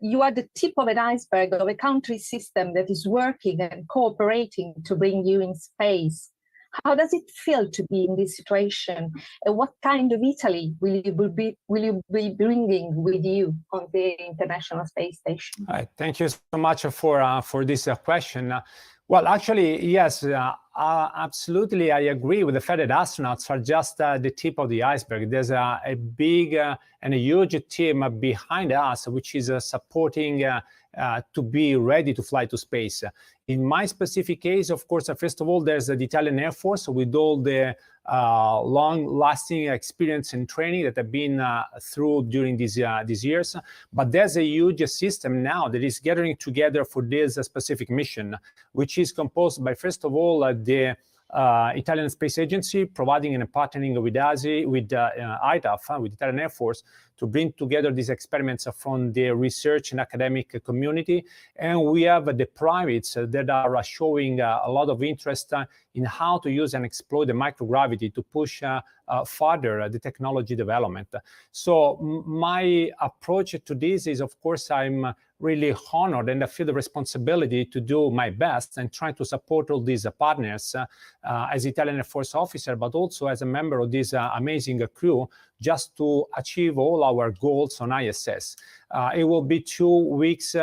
you are the tip of an iceberg of a country system that is working and cooperating to bring you in space. How does it feel to be in this situation? And what kind of Italy will you be bringing with you on the International Space Station? Thank you so much for this question. Well, actually, yes, absolutely. I agree with the fact that astronauts are just the tip of the iceberg. There's a big and a huge team behind us, which is supporting to be ready to fly to space. In my specific case, of course, first of all, there's the Italian Air Force with all the long-lasting experience and training that I've been through during these years. But there's a huge system now that is gathering together for this specific mission, which is composed by, first of all, the Italian Space Agency, providing and partnering with ITAF, with Italian Air Force, to bring together these experiments from the research and academic community. And we have the privates that are showing a lot of interest in how to use and exploit the microgravity to push further the technology development. So my approach to this is, of course, I'm really honored and I feel the responsibility to do my best and try to support all these partners as Italian Air Force officer, but also as a member of this amazing crew, just to achieve all our goals on ISS. It will be 2 weeks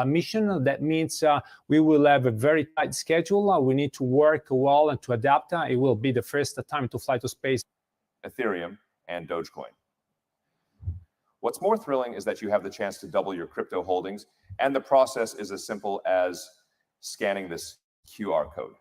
mission. That means we will have a very tight schedule. We need to work well and to adapt. It will be the first time to fly to space. Ethereum and Dogecoin. What's more thrilling is that you have the chance to double your crypto holdings, and the process is as simple as scanning this QR code.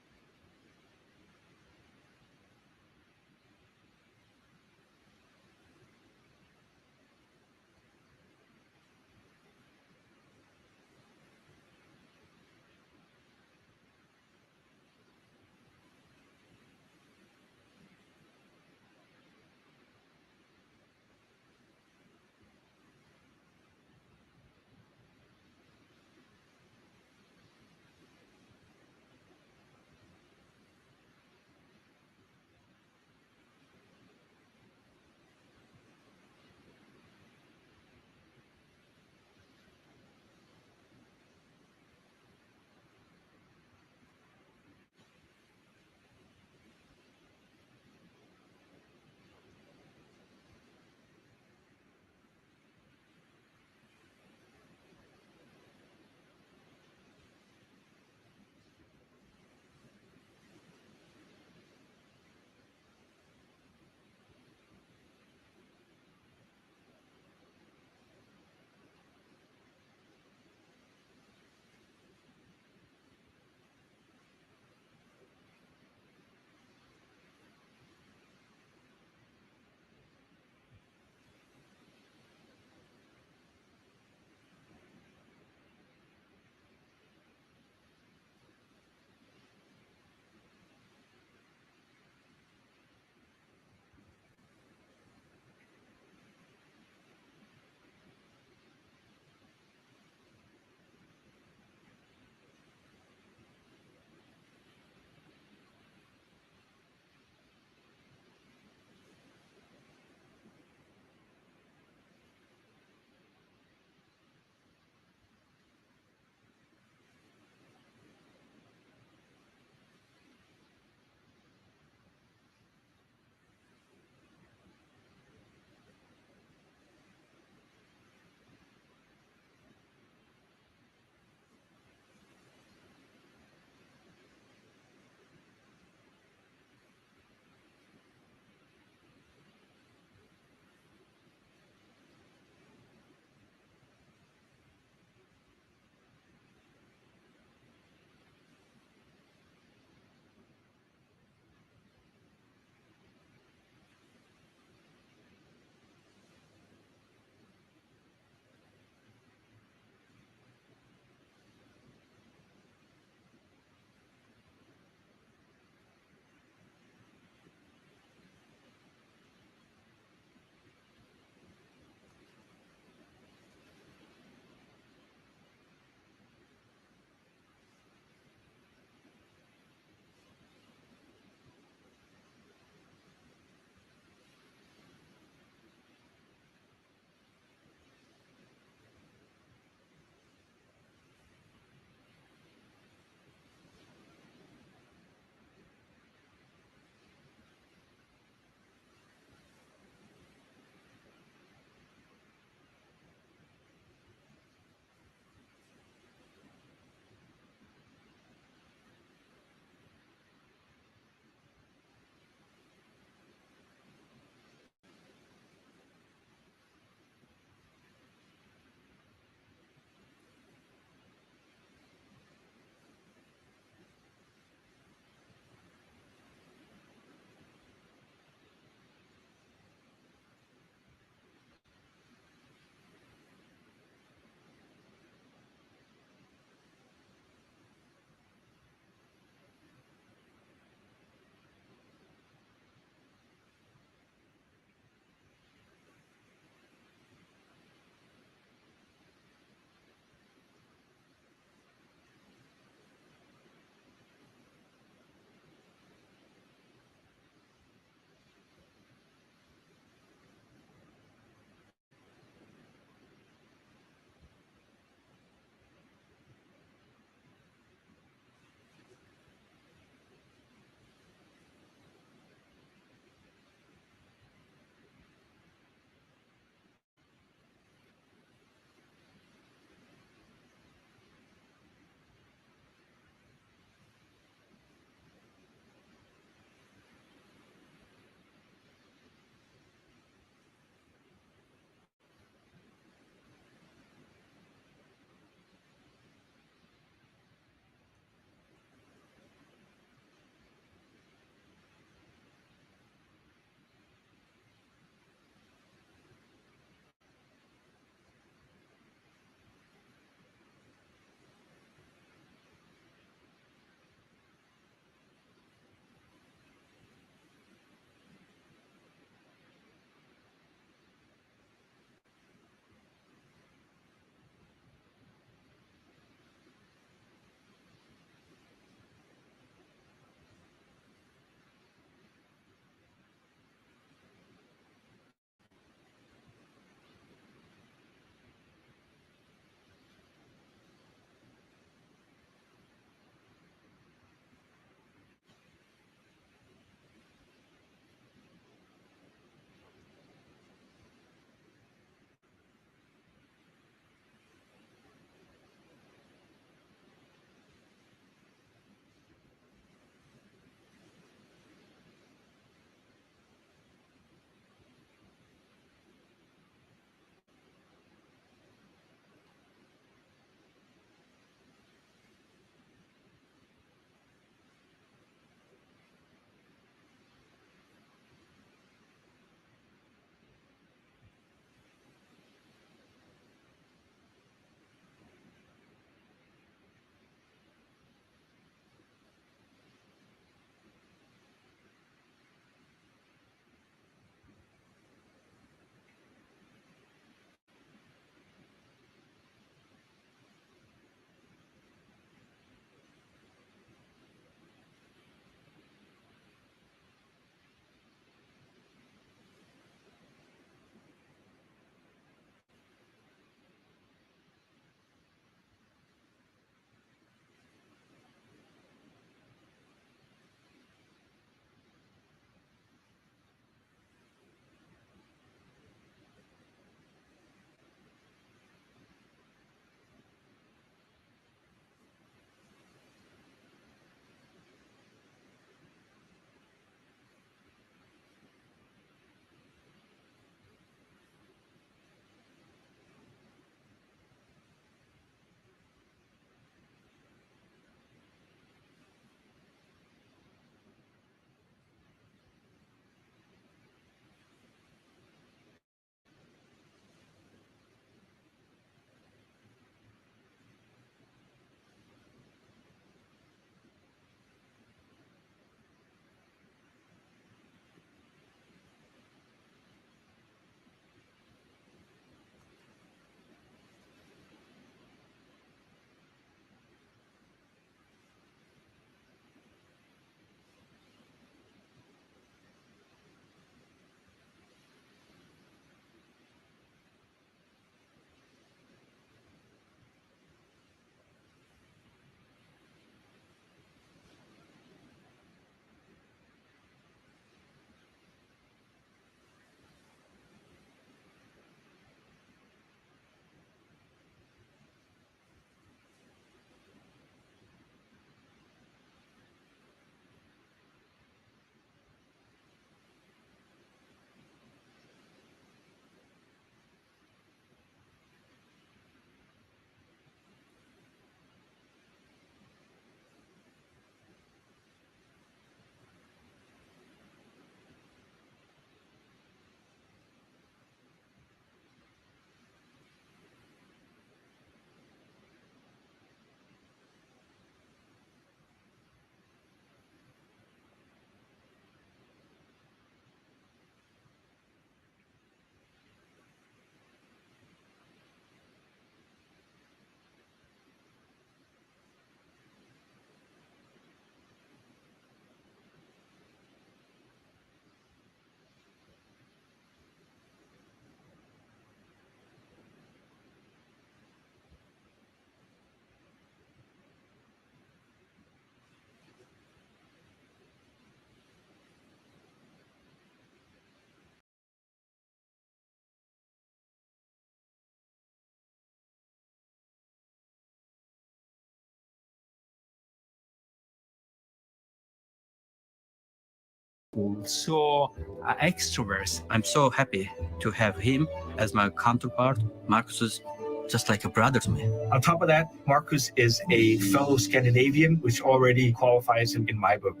cool, so extrovert. I'm so happy to have him as my counterpart. Marcus is just like a brother to me. On top of that, Marcus is a fellow Scandinavian, which already qualifies him in my book.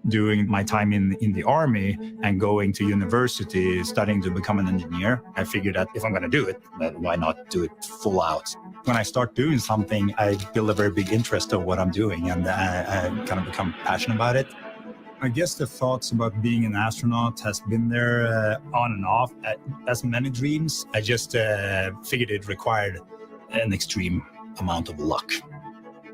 During my time in the army and going to university, studying to become an engineer, I figured that if I'm going to do it, then why not do it full out? When I start doing something, I build a very big interest of what I'm doing, and I kind of become passionate about it. I guess the thoughts about being an astronaut has been there on and off. As many dreams, I just figured it required an extreme amount of luck.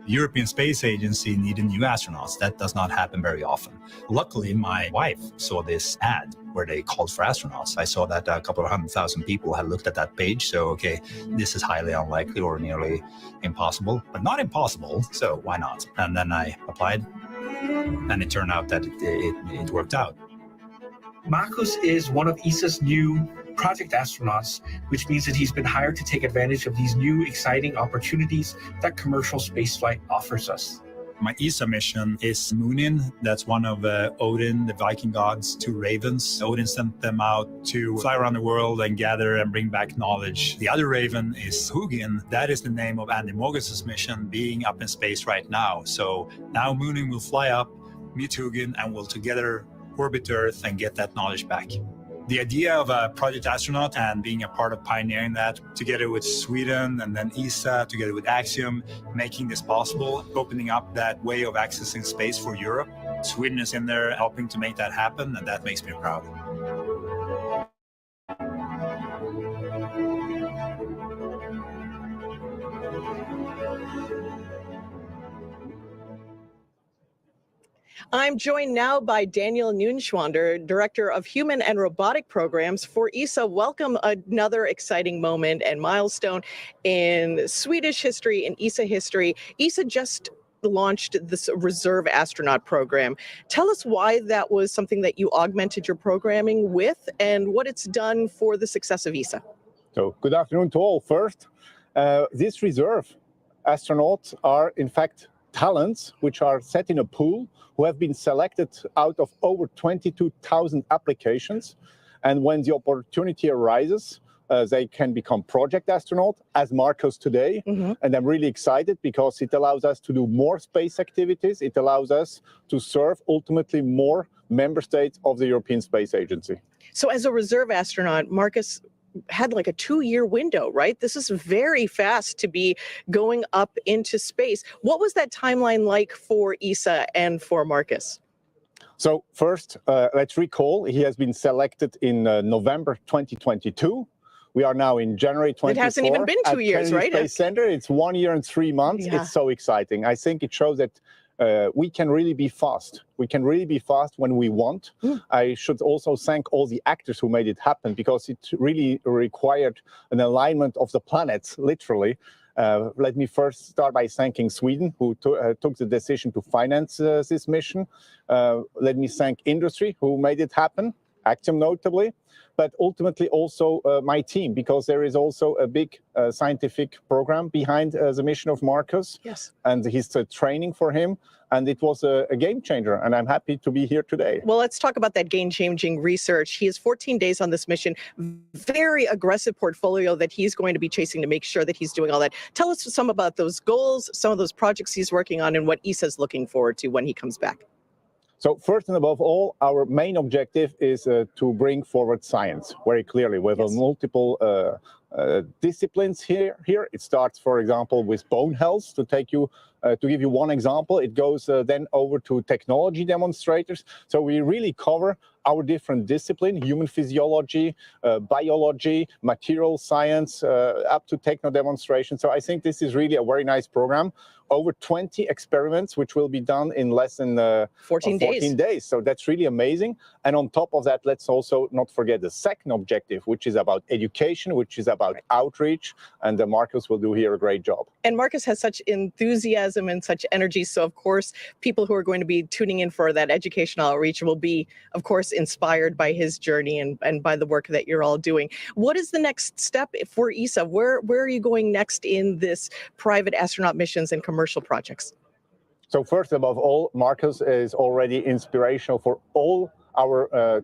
The European Space Agency needed new astronauts. That does not happen very often. Luckily, my wife saw this ad where they called for astronauts. I saw that a couple of 100,000 people had looked at that page. So, okay, this is highly unlikely or nearly impossible, but not impossible. So why not? And then I applied, and it turned out that it worked out. Marcus is one of ESA's new project astronauts, which means that he's been hired to take advantage of these new exciting opportunities that commercial spaceflight offers us. My ESA mission is Moonin. That's one of Odin, the Viking gods, two ravens. Odin sent them out to fly around the world and gather and bring back knowledge. The other raven is Hugin. That is the name of Andy Mogus's mission, being up in space right now. So now Moonin will fly up, meet Hugin, and we'll together orbit Earth and get that knowledge back. The idea of a project astronaut and being a part of pioneering that together with Sweden and then ESA, together with Axiom, making this possible, opening up that way of accessing space for Europe. Sweden is in there helping to make that happen, and that makes me proud. I'm joined now by Daniel Neunschwander, Director of Human and Robotic Programs for ESA. Welcome, another exciting moment and milestone in Swedish history and ESA history. ESA just launched this reserve astronaut program. Tell us why that was something that you augmented your programming with and what it's done for the success of ESA. So, good afternoon to all. First, these reserve astronauts are in fact talents which are set in a pool who have been selected out of over 22,000 applications. And when the opportunity arises, they can become project astronaut, as Marcus today. And I'm really excited because it allows us to do more space activities. It allows us to serve ultimately more member states of the European Space Agency. So as a reserve astronaut, Marcus had like a 2-year window, right? This is very fast to be going up into space. What was that timeline like for ESA and for Marcus? So first, let's recall, he has been selected in November 2022. We are now in January 2024. It hasn't even been 2 years, right? Space Center. It's 1 year and 3 months. Yeah. It's so exciting. I think it shows that we can really be fast. We can really be fast when we want. I should also thank all the actors who made it happen, because it really required an alignment of the planets, literally. Let me first start by thanking Sweden, who took the decision to finance this mission. Let me thank industry, who made it happen, Axiom notably, but ultimately also my team, because there is also a big scientific program behind the mission of Marcus. Yes. And his training for him. And it was a game changer, and I'm happy to be here today. Well, let's talk about that game-changing research. He has 14 days on this mission, very aggressive portfolio that he's going to be chasing to make sure that he's doing all that. Tell us some about those goals, some of those projects he's working on, and what ESA's looking forward to when he comes back. So first and above all, our main objective is to bring forward science very clearly. We have multiple disciplines here. It starts, for example, with bone health. To give you one example, it goes then over to technology demonstrators. So we really cover our different disciplines: human physiology, biology, material science, up to techno demonstration. So I think this is really a very nice program. Over 20 experiments, which will be done in less than 14 days. So that's really amazing. And on top of that, let's also not forget the second objective, which is about education, which is about outreach. And Marcus will do here a great job. And Marcus has such enthusiasm and such energy. So, of course, people who are going to be tuning in for that educational outreach will be, of course, inspired by his journey and by the work that you're all doing. What is the next step for ESA? Where are you going next in this private astronaut missions and commercial projects? So first above all, Marcus is already inspirational for all our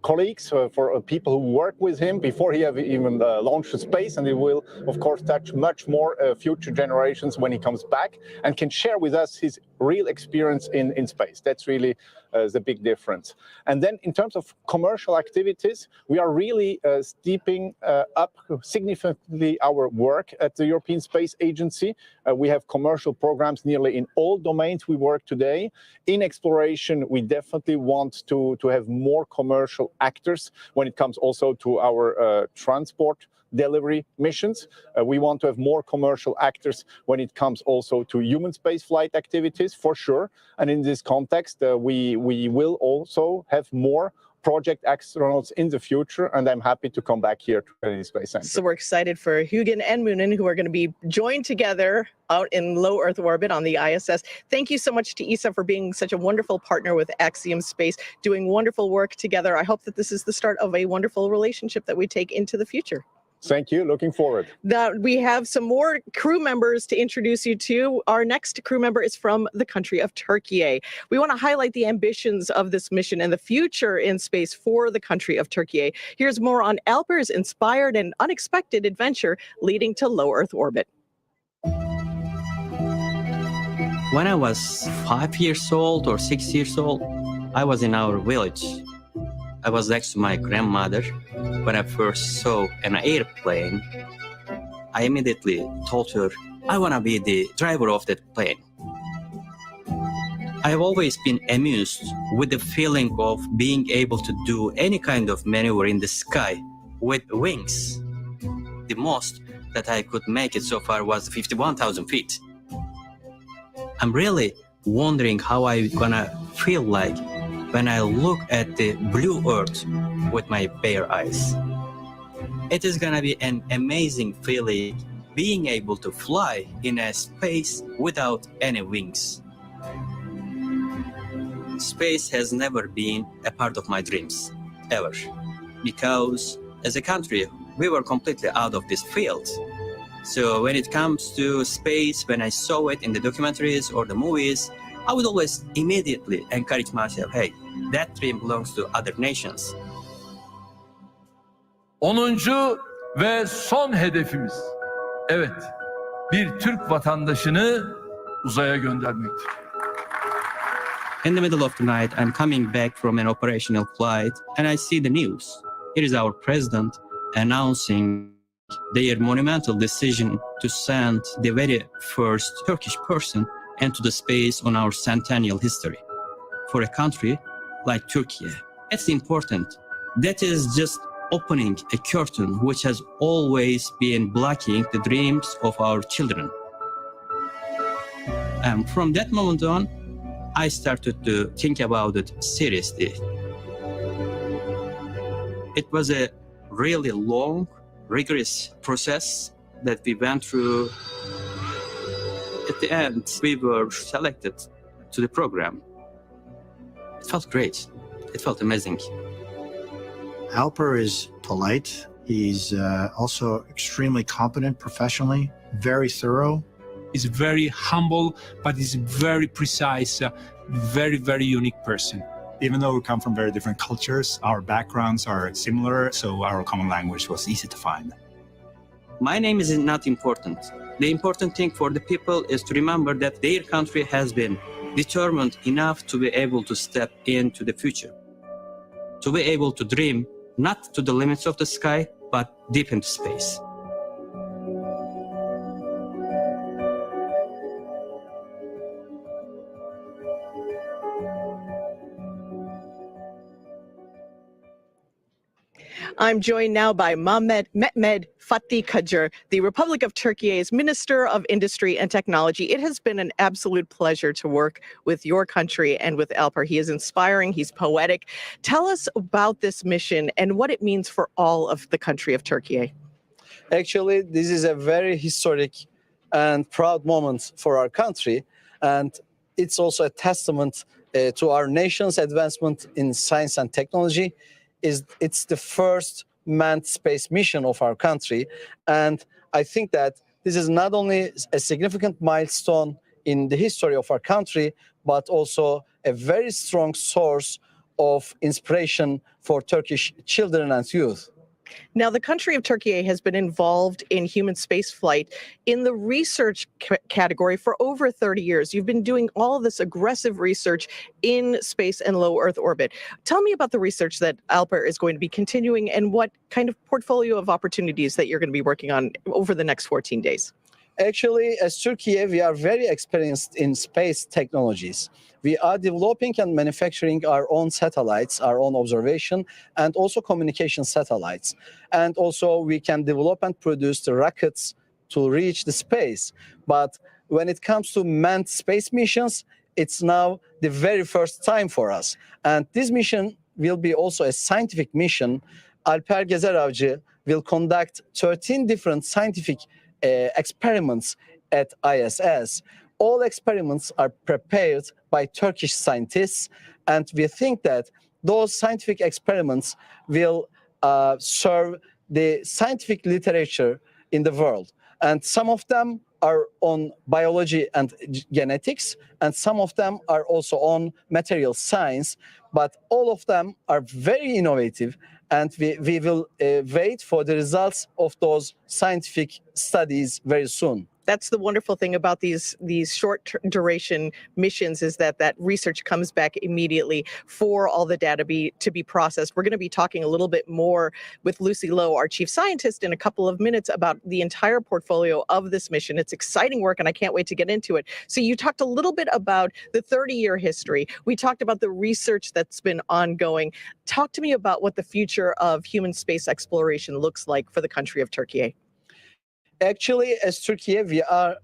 colleagues, for people who work with him before he have even launched to space, and he will of course touch much more future generations when he comes back and can share with us his real experience in space. That's really the big difference. And then in terms of commercial activities, we are really stepping up significantly our work at the European Space Agency. We have commercial programs nearly in all domains we work today. In exploration, we definitely want to have more commercial actors when it comes also to our transport delivery missions. We want to have more commercial actors when it comes also to human spaceflight activities, for sure. And in this context, we will also have more project astronauts in the future, and I'm happy to come back here to Kennedy Space Center. So we're excited for Huygen and Moonen, who are going to be joined together out in low Earth orbit on the ISS. Thank you so much to ESA for being such a wonderful partner with Axiom Space, doing wonderful work together. I hope that this is the start of a wonderful relationship that we take into the future. Thank you. Looking forward. We have some more crew members to introduce you to. Our next crew member is from the country of Turkey. We want to highlight the ambitions of this mission and the future in space for the country of Turkey. Here's more on Alper's inspired and unexpected adventure leading to low Earth orbit. When I was 5 years old or 6 years old, I was in our village. I was next to my grandmother. When I first saw an airplane, I immediately told her, I want to be the driver of that plane. I have always been amused with the feeling of being able to do any kind of maneuver in the sky with wings. The most that I could make it so far was 51,000 feet. I'm really wondering how I'm gonna feel like when I look at the blue Earth with my bare eyes. It is gonna be an amazing feeling being able to fly in a space without any wings. Space has never been a part of my dreams, ever. Because as a country, we were completely out of this field. So when it comes to space, when I saw it in the documentaries or the movies, I would always immediately encourage myself, hey, that dream belongs to other nations. 10. ve son hedefimiz, evet, bir Türk vatandaşını uzaya göndermektir. In the middle of the night, I'm coming back from an operational flight and I see the news. Here is our president announcing their monumental decision to send the very first Turkish person into the space on our centennial history. For a country like Turkey, it's important. That is just opening a curtain which has always been blocking the dreams of our children. And from that moment on, I started to think about it seriously. It was a really long, rigorous process that we went through. At the end, we were selected to the program. It felt great. It felt amazing. Alper is polite. He's also extremely competent professionally, very thorough. He's very humble, but he's very precise, very, very unique person. Even though we come from very different cultures, our backgrounds are similar, so our common language was easy to find. My name is not important. The important thing for the people is to remember that their country has been determined enough to be able to step into the future, to be able to dream not to the limits of the sky, but deep into space. I'm joined now by Mehmet Fatih Kacar, the Republic of Turkey's Minister of Industry and Technology. It has been an absolute pleasure to work with your country and with Alper. He is inspiring, he's poetic. Tell us about this mission and what it means for all of the country of Turkey. Actually, this is a very historic and proud moment for our country, and it's also a testament to our nation's advancement in science and technology. It's the first manned space mission of our country, and I think that this is not only a significant milestone in the history of our country, but also a very strong source of inspiration for Turkish children and youth. Now, the country of Turkey has been involved in human spaceflight in the research category for over 30 years. You've been doing all this aggressive research in space and low Earth orbit. Tell me about the research that Alper is going to be continuing and what kind of portfolio of opportunities that you're going to be working on over the next 14 days. Actually, as Turkey, we are very experienced in space technologies. We are developing and manufacturing our own satellites, our own observation, and also communication satellites. And also we can develop and produce the rockets to reach the space. But when it comes to manned space missions, it's now the very first time for us. And this mission will be also a scientific mission. Alper Gezeravcı will conduct 13 different scientific experiments at ISS. All experiments are prepared by Turkish scientists, and we think that those scientific experiments will serve the scientific literature in the world. And some of them are on biology and genetics, and some of them are also on material science, but all of them are very innovative, and we will wait for the results of those scientific studies very soon. That's the wonderful thing about these short duration missions, is that research comes back immediately for all the data to be processed. We're going to be talking a little bit more with Lucy Lowe, our chief scientist, in a couple of minutes about the entire portfolio of this mission. It's exciting work, and I can't wait to get into it. So you talked a little bit about the 30-year history. We talked about the research that's been ongoing. Talk to me about what the future of human space exploration looks like for the country of Turkey. Actually, as Turkey, we are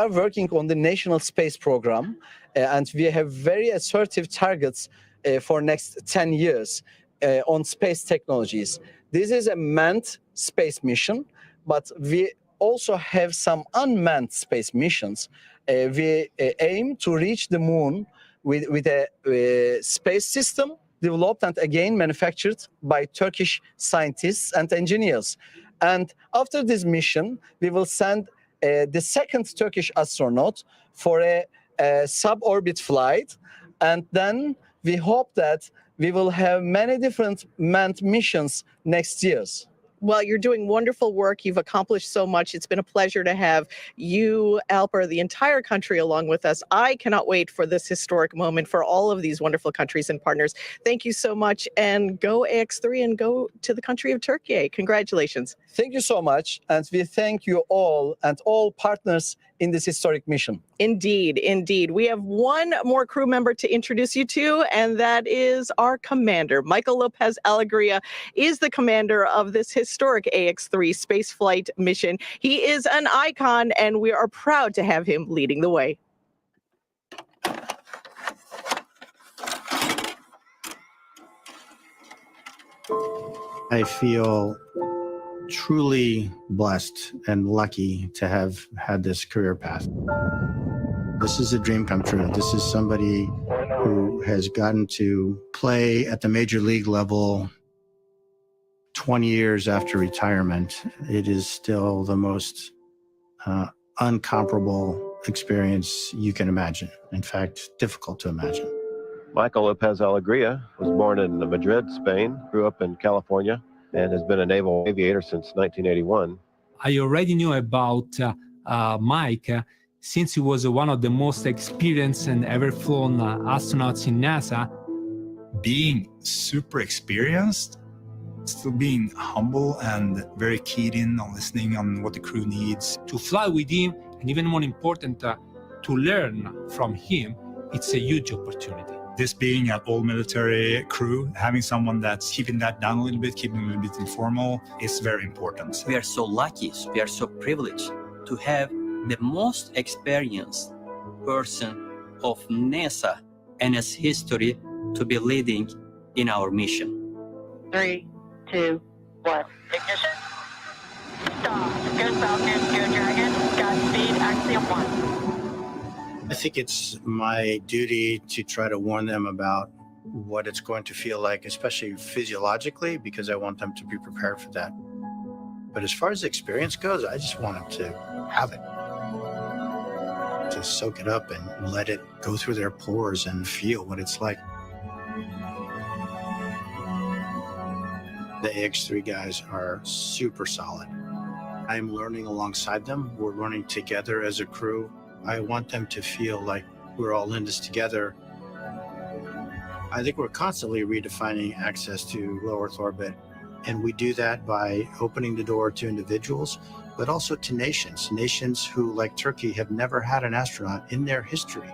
working on the national space program, and we have very assertive targets for next 10 years on space technologies. This is a manned space mission, but we also have some unmanned space missions. We aim to reach the moon with a space system developed and again manufactured by Turkish scientists and engineers. And after this mission, we will send the second Turkish astronaut for a suborbit flight. And then we hope that we will have many different manned missions next year. Well, you're doing wonderful work. You've accomplished so much. It's been a pleasure to have you, Alper, the entire country along with us. I cannot wait for this historic moment for all of these wonderful countries and partners. Thank you so much, and go Ax-3 and go to the country of Turkey. Congratulations. Thank you so much, and we thank you all and all partners in this historic mission. Indeed, indeed. We have one more crew member to introduce you to, and that is our commander. Michael López-Alegría is the commander of this historic Ax-3 spaceflight mission. He is an icon, and we are proud to have him leading the way. I feel truly blessed and lucky to have had this career path. This is a dream come true. This is somebody who has gotten to play at the major league level 20 years after retirement. It is still the most uncomparable experience you can imagine. In fact, difficult to imagine. Michael López-Alegría was born in Madrid, Spain, grew up in California, and has been a naval aviator since 1981. I already knew about Mike since he was one of the most experienced and ever flown astronauts in NASA. Being super experienced, still being humble and very keyed in on listening on what the crew needs. To fly with him, and even more important, to learn from him, it's a huge opportunity. This being an all-military crew, having someone that's keeping that down a little bit, keeping it a little bit informal, is very important. We are so lucky, we are so privileged to have the most experienced person of NASA and its history to be leading in our mission. 3, 2, 1. Ignition. Stop. Good Falcon, go Dragon. Godspeed, Axiom 1. I think it's my duty to try to warn them about what it's going to feel like, especially physiologically, because I want them to be prepared for that. But as far as the experience goes, I just want them to have it, to soak it up and let it go through their pores and feel what it's like. The Ax-3 guys are super solid. I'm learning alongside them. We're learning together as a crew. I want them to feel like we're all in this together. I think we're constantly redefining access to low Earth orbit, and we do that by opening the door to individuals, but also to nations who, like Turkey, have never had an astronaut in their history.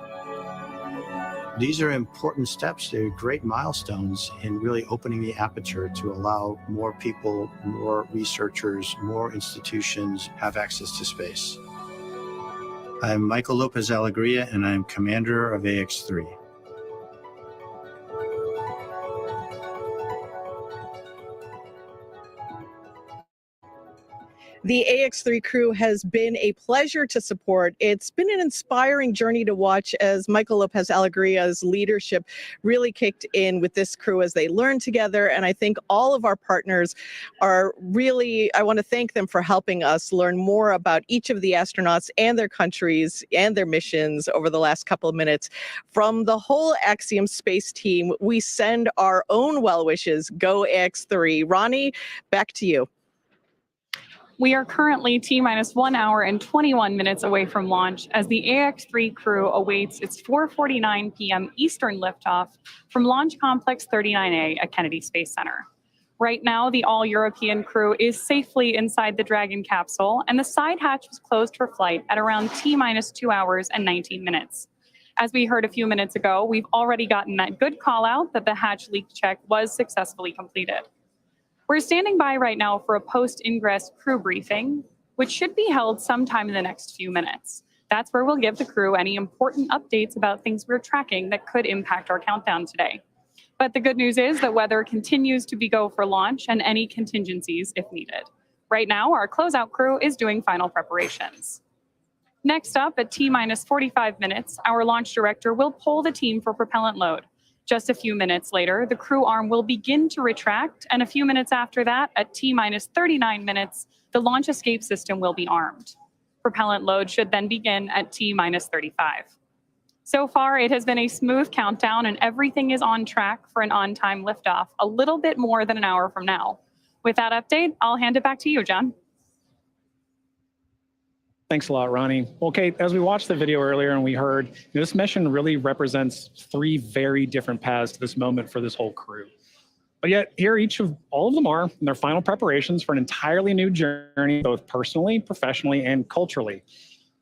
These are important steps. They're great milestones in really opening the aperture to allow more people, more researchers, more institutions have access to space. I'm Michael López-Alegría, and I'm commander of Ax-3. The Ax-3 crew has been a pleasure to support. It's been an inspiring journey to watch as Michael López-Alegría's leadership really kicked in with this crew as they learned together. And I think all of our partners are really, I want to thank them for helping us learn more about each of the astronauts and their countries and their missions over the last couple of minutes. From the whole Axiom Space team, we send our own well wishes. Go Ax-3. Ronnie, back to you. We are currently T-minus 1 hour and 21 minutes away from launch as the Ax-3 crew awaits its 4:49 p.m. Eastern liftoff from Launch Complex 39A at Kennedy Space Center. Right now, the all-European crew is safely inside the Dragon capsule, and the side hatch was closed for flight at around T-minus 2 hours and 19 minutes. As we heard a few minutes ago, we've already gotten that good call out that the hatch leak check was successfully completed. We're standing by right now for a post-ingress crew briefing, which should be held sometime in the next few minutes. That's where we'll give the crew any important updates about things we're tracking that could impact our countdown today. But the good news is that weather continues to be go for launch and any contingencies if needed. Right now, our closeout crew is doing final preparations. Next up, at T-minus 45 minutes, our launch director will poll the team for propellant load. Just a few minutes later, the crew arm will begin to retract, and a few minutes after that, at T-minus 39 minutes, the launch escape system will be armed. Propellant load should then begin at T-minus 35. So far, it has been a smooth countdown, and everything is on track for an on-time liftoff a little bit more than an hour from now. With that update, I'll hand it back to you, John. Thanks a lot, Ronnie. Well, Kate, as we watched the video earlier and we heard, this mission really represents 3 very different paths to this moment for this whole crew. But yet, here all of them are in their final preparations for an entirely new journey, both personally, professionally, and culturally.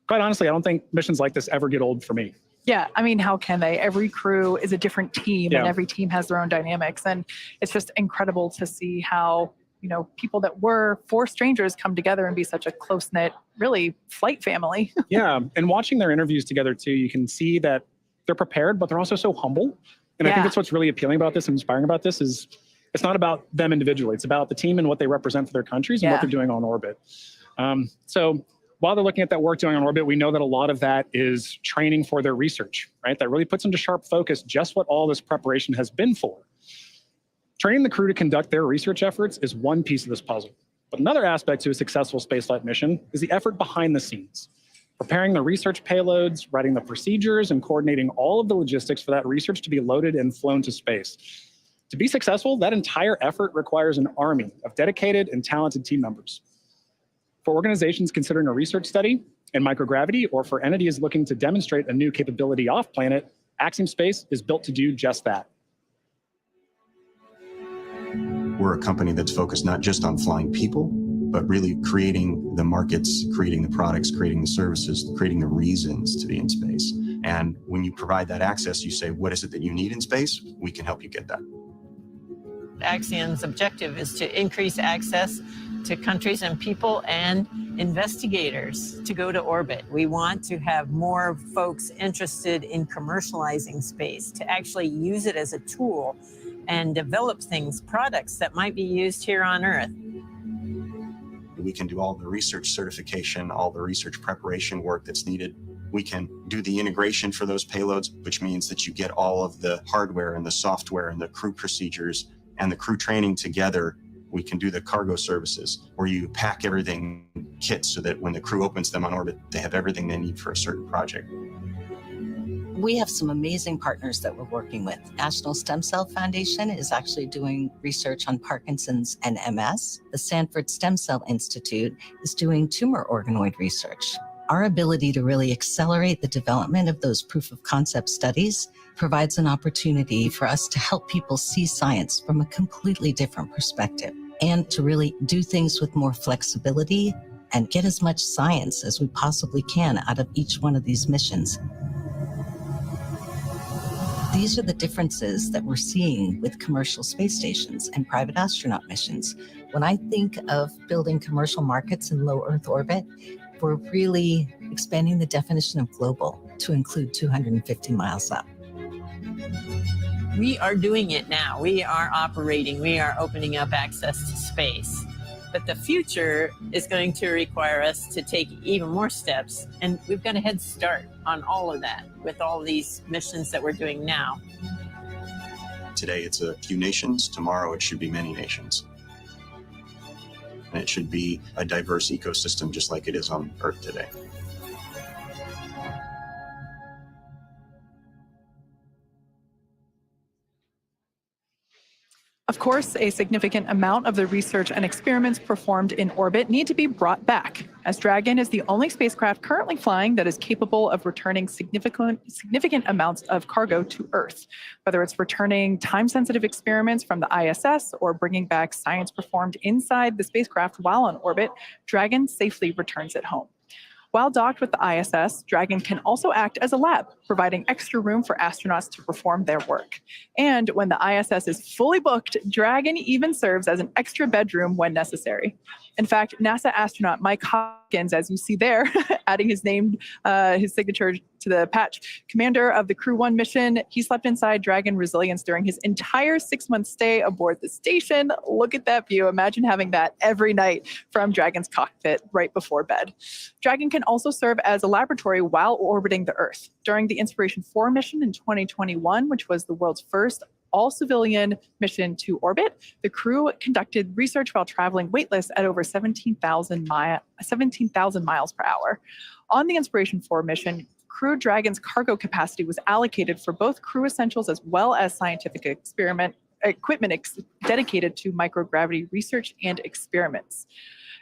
Quite honestly, I don't think missions like this ever get old for me. Yeah, I mean, how can they? Every crew is a different team, and every team has their own dynamics. And it's just incredible to see how, you know, people that were 4 strangers come together and be such a close-knit, really, flight family. Yeah, and watching their interviews together, too, you can see that they're prepared, but they're also so humble. And I think that's what's really appealing about this and inspiring about this is it's not about them individually. It's about the team and what they represent for their countries and what they're doing on orbit. So while they're looking at that work doing on orbit, we know that a lot of that is training for their research, right? That really puts into sharp focus just what all this preparation has been for. Training the crew to conduct their research efforts is one piece of this puzzle. But another aspect to a successful spaceflight mission is the effort behind the scenes. Preparing the research payloads, writing the procedures, and coordinating all of the logistics for that research to be loaded and flown to space. To be successful, that entire effort requires an army of dedicated and talented team members. For organizations considering a research study in microgravity, or for entities looking to demonstrate a new capability off-planet, Axiom Space is built to do just that. We're a company that's focused not just on flying people, but really creating the markets, creating the products, creating the services, creating the reasons to be in space. And when you provide that access, you say, what is it that you need in space? We can help you get that. Axiom's objective is to increase access to countries and people and investigators to go to orbit. We want to have more folks interested in commercializing space, to actually use it as a tool and develop things, products that might be used here on Earth. We can do all the research certification, all the research preparation work that's needed. We can do the integration for those payloads, which means that you get all of the hardware and the software and the crew procedures and the crew training together We can do the cargo services where you pack everything kits so that when the crew opens them on orbit, they have everything they need for a certain project. We have some amazing partners that we're working with. National Stem Cell Foundation is actually doing research on Parkinson's and MS. The Sanford Stem Cell Institute is doing tumor organoid research. Our ability to really accelerate the development of those proof of concept studies provides an opportunity for us to help people see science from a completely different perspective and to really do things with more flexibility and get as much science as we possibly can out of each one of these missions. These are the differences that we're seeing with commercial space stations and private astronaut missions. When I think of building commercial markets in low Earth orbit, we're really expanding the definition of global to include 250 miles up. We are doing it now. We are operating. We are opening up access to space. But the future is going to require us to take even more steps. And we've got a head start on all of that with all these missions that we're doing now. Today, it's a few nations. Tomorrow, it should be many nations. And it should be a diverse ecosystem just like it is on Earth today. Of course, a significant amount of the research and experiments performed in orbit need to be brought back, as Dragon is the only spacecraft currently flying that is capable of returning significant amounts of cargo to Earth, whether it's returning time-sensitive experiments from the ISS or bringing back science performed inside the spacecraft while on orbit. Dragon safely returns it home. While docked with the ISS, Dragon can also act as a lab, providing extra room for astronauts to perform their work. And when the ISS is fully booked, Dragon even serves as an extra bedroom when necessary. In fact, NASA astronaut Mike Hopkins, as you see there, adding his name, his signature to the patch, commander of the Crew 1 mission, he slept inside Dragon Resilience during his entire 6-month stay aboard the station. Look at that view. Imagine having that every night from Dragon's cockpit right before bed. Dragon can also serve as a laboratory while orbiting the Earth. During the Inspiration 4 mission in 2021, which was the world's first all-civilian mission to orbit, the crew conducted research while traveling weightless at over 17,000 miles per hour. On the Inspiration 4 mission, Crew Dragon's cargo capacity was allocated for both crew essentials as well as scientific equipment dedicated to microgravity research and experiments.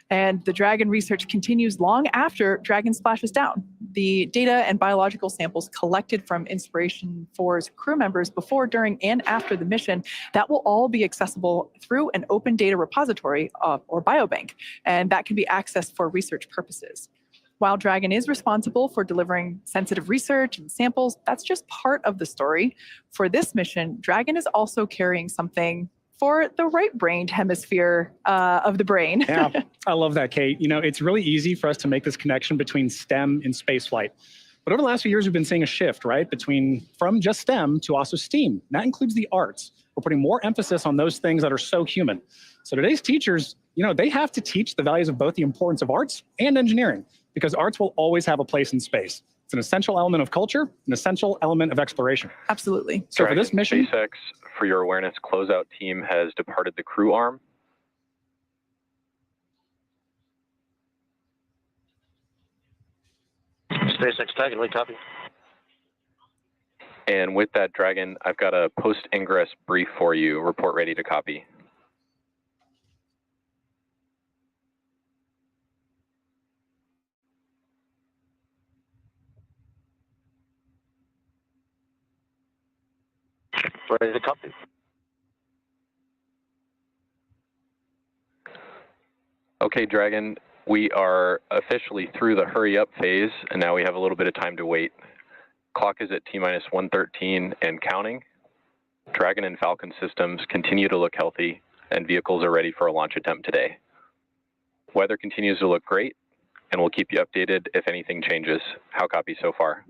And the Dragon research continues long after Dragon splashes down. The data and biological samples collected from Inspiration 4's crew members before, during, and after the mission, that will all be accessible through an open data repository or biobank, and that can be accessed for research purposes. While Dragon is responsible for delivering sensitive research and samples, that's just part of the story. For this mission, Dragon is also carrying something for the right-brained hemisphere of the brain. Yeah, I love that, Kate. You know, it's really easy for us to make this connection between STEM and spaceflight. But over the last few years, we've been seeing a shift, right, from just STEM to also STEAM. And that includes the arts. We're putting more emphasis on those things that are so human. So today's teachers, you know, they have to teach the values of both the importance of arts and engineering, because arts will always have a place in space. It's an essential element of culture, an essential element of exploration. Absolutely. So for this mission, SpaceX, for your awareness, closeout team has departed the crew arm. SpaceX Dragon, we copy. And with that, Dragon, I've got a post-ingress brief for you. Report ready to copy. Ready to copy. Okay, Dragon, we are officially through the hurry up phase, and now we have a little bit of time to wait. Clock is at T-minus 113 and counting. Dragon and Falcon systems continue to look healthy, and vehicles are ready for a launch attempt today. Weather continues to look great, and we'll keep you updated if anything changes. How copy so far?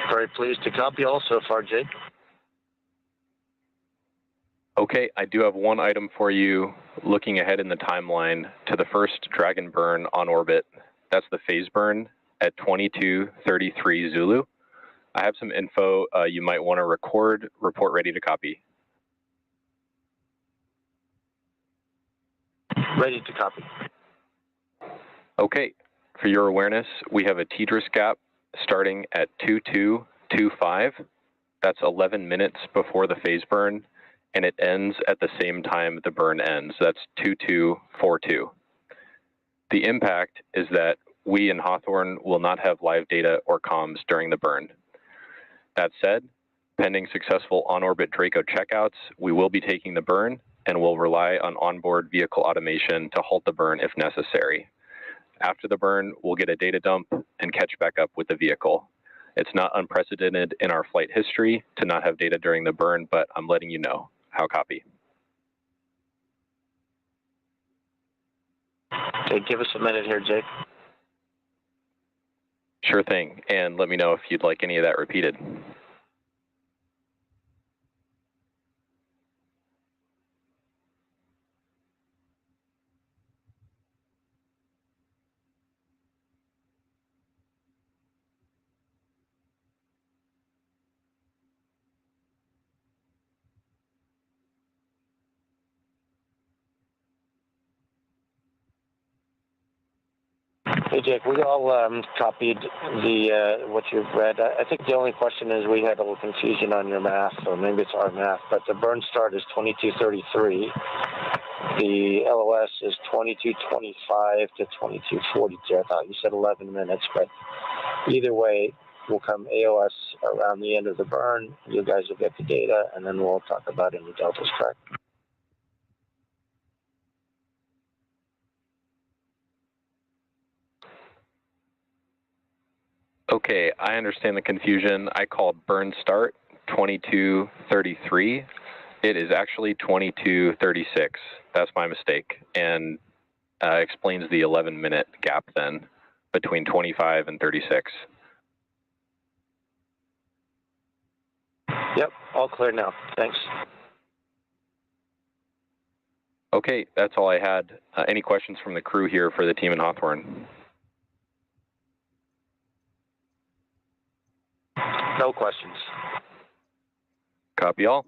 Very pleased to copy all so far, Jake. Okay, I do have one item for you looking ahead in the timeline to the first Dragon burn on orbit. That's the phase burn at 22:33 Zulu. I have some info you might want to record. Report ready to copy. Ready to copy. Okay, for your awareness, we have a TDRS gap starting at 2225. That's 11 minutes before the phase burn, and it ends at the same time the burn ends. That's 2242. The impact is that we in Hawthorne will not have live data or comms during the burn. That said, pending successful on-orbit Draco checkouts, we will be taking the burn and will rely on onboard vehicle automation to halt the burn if necessary. After the burn, we'll get a data dump and catch back up with the vehicle. It's not unprecedented in our flight history to not have data during the burn, but I'm letting you know. How copy? Okay, give us a minute here, Jake. Sure thing, and let me know if you'd like any of that repeated. Hey, Jake, we all copied the what you've read. I think the only question is we had a little confusion on your math, or maybe it's our math, but the burn start is 2233. The LOS is 2225 to 2242. I thought you said 11 minutes, but either way, we'll come AOS around the end of the burn. You guys will get the data, and then we'll talk about any deltas, correct? Okay, I understand the confusion. I called burn start 2233. It is actually 2236. That's my mistake, and explains the 11-minute gap then between 25 and 36. Yep, all clear now. Thanks. Okay, that's all I had. Any questions from the crew here for the team in Hawthorne? No questions. Copy all.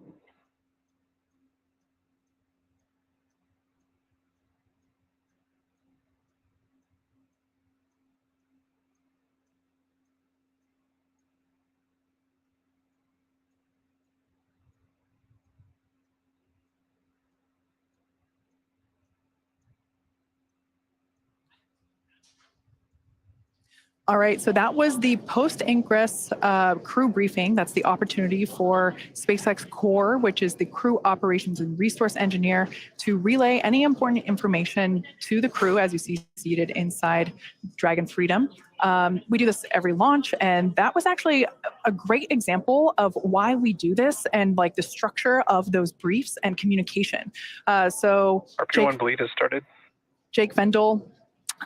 All right, so that was the post-ingress crew briefing. That's the opportunity for SpaceX Core, which is the crew operations and resource engineer, to relay any important information to the crew, as you see seated inside Dragon Freedom. We do this every launch, and that was actually a great example of why we do this and like the structure of those briefs and communication. So RP1 bleed has started. Jake Vendel,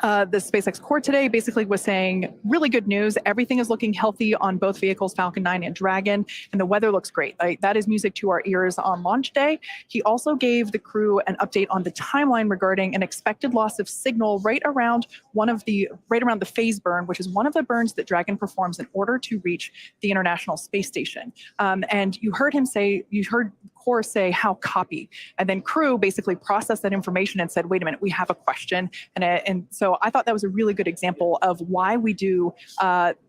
the SpaceX Core today basically was saying really good news. Everything is looking healthy on both vehicles, Falcon 9 and Dragon, and the weather looks great. Like, that is music to our ears on launch day. He also gave the crew an update on the timeline regarding an expected loss of signal right around the phase burn, which is one of the burns that Dragon performs in order to reach the International Space Station. And you heard Core say how copy, and then crew basically processed that information and said, wait a minute, we have a question. And so I thought that was a really good example of why we do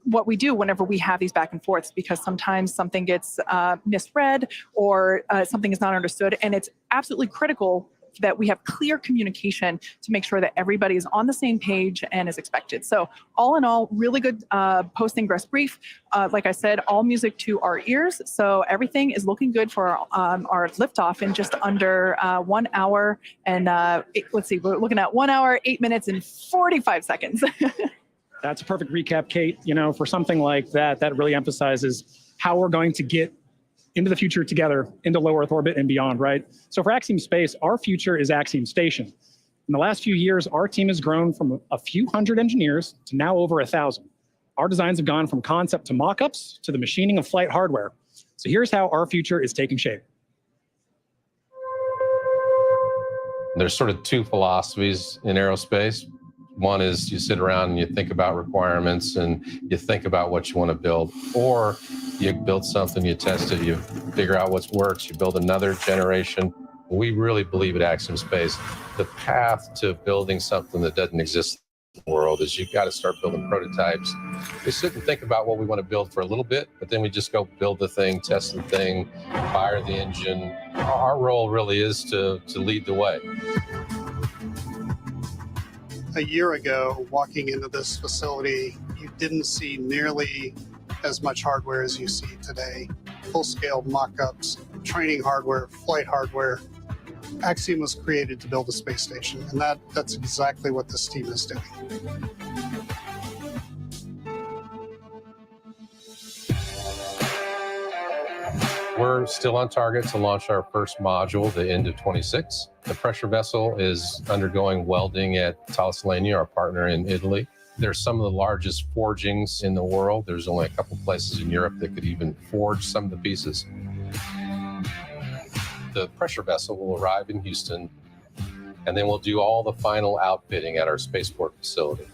what we do whenever we have these back and forths, because sometimes something gets misread or something is not understood, and it's absolutely critical that we have clear communication to make sure that everybody is on the same page and is expected. So all in all, really good post-ingress brief. Like I said, all music to our ears. So everything is looking good for our liftoff in just under 1 hour. And let's see, we're looking at 1 hour, 8 minutes and 45 seconds. That's a perfect recap, Kate. You know, for something like that, that really emphasizes how we're going to get into the future together, into low Earth orbit and beyond, right? So for Axiom Space, our future is Axiom Station. In the last few years, our team has grown from a few hundred engineers to now over 1,000. Our designs have gone from concept to mock-ups to the machining of flight hardware. So here's how our future is taking shape. There's sort of two philosophies in aerospace. One is you sit around and you think about requirements and you think about what you want to build, or you build something, you test it, you figure out what works, you build another generation, We really believe at Axiom Space, the path to building something that doesn't exist in the world is you've got to start building prototypes. We sit and think about what we want to build for a little bit, but then we just go build the thing, test the thing, fire the engine. Our role really is to lead the way. A year ago, walking into this facility, you didn't see nearly as much hardware as you see today. Full-scale mock-ups, training hardware, flight hardware. Axiom was created to build a space station, and that's exactly what this team is doing. We're still on target to launch our first module the end of 26. The pressure vessel is undergoing welding at Thales, our partner in Italy. There's some of the largest forgings in the world. There's only a couple places in Europe that could even forge some of the pieces. The pressure vessel will arrive in Houston, and then we'll do all the final outfitting at our spaceport facility.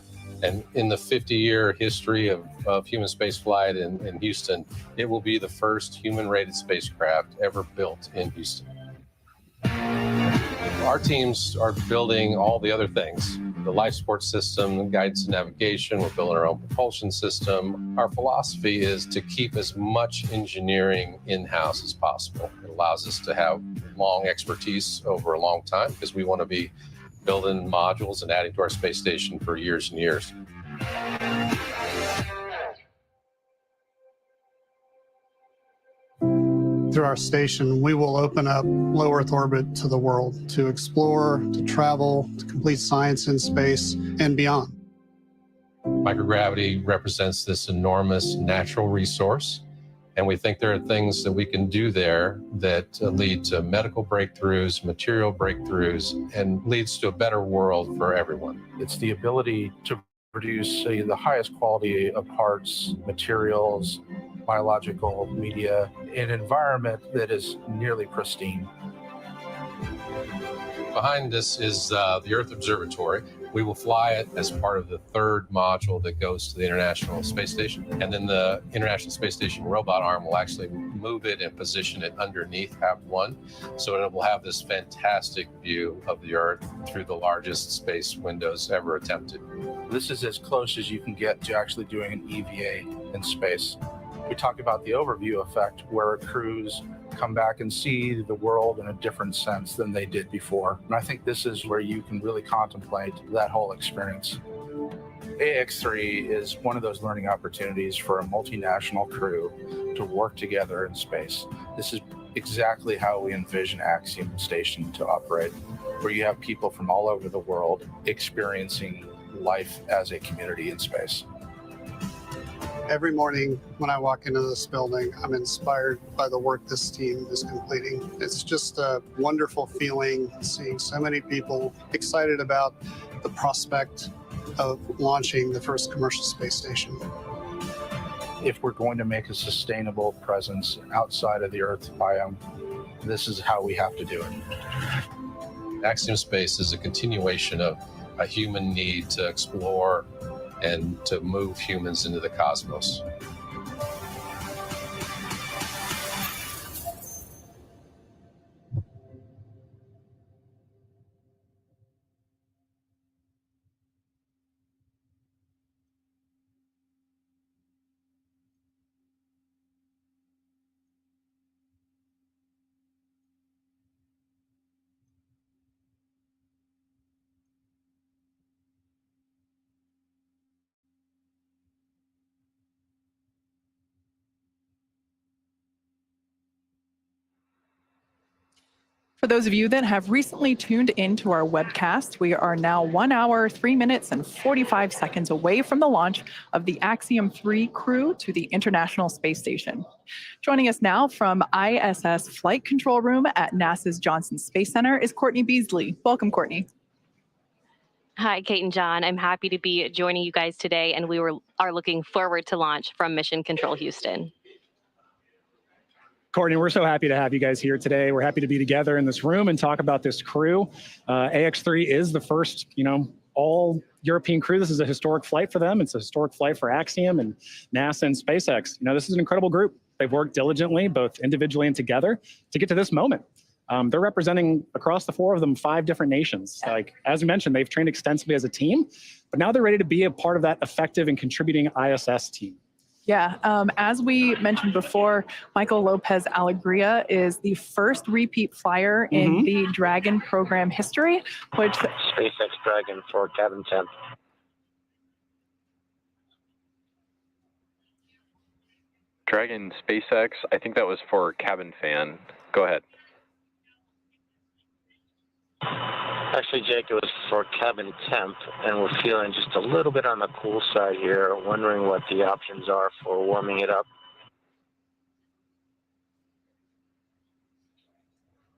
And in the 50-year history of human spaceflight in Houston, it will be the first human-rated spacecraft ever built in Houston. Our teams are building all the other things, the life support system, guidance and navigation. We're building our own propulsion system. Our philosophy is to keep as much engineering in-house as possible. It allows us to have long expertise over a long time because we want to be building modules and adding to our space station for years and years. Through our station, we will open up low Earth orbit to the world, to explore, to travel, to complete science in space and beyond. Microgravity represents this enormous natural resource, and we think there are things that we can do there that lead to medical breakthroughs, material breakthroughs, and leads to a better world for everyone. It's the ability to produce the highest quality of parts, materials, biological media, in an environment that is nearly pristine. Behind this is the Earth Observatory. We will fly it as part of the third module that goes to the International Space Station. And then the International Space Station robot arm will actually move it and position it underneath HAB-1. So it will have this fantastic view of the Earth through the largest space windows ever attempted. This is as close as you can get to actually doing an EVA in space. We talk about the overview effect, where crews come back and see the world in a different sense than they did before. And I think this is where you can really contemplate that whole experience. Ax-3 is one of those learning opportunities for a multinational crew to work together in space. This is exactly how we envision Axiom Station to operate, where you have people from all over the world experiencing life as a community in space. Every morning when I walk into this building, I'm inspired by the work this team is completing. It's just a wonderful feeling seeing so many people excited about the prospect of launching the first commercial space station. If we're going to make a sustainable presence outside of the Earth biome, this is how we have to do it. Axiom Space is a continuation of a human need to explore and to move humans into the cosmos. For those of you that have recently tuned into our webcast, we are now 1 hour, 3 minutes, and 45 seconds away from the launch of the Axiom 3 crew to the International Space Station. Joining us now from ISS Flight Control Room at NASA's Johnson Space Center is Courtney Beasley. Welcome, Courtney. Hi, Kate and John. I'm happy to be joining you guys today, and we are looking forward to launch from Mission Control Houston. Courtney, we're so happy to have you guys here today. We're happy to be together in this room and talk about this crew. Ax-3 is the first, all European crew. This is a historic flight for them. It's a historic flight for Axiom and NASA and SpaceX. This is an incredible group. They've worked diligently, both individually and together, to get to this moment. They're representing across the four of them 5 different nations. Like, as you mentioned, they've trained extensively as a team, but now they're ready to be a part of that effective and contributing ISS team. Yeah, as we mentioned before, Michael López-Alegría is the first repeat flyer in the Dragon program history, which SpaceX Dragon for cabin temp. Dragon SpaceX, I think that was for cabin fan. Go ahead. Actually, Jake, it was for cabin temp, and we're feeling just a little bit on the cool side here, wondering what the options are for warming it up.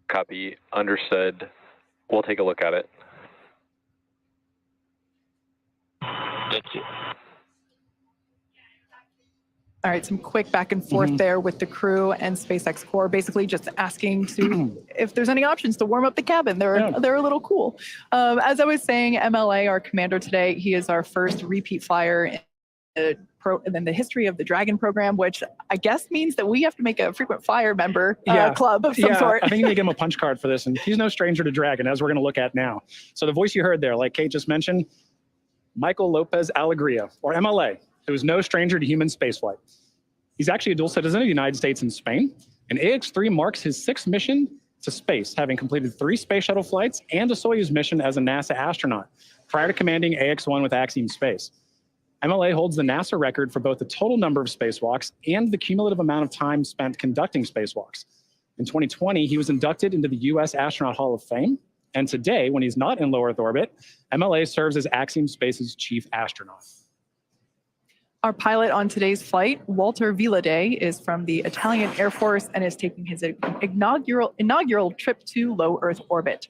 Copy. Understood. We'll take a look at it. Thank you. All right, some quick back and forth there with the crew and SpaceX Core, basically just asking to if there's any options to warm up the cabin. They're a little cool. As I was saying, MLA, our commander today, he is our first repeat flyer in the history of the Dragon program, which I guess means that we have to make a frequent flyer member club of some sort. I think you need to give him a punch card for this, and he's no stranger to Dragon, as we're going to look at now. So the voice you heard there, like Kate just mentioned, Michael López-Alegría, or MLA, who is no stranger to human spaceflight. He's actually a dual citizen of the United States and Spain, and Ax-3 marks his 6th mission to space, having completed 3 space shuttle flights and a Soyuz mission as a NASA astronaut, prior to commanding Ax-1 with Axiom Space. MLA holds the NASA record for both the total number of spacewalks and the cumulative amount of time spent conducting spacewalks. In 2020, he was inducted into the U.S. Astronaut Hall of Fame, and today, when he's not in low Earth orbit, MLA serves as Axiom Space's chief astronaut. Our pilot on today's flight, Walter Villadei, is from the Italian Air Force and is taking his inaugural trip to low Earth orbit.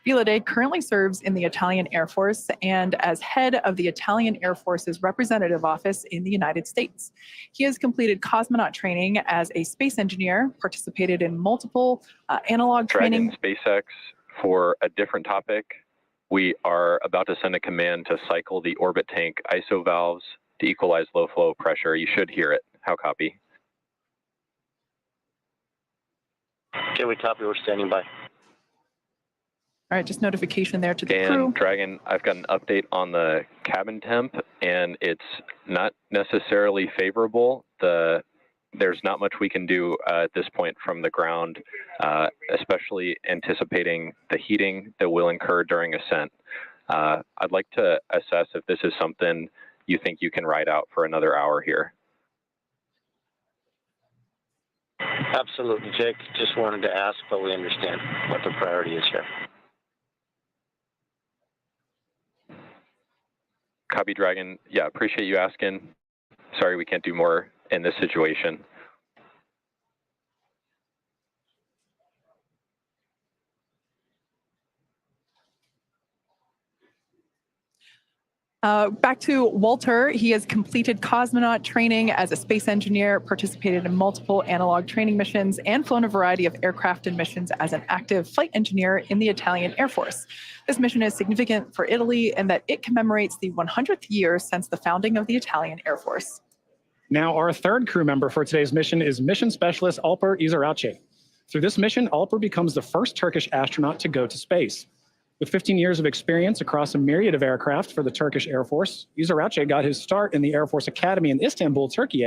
Villadei currently serves in the Italian Air Force and as head of the Italian Air Force's representative office in the United States. He has completed cosmonaut training as a space engineer, participated in multiple analog training. Dragon SpaceX, for a different topic, we are about to send a command to cycle the orbit tank ISO valves to equalize low flow pressure. You should hear it. How copy? Okay, we copy. We're standing by. All right, just notification there to the And crew. Dragon, I've got an update on the cabin temp, and it's not necessarily favorable. There's not much we can do at this point from the ground, especially anticipating the heating that will incur during ascent. I'd like to assess if this is something you think you can ride out for another hour here. Absolutely, Jake. Just wanted to ask, but we understand what the priority is here. Copy, Dragon. Yeah, appreciate you asking. Sorry we can't do more in this situation. Back to Walter. He has completed cosmonaut training as a space engineer, participated in multiple analog training missions, and flown a variety of aircraft and missions as an active flight engineer in the Italian Air Force. This mission is significant for Italy in that it commemorates the 100th year since the founding of the Italian Air Force. Now, our third crew member for today's mission is mission specialist Alper Gezeravcı. Through this mission, Alper becomes the first Turkish astronaut to go to space. With 15 years of experience across a myriad of aircraft for the Turkish Air Force, Gezeravcı got his start in the Air Force Academy in Istanbul, Turkey,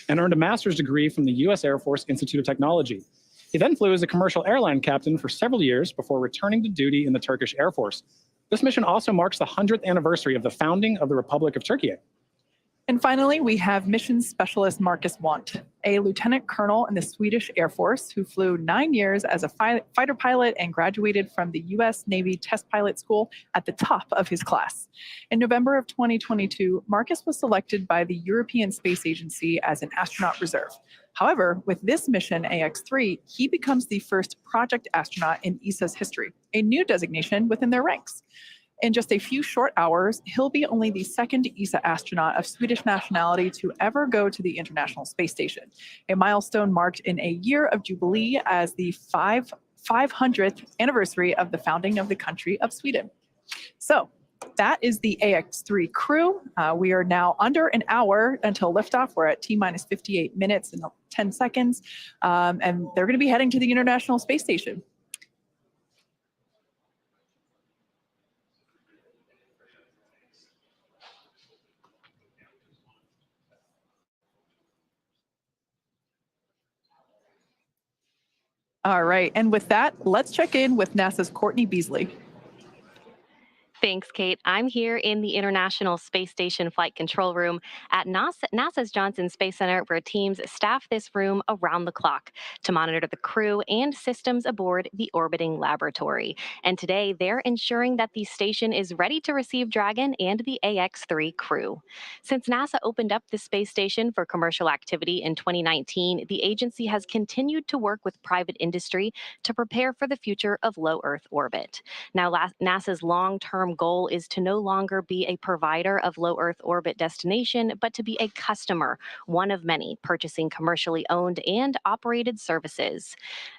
and earned a master's degree from the U.S. Air Force Institute of Technology. He then flew as a commercial airline captain for several years before returning to duty in the Turkish Air Force. This mission also marks the 100th anniversary of the founding of the Republic of Turkey. And finally, we have mission specialist Marcus Wandt, a lieutenant colonel in the Swedish Air Force who flew 9 years as a fighter pilot and graduated from the U.S. Navy Test Pilot School at the top of his class. In November of 2022, Marcus was selected by the European Space Agency as an astronaut reserve. However, with this mission, Ax-3, he becomes the first project astronaut in ESA's history, a new designation within their ranks. In just a few short hours, he'll be only the second ESA astronaut of Swedish nationality to ever go to the International Space Station, a milestone marked in a year of jubilee as the 500th anniversary of the founding of the country of Sweden. So that is the Ax-3 crew. We are now under an hour until liftoff. We're at T-minus 58 minutes and 10 seconds, and they're going to be heading to the International Space Station. All right. And with that, let's check in with NASA's Courtney Beasley. Thanks, Kate. I'm here in the International Space Station Flight Control Room at NASA's Johnson Space Center, where teams staff this room around the clock to monitor the crew and systems aboard the orbiting laboratory. And today, they're ensuring that the station is ready to receive Dragon and the Ax-3 crew. Since NASA opened up the space station for commercial activity in 2019, the agency has continued to work with private industry to prepare for the future of low Earth orbit. Now, NASA's long-term goal is to no longer be a provider of low Earth orbit destination, but to be a customer, one of many, purchasing commercially owned and operated services.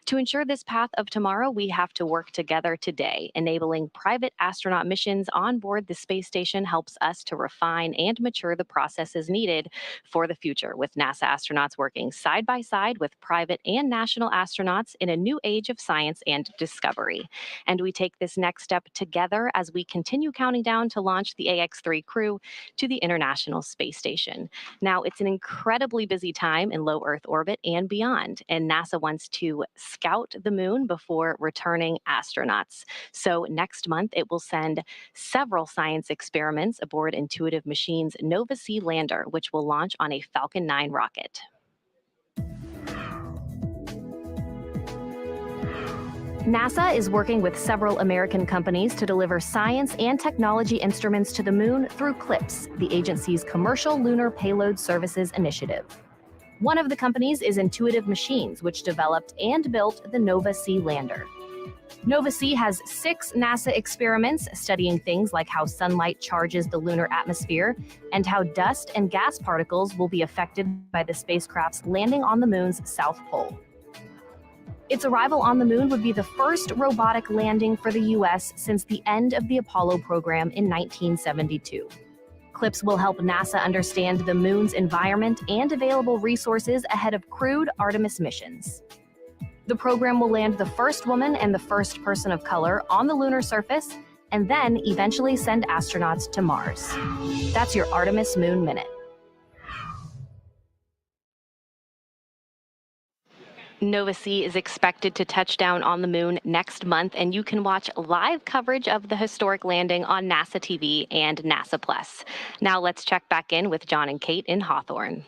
To ensure this path of tomorrow, we have to work together today. Enabling private astronaut missions on board the space station helps us to refine and mature the processes needed for the future, with NASA astronauts working side by side with private and national astronauts in a new age of science and discovery. And we take this next step together as we continue counting down to launch the Ax-3 crew to the International Space Station. Now, it's an incredibly busy time in low Earth orbit and beyond, and NASA wants to scout the moon before returning astronauts. So next month, it will send several science experiments aboard Intuitive Machines' Nova-C lander, which will launch on a Falcon 9 rocket. NASA is working with several American companies to deliver science and technology instruments to the moon through CLPS, the agency's Commercial Lunar Payload Services initiative. One of the companies is Intuitive Machines, which developed and built the Nova-C lander. Nova-C has 6 NASA experiments studying things like how sunlight charges the lunar atmosphere and how dust and gas particles will be affected by the spacecraft's landing on the moon's south pole. Its arrival on the moon would be the first robotic landing for the U.S. since the end of the Apollo program in 1972. CLPS will help NASA understand the moon's environment and available resources ahead of crewed Artemis missions. The program will land the first woman and the first person of color on the lunar surface, and then eventually send astronauts to Mars. That's your Artemis Moon Minute. Nova-C is expected to touch down on the moon next month, and you can watch live coverage of the historic landing on NASA TV and NASA Plus. Now let's check back in with John and Kate in Hawthorne.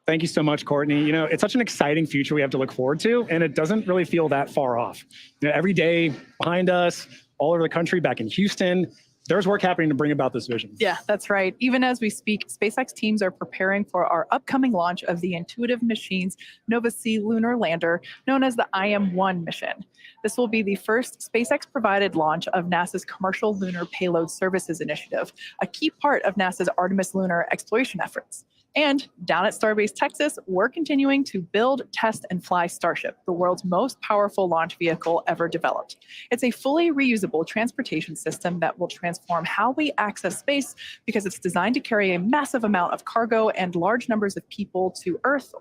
Thank you so much, Courtney. You know, it's such an exciting future we have to look forward to, and it doesn't really feel that far off. You know, every day behind us, all over the country, back in Houston, there's work happening to bring about this vision. Yeah, that's right. Even as we speak, SpaceX teams are preparing for our upcoming launch of the Intuitive Machines Nova-C lunar lander, known as the IM-1 mission. This will be the first SpaceX-provided launch of NASA's Commercial Lunar Payload Services initiative, a key part of NASA's Artemis lunar exploration efforts. And down at Starbase, Texas, we're continuing to build, test, and fly Starship, the world's most powerful launch vehicle ever developed. It's a fully reusable transportation system that will transform how we access space because it's designed to carry a massive amount of cargo and large numbers of people to Earth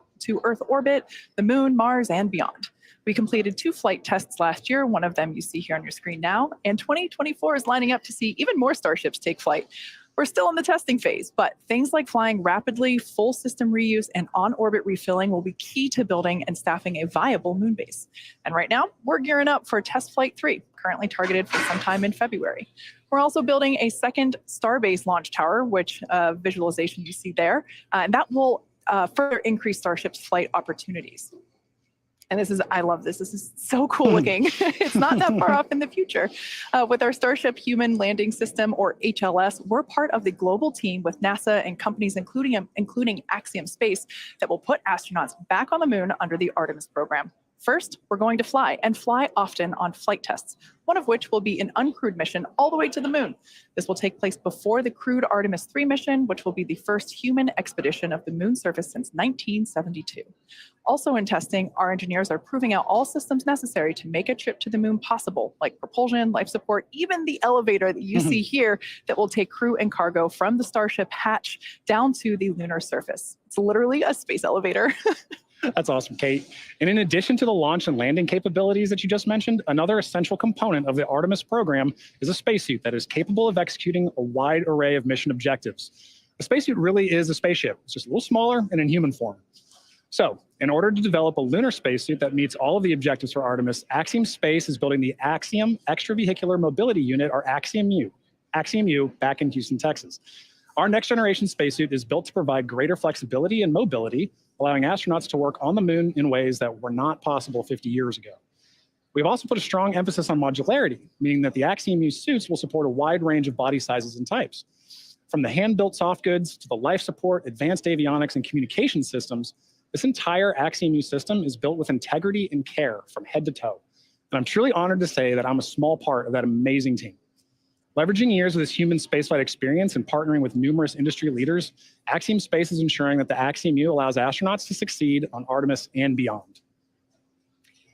orbit, the moon, Mars, and beyond. We completed 2 flight tests last year, one of them you see here on your screen now, and 2024 is lining up to see even more Starships take flight. We're still in the testing phase, but things like flying rapidly, full system reuse, and on-orbit refilling will be key to building and staffing a viable moon base. And right now, we're gearing up for Test Flight 3, currently targeted for sometime in February. We're also building a second Starbase launch tower, which visualization you see there, and that will further increase Starship's flight opportunities. And I love this. This is so cool looking. It's not that far off in the future. With our Starship Human Landing System, or HLS, we're part of the global team with NASA and companies, including Axiom Space, that will put astronauts back on the moon under the Artemis program. First, we're going to fly, and fly often on flight tests, one of which will be an uncrewed mission all the way to the moon. This will take place before the crewed Artemis 3 mission, which will be the first human expedition of the moon's surface since 1972. Also in testing, our engineers are proving out all systems necessary to make a trip to the moon possible, like propulsion, life support, even the elevator that you see here that will take crew and cargo from the Starship hatch down to the lunar surface. It's literally a space elevator. That's awesome, Kate. And in addition to the launch and landing capabilities that you just mentioned, another essential component of the Artemis program is a spacesuit that is capable of executing a wide array of mission objectives. A spacesuit really is a spaceship. It's just a little smaller and in human form. So in order to develop a lunar spacesuit that meets all of the objectives for Artemis, Axiom Space is building the Axiom Extravehicular Mobility Unit, or Axiom U, back in Houston, Texas. Our next generation spacesuit is built to provide greater flexibility and mobility, allowing astronauts to work on the moon in ways that were not possible 50 years ago. We've also put a strong emphasis on modularity, meaning that the Axiom U suits will support a wide range of body sizes and types. From the hand-built soft goods to the life support, advanced avionics, and communication systems, this entire Axiom U system is built with integrity and care from head to toe. And I'm truly honored to say that I'm a small part of that amazing team. Leveraging years of this human spaceflight experience and partnering with numerous industry leaders, Axiom Space is ensuring that the Axiom U allows astronauts to succeed on Artemis and beyond.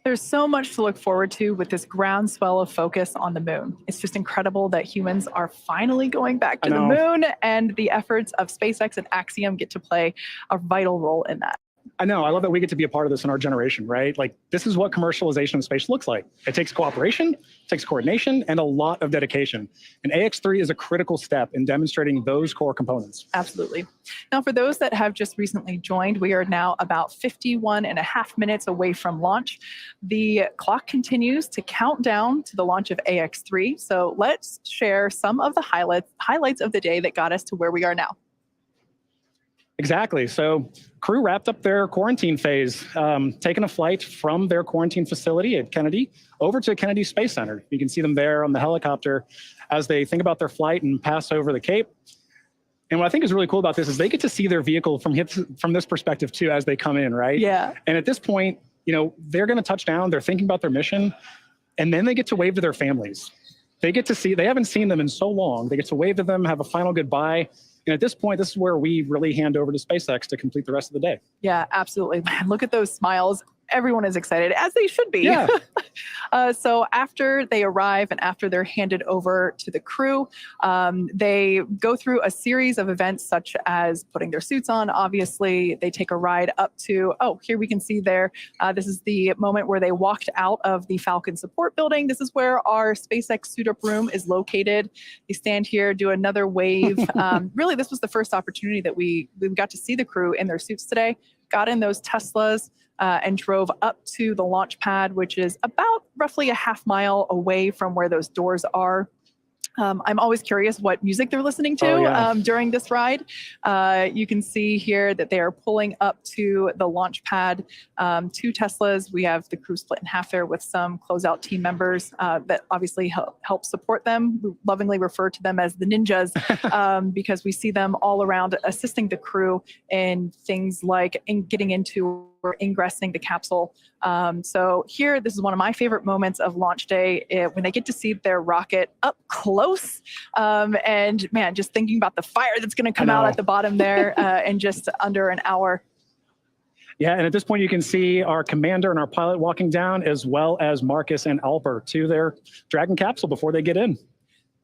There's so much to look forward to with this groundswell of focus on the moon. It's just incredible that humans are finally going back to the moon, and the efforts of SpaceX and Axiom get to play a vital role in that. I know. I love that we get to be a part of this in our generation, right? Like, this is what commercialization of space looks like. It takes cooperation, it takes coordination, and a lot of dedication. And Ax-3 is a critical step in demonstrating those core components. Absolutely. Now, for those that have just recently joined, we are now about 51.5 minutes away from launch. The clock continues to count down to the launch of Ax-3. So let's share some of the highlights of the day that got us to where we are now. Exactly. So crew wrapped up their quarantine phase, taking a flight from their quarantine facility at Kennedy over to Kennedy Space Center. You can see them there on the helicopter as they think about their flight and pass over the Cape. And what I think is really cool about this is they get to see their vehicle from this perspective too as they come in, right? Yeah. And at this point, you know, they're going to touch down, they're thinking about their mission, and then they get to wave to their families. They get to see, they haven't seen them in so long. They get to wave to them, have a final goodbye. And at this point, this is where we really hand over to SpaceX to complete the rest of the day. Yeah, absolutely. Man, look at those smiles. Everyone is excited, as they should be. Yeah. So after they arrive and after they're handed over to the crew, they go through a series of events such as putting their suits on. Obviously, they take a ride up to, here we can see there. This is the moment where they walked out of the Falcon support building. This is where our SpaceX suit up room is located. They stand here, do another wave. Really, this was the first opportunity that we got to see the crew in their suits today. Got in those Teslas and drove up to the launch pad, which is about roughly a half mile away from where those doors are. I'm always curious what music they're listening to during this ride. You can see here that they are pulling up to the launch pad, 2 Teslas. We have the crew split in half there with some closeout team members that obviously help support them. We lovingly refer to them as the ninjas because we see them all around assisting the crew in things like getting into or ingressing the capsule. So here, this is one of my favorite moments of launch day when they get to see their rocket up close. And man, just thinking about the fire that's going to come out at the bottom there in just under an hour. Yeah, and at this point, you can see our commander and our pilot walking down, as well as Marcus and Alper to their Dragon capsule before they get in.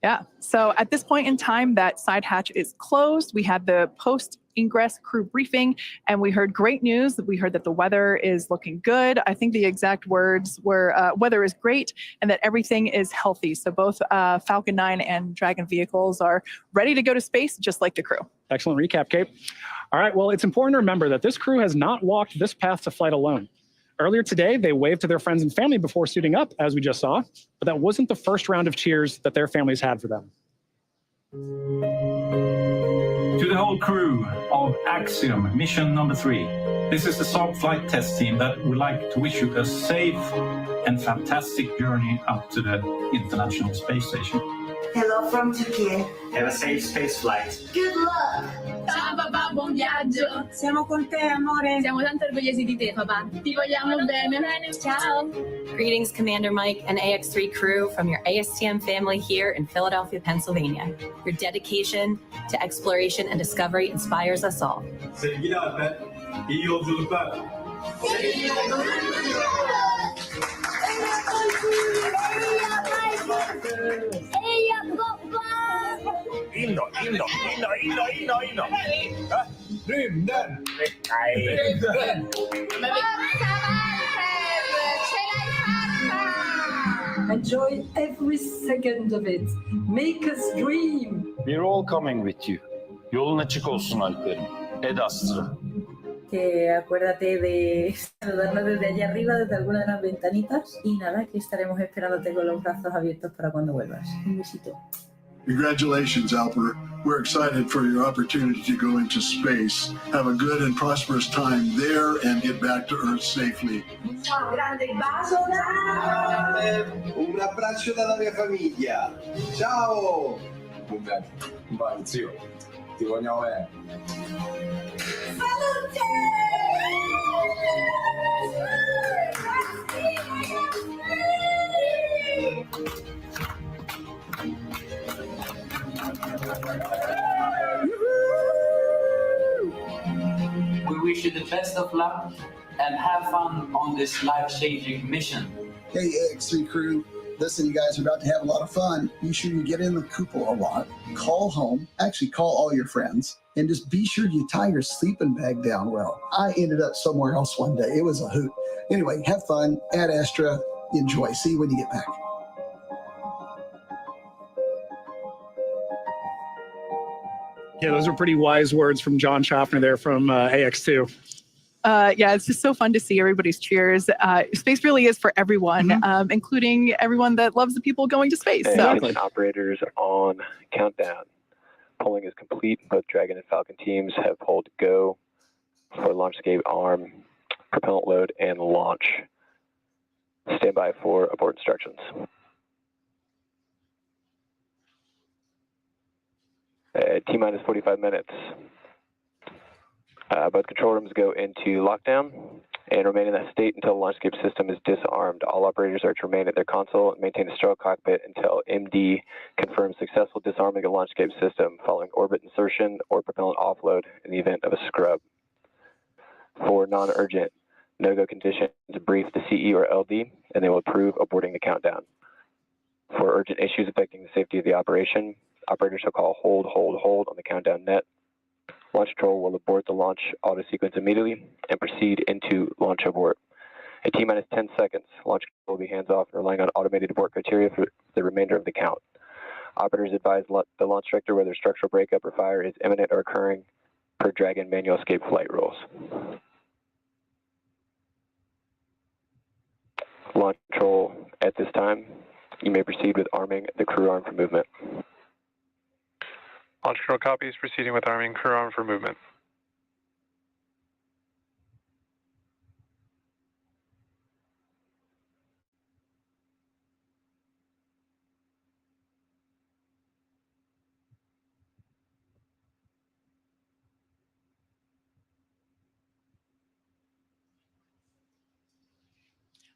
Yeah, so at this point in time, that side hatch is closed. We had the post-ingress crew briefing, and we heard great news. We heard that the weather is looking good. I think the exact words were, weather is great, and that everything is healthy. So both Falcon 9 and Dragon vehicles are ready to go to space, just like the crew. Excellent recap, Kate. All right, well, it's important to remember that this crew has not walked this path to flight alone. Earlier today, they waved to their friends and family before suiting up, as we just saw, but that wasn't the first round of cheers that their families had for them. To the whole crew of Axiom Mission Number 3, this is the Saab flight test team that would like to wish you a safe and fantastic journey up to the International Space Station. Hello from Turkey. Have a safe space flight. Good luck. Ciao papà, buon viaggio. Siamo con te, amore. Siamo tanto orgogliosi di te, papà. Ti vogliamo bene. Ciao. Greetings, Commander Mike and Ax-3 crew from your ASTM family here in Philadelphia, Pennsylvania. Your dedication to exploration and discovery inspires us all. Sevgili Alper, iyi yolculuklar. Inno. Rymden! Enjoy every second of it. Make us dream. We're all coming with you. Yolun açık olsun Alper'im. Ax-3. que acuérdate de saludarnos desde allá arriba, desde alguna de las ventanitas. Y nada, que estaremos esperándote con los brazos abiertos para cuando vuelvas. Un besito. Congratulations, Alper. We're excited for your opportunity to go into space. Have a good and prosperous time there and get back to Earth safely. Un abbraccio dalla mia famiglia. Ciao! Vai, zio. Ti vogliamo bene. We wish you the best of luck and have fun on this life-changing mission. Hey, Ax-3 crew. Listen, you guys are about to have a lot of fun. Be sure you get in the cupola a lot. Call home. Actually, call all your friends. And just be sure you tie your sleeping bag down well. I ended up somewhere else one day. It was a hoot. Anyway, have fun. Ad Astra. Enjoy. See you when you get back. Yeah, those are pretty wise words from John Schaffner there from AX2. Yeah, it's just so fun to see everybody's cheers. Space really is for everyone, including everyone that loves the people going to space. Exactly. Operators on countdown. Polling is complete. Both Dragon and Falcon teams have pulled go for LaunchScape arm, propellant load, and launch. Stand by for abort instructions. T-minus 45 minutes. Both control rooms go into lockdown and remain in that state until the LaunchScape system is disarmed. All operators are to remain at their console and maintain a sterile cockpit until MD confirms successful disarming of the LaunchScape system following orbit insertion or propellant offload in the event of a scrub. For non-urgent no-go conditions, brief the CE or LD and they will approve aborting the countdown. For urgent issues affecting the safety of the operation, operators shall call hold on the countdown net. Launch control will abort the launch auto sequence immediately and proceed into launch abort. At T-minus 10 seconds, launch control will be hands-off and relying on automated abort criteria for the remainder of the count. Operators advise the launch director whether structural breakup or fire is imminent or occurring per Dragon manual escape flight rules. Launch control at this time. You may proceed with arming the crew arm for movement. Launch control copies, proceeding with arming crew arm for movement.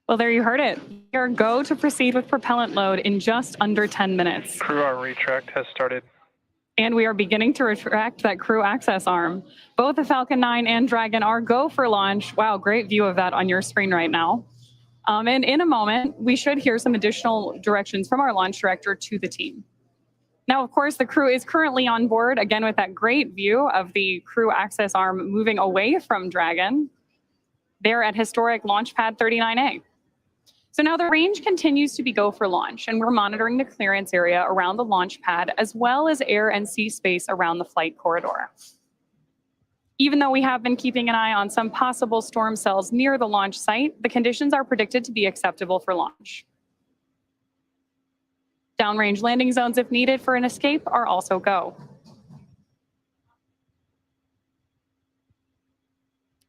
Well, there you heard it. We are go to proceed with propellant load in just under 10 minutes. Crew arm retract has started. And we are beginning to retract that crew access arm. Both the Falcon 9 and Dragon are go for launch. Wow, great view of that on your screen right now. And in a moment, we should hear some additional directions from our launch director to the team. Now, of course, the crew is currently on board, again, with that great view of the crew access arm moving away from Dragon. They're at historic launch pad 39A. So now the range continues to be go for launch, and we're monitoring the clearance area around the launch pad, as well as air and sea space around the flight corridor. Even though we have been keeping an eye on some possible storm cells near the launch site, the conditions are predicted to be acceptable for launch. Downrange landing zones, if needed for an escape, are also go.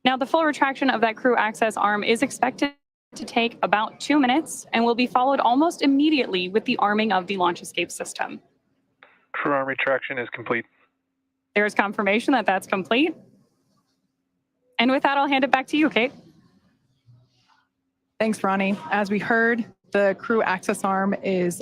Now, the full retraction of that crew access arm is expected to take about 2 minutes and will be followed almost immediately with the arming of the launch escape system. Crew arm retraction is complete. There's confirmation that that's complete. And with that, I'll hand it back to you, Kate. Thanks, Ronnie. As we heard, the crew access arm is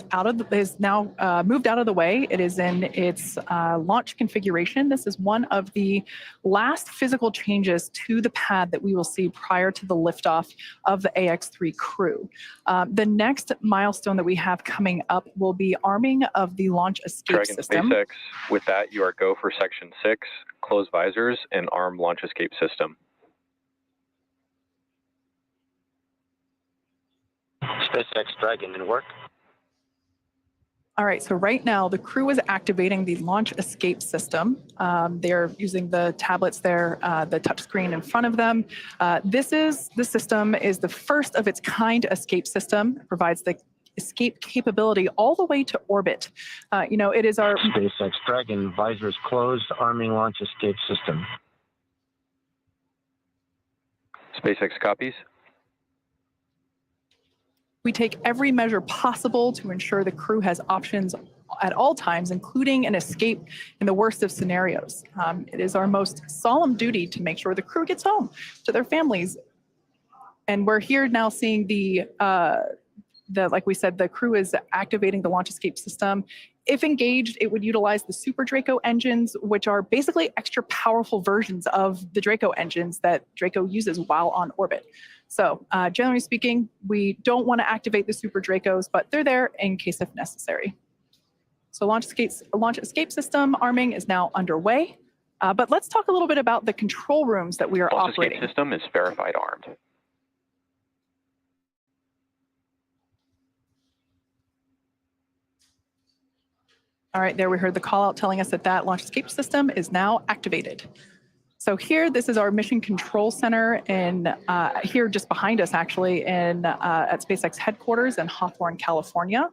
now moved out of the way. It is in its launch configuration. This is one of the last physical changes to the pad that we will see prior to the liftoff of the AX-3 crew. The next milestone that we have coming up will be arming of the launch escape Dragon system. SpaceX, with that, you are go for Section 6, close visors, and arm launch escape system. SpaceX Dragon in work. All right, so right now the crew is activating the launch escape system. They're using the tablets there, the touchscreen in front of them. This system is the first of its kind escape system. It provides the escape capability all the way to orbit. It is our SpaceX Dragon visors closed, arming launch escape system. SpaceX copies. We take every measure possible to ensure the crew has options at all times, including an escape in the worst of scenarios. It is our most solemn duty to make sure the crew gets home to their families. And we're here now seeing like we said, the crew is activating the launch escape system. If engaged, it would utilize the Super Draco engines, which are basically extra powerful versions of the Draco engines that Draco uses while on orbit. So generally speaking, we don't want to activate the Super Dracos, but they're there in case if necessary. So launch escape system arming is now underway. But let's talk a little bit about the control rooms that we are operating. Launch escape system is verified armed. All right, there we heard the call out telling us that launch escape system is now activated. So here, this is our mission control center, and here just behind us, actually, at SpaceX headquarters in Hawthorne, California.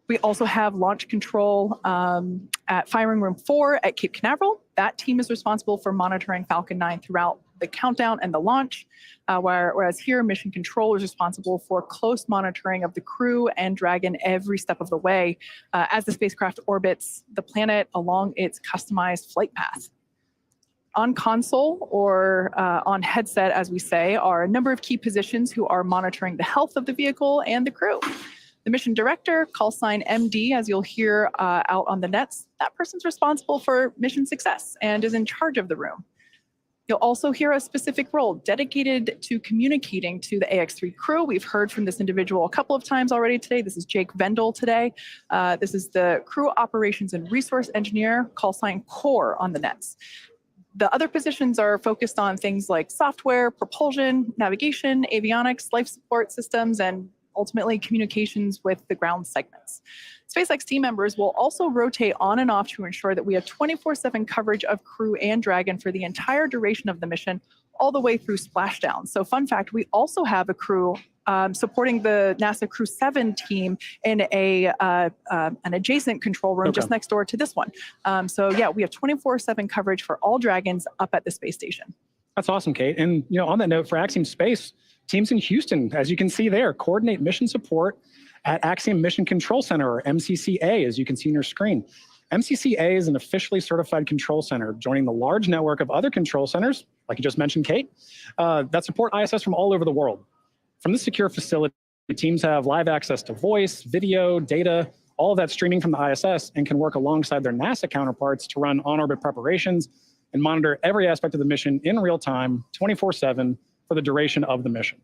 We also have launch control at Firing Room 4 at Cape Canaveral. That team is responsible for monitoring Falcon 9 throughout the countdown and the launch, whereas here, mission control is responsible for close monitoring of the crew and Dragon every step of the way as the spacecraft orbits the planet along its customized flight path. On console, or on headset, as we say, are a number of key positions who are monitoring the health of the vehicle and the crew. The mission director, call sign MD, as you'll hear out on the nets, that person's responsible for mission success and is in charge of the room. You'll also hear a specific role dedicated to communicating to the Ax-3 crew. We've heard from this individual a couple of times already today. This is Jake Vendel today. This is the crew operations and resource engineer, call sign Core on the nets. The other positions are focused on things like software, propulsion, navigation, avionics, life support systems, and ultimately communications with the ground segments. SpaceX team members will also rotate on and off to ensure that we have 24/7 coverage of crew and Dragon for the entire duration of the mission, all the way through splashdown. So fun fact, we also have a crew supporting the NASA Crew 7 team in an adjacent control room just next door to this one. So yeah, we have 24/7 coverage for all Dragons up at the space station. That's awesome, Kate. And on that note, for Axiom Space, teams in Houston, as you can see there, coordinate mission support at Axiom Mission Control Center, or MCCA, as you can see on your screen. MCCA is an officially certified control center, joining the large network of other control centers, like you just mentioned, Kate, that support ISS from all over the world. From this secure facility, teams have live access to voice, video, data, all of that streaming from the ISS, and can work alongside their NASA counterparts to run on-orbit preparations and monitor every aspect of the mission in real time, 24/7, for the duration of the mission.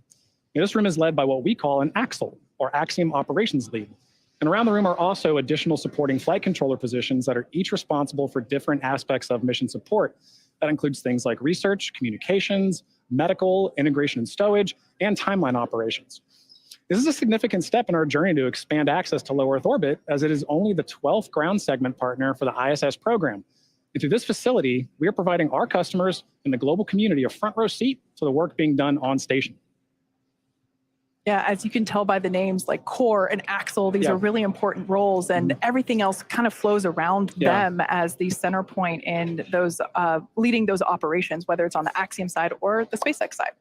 This room is led by what we call an AXL, or Axiom Operations Lead. And around the room are also additional supporting flight controller positions that are each responsible for different aspects of mission support. That includes things like research, communications, medical, integration and stowage, and timeline operations. This is a significant step in our journey to expand access to low Earth orbit, as it is only the 12th ground segment partner for the ISS program. And through this facility, we are providing our customers and the global community a front row seat to the work being done on station. Yeah, as you can tell by the names like Core and Axel, these are really important roles, and everything else kind of flows around them as the center point in those leading those operations, whether it's on the Axiom side or the SpaceX side.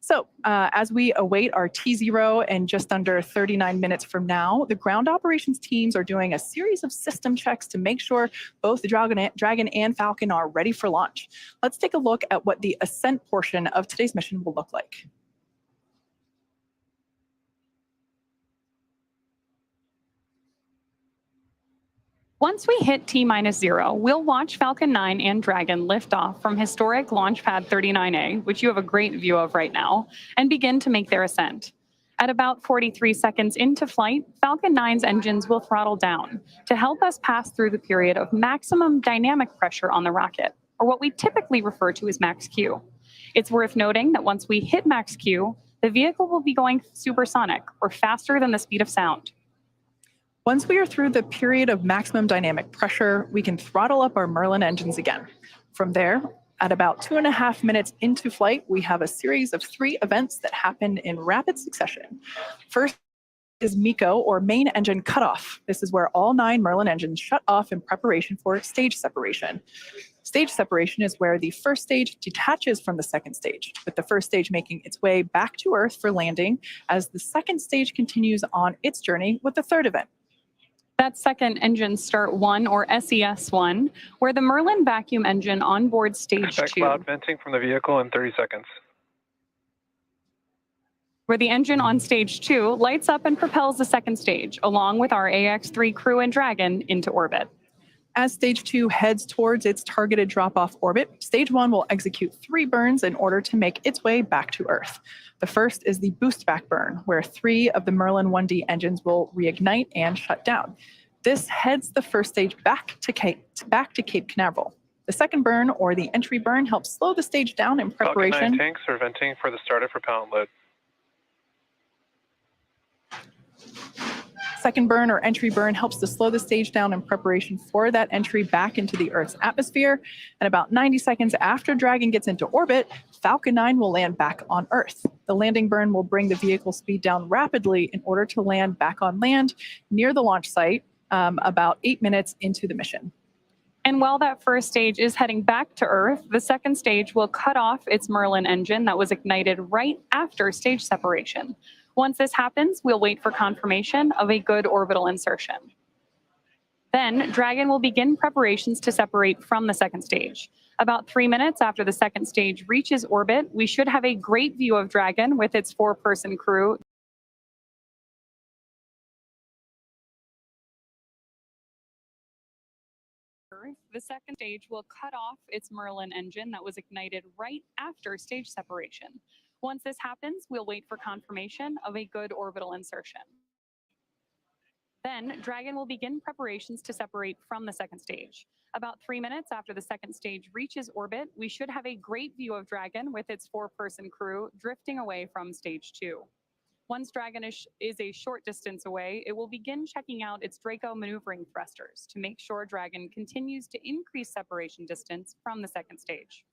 So as we await our T0 in just under 39 minutes from now, the ground operations teams are doing a series of system checks to make sure both the Dragon and Falcon are ready for launch. Let's take a look at what the ascent portion of today's mission will look like. Once we hit T-0, we'll watch Falcon 9 and Dragon lift off from historic Launch Pad 39A, which you have a great view of right now, and begin to make their ascent. At about 43 seconds into flight, Falcon 9's engines will throttle down to help us pass through the period of maximum dynamic pressure on the rocket, or what we typically refer to as max Q. It's worth noting that once we hit max Q, the vehicle will be going supersonic, or faster than the speed of sound. Once we are through the period of maximum dynamic pressure, we can throttle up our Merlin engines again. From there, at about 2.5 minutes into flight, we have a series of 3 events that happen in rapid succession. First is MECO, or main engine cutoff. This is where all 9 Merlin engines shut off in preparation for stage separation. Stage separation is where the first stage detaches from the second stage, with the first stage making its way back to Earth for landing as the second stage continues on its journey with the third event. That's second engine start 1, or SES1, where the Merlin vacuum engine on board stage Expect 2. cloud venting from the vehicle in 30 seconds. Where the engine on stage 2 lights up and propels the second stage, along with our Ax-3 crew and Dragon, into orbit. As stage 2 heads towards its targeted drop-off orbit, stage 1 will execute 3 burns in order to make its way back to Earth. The first is the boost back burn, where 3 of the Merlin 1D engines will reignite and shut down. This heads the first stage back to Cape Canaveral. The second burn, or the entry burn, helps slow the stage down in preparation. Falcon 9 tanks are venting for the start of propellant load. Second burn, or entry burn, helps to slow the stage down in preparation for that entry back into the Earth's atmosphere. And about 90 seconds after Dragon gets into orbit, Falcon 9 will land back on Earth. The landing burn will bring the vehicle speed down rapidly in order to land back on land near the launch site about 8 minutes into the mission. And while that first stage is heading back to Earth, the second stage will cut off its Merlin engine that was ignited right after stage separation. Once this happens, we'll wait for confirmation of a good orbital insertion. Then, Dragon will begin preparations to separate from the second stage. About 3 minutes after the second stage reaches orbit, we should have a great view of Dragon with its 4-person crew. The second stage will cut off its Merlin engine that was ignited right after stage separation. Once this happens, we'll wait for confirmation of a good orbital insertion. Then, Dragon will begin preparations to separate from the second stage. About 3 minutes after the second stage reaches orbit, we should have a great view of Dragon with its 4-person crew drifting away from stage 2. Once Dragon is a short distance away, it will begin checking out its Draco maneuvering thrusters to make sure Dragon continues to increase separation distance from the second stage.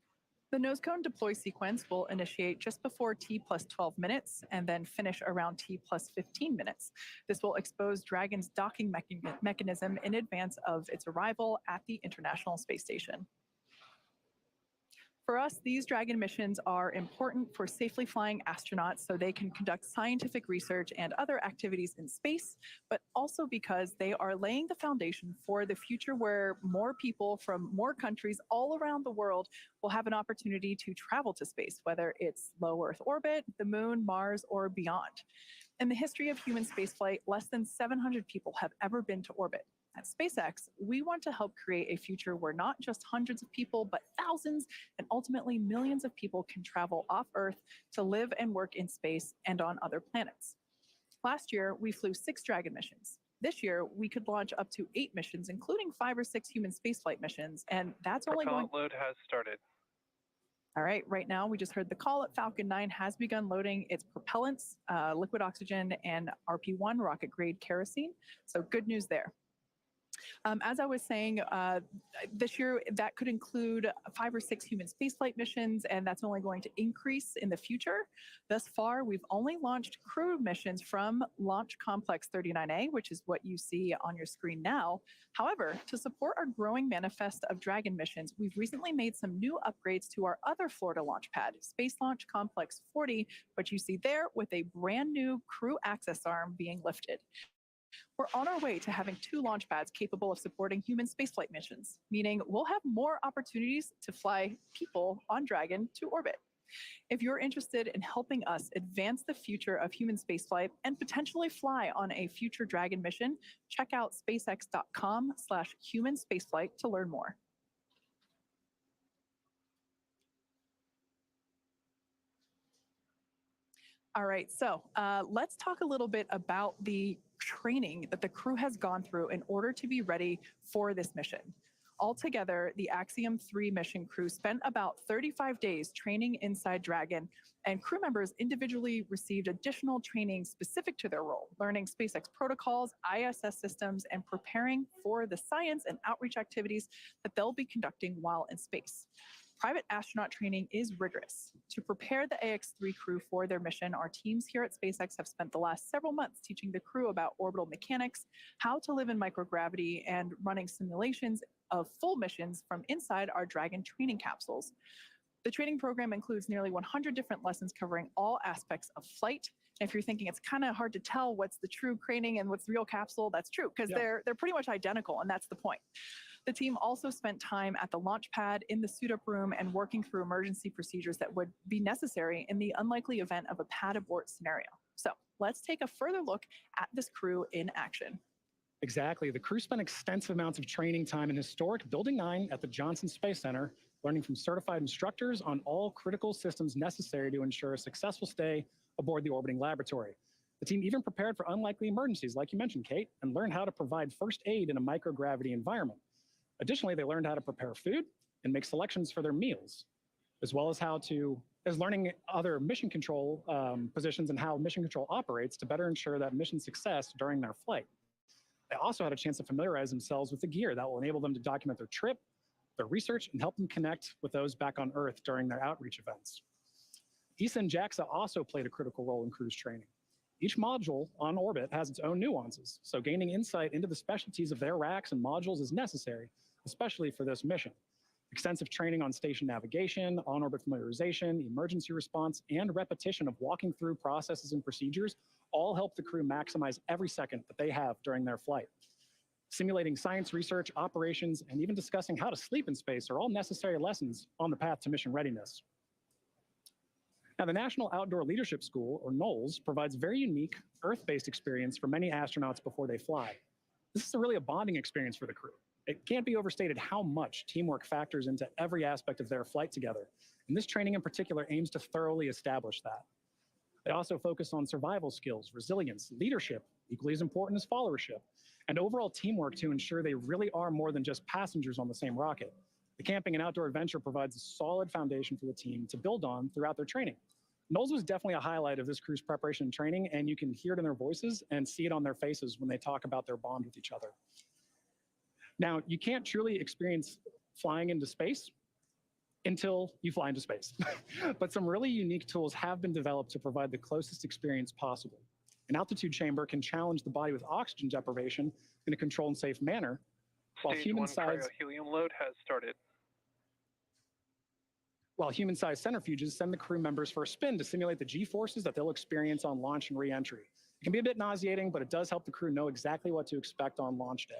The nose cone deploy sequence will initiate just before T+12 minutes and then finish around T+15 minutes. This will expose Dragon's docking mechanism in advance of its arrival at the International Space Station. For us, these Dragon missions are important for safely flying astronauts so they can conduct scientific research and other activities in space, but also because they are laying the foundation for the future where more people from more countries all around the world will have an opportunity to travel to space, whether it's low Earth orbit, the moon, Mars, or beyond. In the history of human spaceflight, less than 700 people have ever been to orbit. At SpaceX, we want to help create a future where not just hundreds of people, but thousands and ultimately millions of people can travel off Earth to live and work in space and on other planets. Last year, we flew 6 Dragon missions. This year, we could launch up to 8 missions, including 5 or 6 human spaceflight missions, and that's only going... Propellant load has started. All right, right now we just heard the call at Falcon 9 has begun loading its propellants, liquid oxygen, and RP1 rocket grade kerosene. So good news there. As I was saying, this year that could include 5 or 6 human spaceflight missions, and that's only going to increase in the future. Thus far, we've only launched crew missions from Launch Complex 39A, which is what you see on your screen now. However, to support our growing manifest of Dragon missions, we've recently made some new upgrades to our other Florida launch pad, Space Launch Complex 40, which you see there with a brand new crew access arm being lifted. We're on our way to having 2 launch pads capable of supporting human spaceflight missions, meaning we'll have more opportunities to fly people on Dragon to orbit. If you're interested in helping us advance the future of human spaceflight and potentially fly on a future Dragon mission, check out spacex.com/human spaceflight to learn more. All right, so let's talk a little bit about the training that the crew has gone through in order to be ready for this mission. Altogether, the Axiom 3 mission crew spent about 35 days training inside Dragon, and crew members individually received additional training specific to their role, learning SpaceX protocols, ISS systems, and preparing for the science and outreach activities that they'll be conducting while in space. Private astronaut training is rigorous. To prepare the Ax-3 crew for their mission, our teams here at SpaceX have spent the last several months teaching the crew about orbital mechanics, how to live in microgravity, and running simulations of full missions from inside our Dragon training capsules. The training program includes nearly 100 different lessons covering all aspects of flight. And if you're thinking it's kind of hard to tell what's the true training and what's the real capsule, that's true, because they're pretty much identical, and that's the point. The team also spent time at the launch pad, in the suit-up room, and working through emergency procedures that would be necessary in the unlikely event of a pad abort scenario. So let's take a further look at this crew in action. Exactly. The crew spent extensive amounts of training time in historic Building 9 at the Johnson Space Center, learning from certified instructors on all critical systems necessary to ensure a successful stay aboard the orbiting laboratory. The team even prepared for unlikely emergencies, like you mentioned, Kate, and learned how to provide first aid in a microgravity environment. Additionally, they learned how to prepare food and make selections for their meals, as well as learning other mission control positions and how mission control operates to better ensure that mission success during their flight. They also had a chance to familiarize themselves with the gear that will enable them to document their trip, their research, and help them connect with those back on Earth during their outreach events. ESA and JAXA also played a critical role in cruise training. Each module on orbit has its own nuances, so gaining insight into the specialties of their racks and modules is necessary, especially for this mission. Extensive training on station navigation, on-orbit familiarization, emergency response, and repetition of walking through processes and procedures all help the crew maximize every second that they have during their flight. Simulating science research, operations, and even discussing how to sleep in space are all necessary lessons on the path to mission readiness. Now, the National Outdoor Leadership School, or NOLS, provides very unique Earth-based experience for many astronauts before they fly. This is really a bonding experience for the crew. It can't be overstated how much teamwork factors into every aspect of their flight together, and this training in particular aims to thoroughly establish that. They also focus on survival skills, resilience, leadership, equally as important as followership, and overall teamwork to ensure they really are more than just passengers on the same rocket. The camping and outdoor adventure provides a solid foundation for the team to build on throughout their training. NOLS was definitely a highlight of this crew's preparation and training, and you can hear it in their voices and see it on their faces when they talk about their bond with each other. Now, you can't truly experience flying into space until you fly into space. But some really unique tools have been developed to provide the closest experience possible. An altitude chamber can challenge the body with oxygen deprivation in a controlled and safe manner, while Stage 1 human-sized cryo-helium load has started. Centrifuges send the crew members for a spin to simulate the G-forces that they'll experience on launch and re-entry. It can be a bit nauseating, but it does help the crew know exactly what to expect on launch day.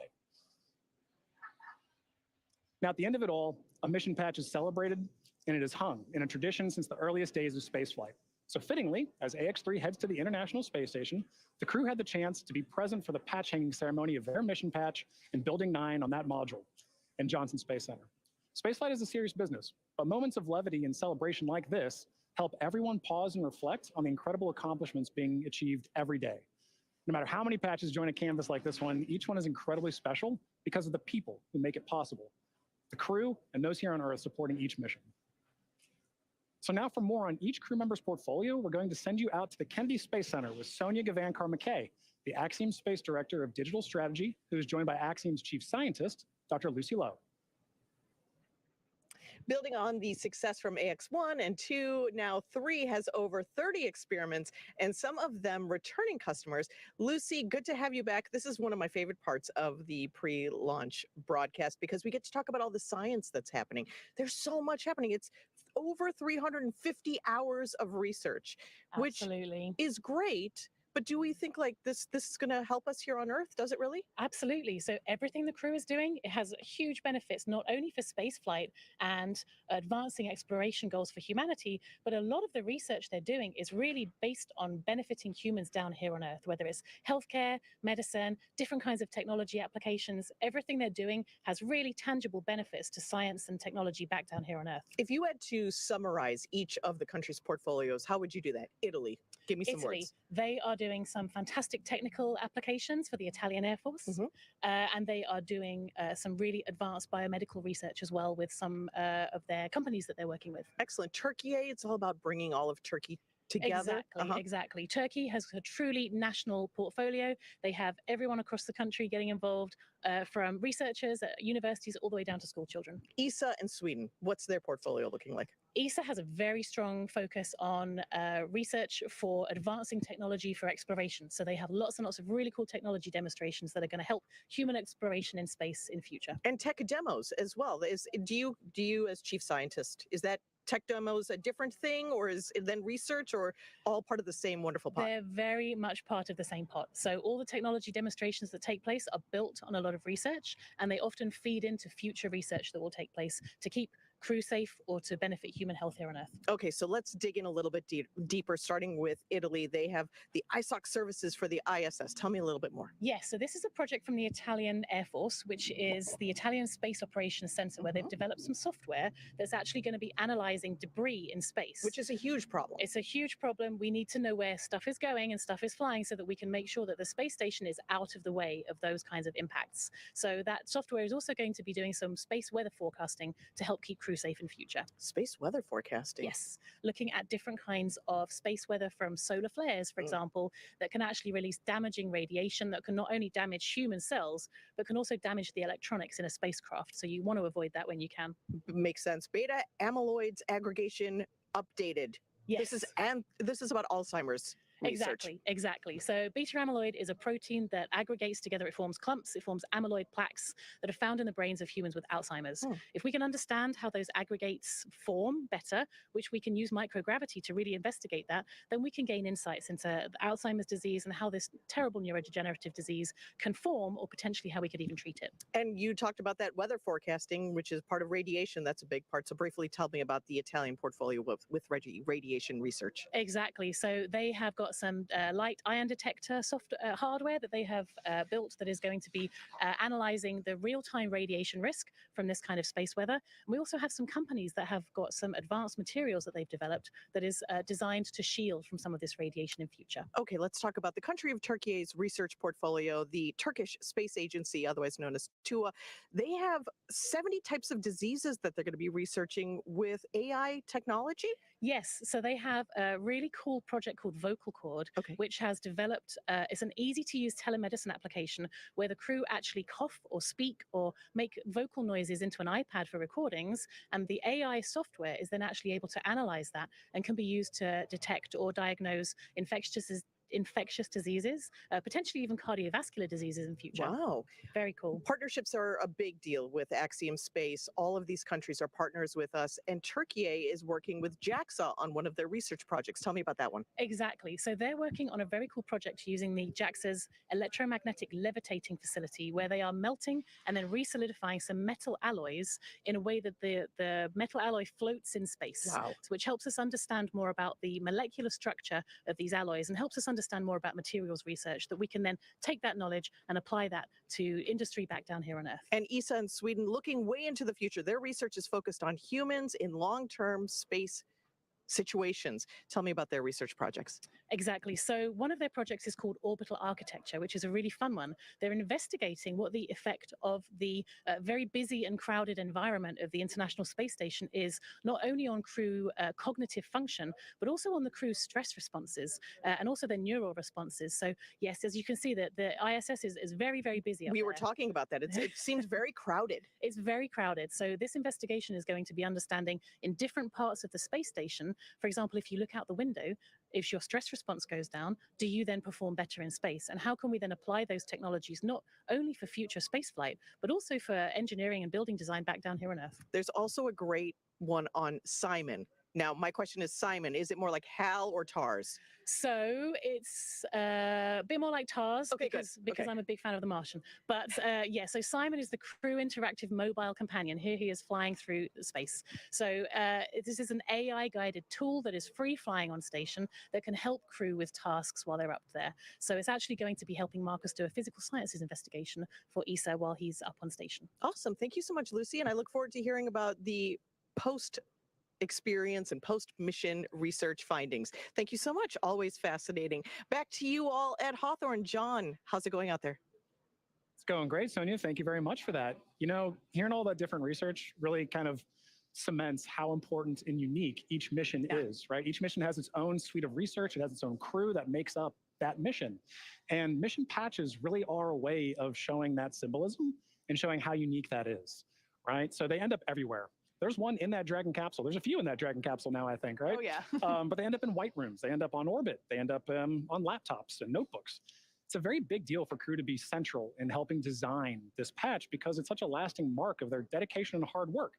Now, at the end of it all, a mission patch is celebrated and it is hung in a tradition since the earliest days of spaceflight. So fittingly, as Ax-3 heads to the International Space Station, the crew had the chance to be present for the patch hanging ceremony of their mission patch in Building 9 on that module in Johnson Space Center. Spaceflight is a serious business, but moments of levity and celebration like this help everyone pause and reflect on the incredible accomplishments being achieved every day. No matter how many patches join a canvas like this one, each one is incredibly special because of the people who make it possible. The crew and those here on Earth supporting each mission. So now for more on each crew member's portfolio, we're going to send you out to the Kennedy Space Center with Sonia Gavankar-McKay, the Axiom Space Director of Digital Strategy, who is joined by Axiom's Chief Scientist, Dr. Lucy Lowe. Building on the success from AX1 and 2, now 3 has over 30 experiments and some of them returning customers. Lucy, good to have you back. This is one of my favorite parts of the pre-launch broadcast because we get to talk about all the science that's happening. There's so much happening. It's over 350 hours of research, which is great. But do we think like this is going to help us here on Earth? Does it really? Absolutely. So everything the crew is doing, it has huge benefits, not only for spaceflight and advancing exploration goals for humanity, but a lot of the research they're doing is really based on benefiting humans down here on Earth, whether it's healthcare, medicine, different kinds of technology applications. Everything they're doing has really tangible benefits to science and technology back down here on Earth. If you had to summarize each of the country's portfolios, how would you do that? Italy, give me some words. They are doing doing some fantastic technical applications for the Italian Air Force, and they are doing some really advanced biomedical research as well with some of their companies that they're working with. Excellent. Turkey, it's all about bringing all of Turkey together. Exactly. Turkey has a truly national portfolio. They have everyone across the country getting involved, from researchers at universities all the way down to school children. ESA and Sweden, what's their portfolio looking like? ESA has a very strong focus on research for advancing technology for exploration. So they have lots and lots of really cool technology demonstrations that are going to help human exploration in space in future. And tech demos as well. Do you as chief scientist, is that tech demos a different thing, or is it then research, or all part of the same wonderful pot? They're very much part of the same pot. So all the technology demonstrations that take place are built on a lot of research, and they often feed into future research that will take place to keep crew safe or to benefit human health here on Earth. Okay, so let's dig in a little bit deeper, starting with Italy. They have the ISOC services for the ISS. Tell me a little bit more. Yes, so this is a project from the Italian Air Force, which is the Italian Space Operations Center, where they've developed some software that's actually going to be analyzing debris in space. Which is a huge problem. It's a huge problem. We need to know where stuff is going and stuff is flying so that we can make sure that the space station is out of the way of those kinds of impacts. So that software is also going to be doing some space weather forecasting to help keep crew safe in future. Space weather forecasting? Yes, looking at different kinds of space weather from solar flares, for example, that can actually release damaging radiation that can not only damage human cells, but can also damage the electronics in a spacecraft. So you want to avoid that when you can. Makes sense. Beta amyloids aggregation updated. Yes. This is about Alzheimer's. Research. Exactly. So beta amyloid is a protein that aggregates together. It forms clumps, it forms amyloid plaques that are found in the brains of humans with Alzheimer's. If we can understand how those aggregates form better, which we can use microgravity to really investigate that, then we can gain insights into Alzheimer's disease and how this terrible neurodegenerative disease can form, or potentially how we could even treat it. And you talked about that weather forecasting, which is part of radiation. That's a big part. So briefly tell me about the Italian portfolio with radiation research. Exactly. So they have got some light ion detector hardware that they have built that is going to be analyzing the real-time radiation risk from this kind of space weather. And we also have some companies that have got some advanced materials that they've developed that is designed to shield from some of this radiation in future. Okay, let's talk about the country of Turkey's research portfolio, the Turkish Space Agency, otherwise known as TUA. They have 70 types of diseases that they're going to be researching with AI technology? Yes, so they have a really cool project called Vocal Cord, which has developed, it's an easy-to-use telemedicine application where the crew actually cough or speak or make vocal noises into an iPad for recordings, and the AI software is then actually able to analyze that and can be used to detect or diagnose infectious diseases, potentially even cardiovascular diseases in future. Wow. Very cool. Partnerships are a big deal with Axiom Space. All of these countries are partners with us, and Turkey is working with JAXA on one of their research projects. Tell me about that one. Exactly. So they're working on a very cool project using the JAXA's electromagnetic levitating facility, where they are melting and then re-solidifying some metal alloys in a way that the metal alloy floats in space. Wow. So which helps us understand more about the molecular structure of these alloys and helps us understand more about materials research that we can then take that knowledge and apply that to industry back down here on Earth. And ESA and Sweden, looking way into the future, their research is focused on humans in long-term space situations. Tell me about their research projects. Exactly. So one of their projects is called Orbital Architecture, which is a really fun one. They're investigating what the effect of the very busy and crowded environment of the International Space Station is, not only on crew cognitive function, but also on the crew's stress responses and also their neural responses. So yes, as you can see, that the ISS is very, very busy. We were talking about that. It seems very crowded. It's very crowded. So this investigation is going to be understanding in different parts of the space station. For example, if you look out the window, if your stress response goes down, do you then perform better in space? And how can we then apply those technologies not only for future spaceflight, but also for engineering and building design back down here on Earth? There's also a great one on Simon. Now, my question is, Simon, is it more like HAL or TARS? So it's a bit more like TARS, because I'm a big fan of The Martian. But yeah, so Simon is the crew interactive mobile companion. Here he is flying through space. So this is an AI-guided tool that is free flying on station that can help crew with tasks while they're up there. So it's actually going to be helping Marcus do a physical sciences investigation for ESA while he's up on station. Awesome. Thank you so much, Lucy. And I look forward to hearing about the post experience and post-mission research findings. Thank you so much. Always fascinating. Back to you all at Hawthorne. John, how's it going out there? It's going great, Sonia. Thank you very much for that. You know, hearing all that different research really kind of cements how important and unique each mission is, right? Each mission has its own suite of research. It has its own crew that makes up that mission. And mission patches really are a way of showing that symbolism and showing how unique that is, right? So they end up everywhere. There's one in that Dragon capsule. There's a few in that Dragon capsule now, I think, right? Oh, yeah. But they end up in white rooms. They end up on orbit. They end up on laptops and notebooks. It's a very big deal for crew to be central in helping design this patch because it's such a lasting mark of their dedication and hard work.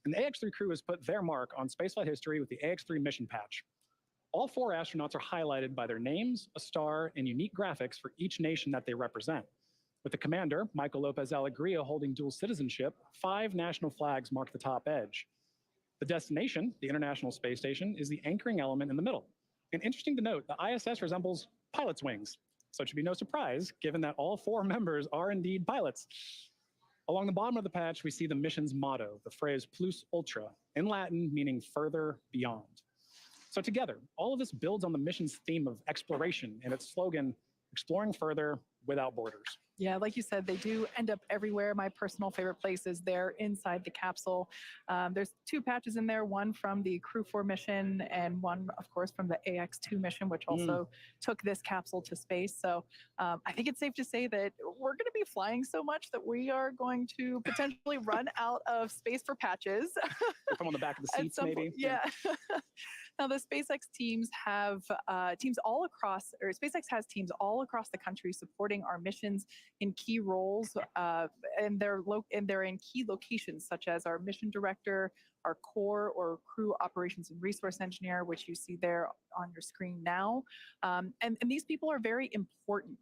And the Ax-3 crew has put their mark on spaceflight history with the Ax-3 mission patch. All 4 astronauts are highlighted by their names, a star, and unique graphics for each nation that they represent. With the commander, Michael López-Alegría, holding dual citizenship, 5 national flags mark the top edge. The destination, the International Space Station, is the anchoring element in the middle. And interesting to note, the ISS resembles pilot's wings. So it should be no surprise, given that all 4 members are indeed pilots. Along the bottom of the patch, we see the mission's motto, the phrase plus ultra, in Latin meaning further beyond. So together, all of this builds on the mission's theme of exploration and its slogan, exploring further without borders. Yeah, like you said, they do end up everywhere. My personal favorite place is there inside the capsule. There's 2 patches in there, one from the Crew 4 mission and one, of course, from the Ax-2 mission, which also took this capsule to space. So I think it's safe to say that we're going to be flying so much that we are going to potentially run out of space for patches. From on the back of the seats, maybe. Yeah. Now, the SpaceX teams have teams all across, or SpaceX has teams all across the country supporting our missions in key roles, and they're in key locations such as our mission director, our core or crew operations and resource engineer, which you see there on your screen now. And these people are very important.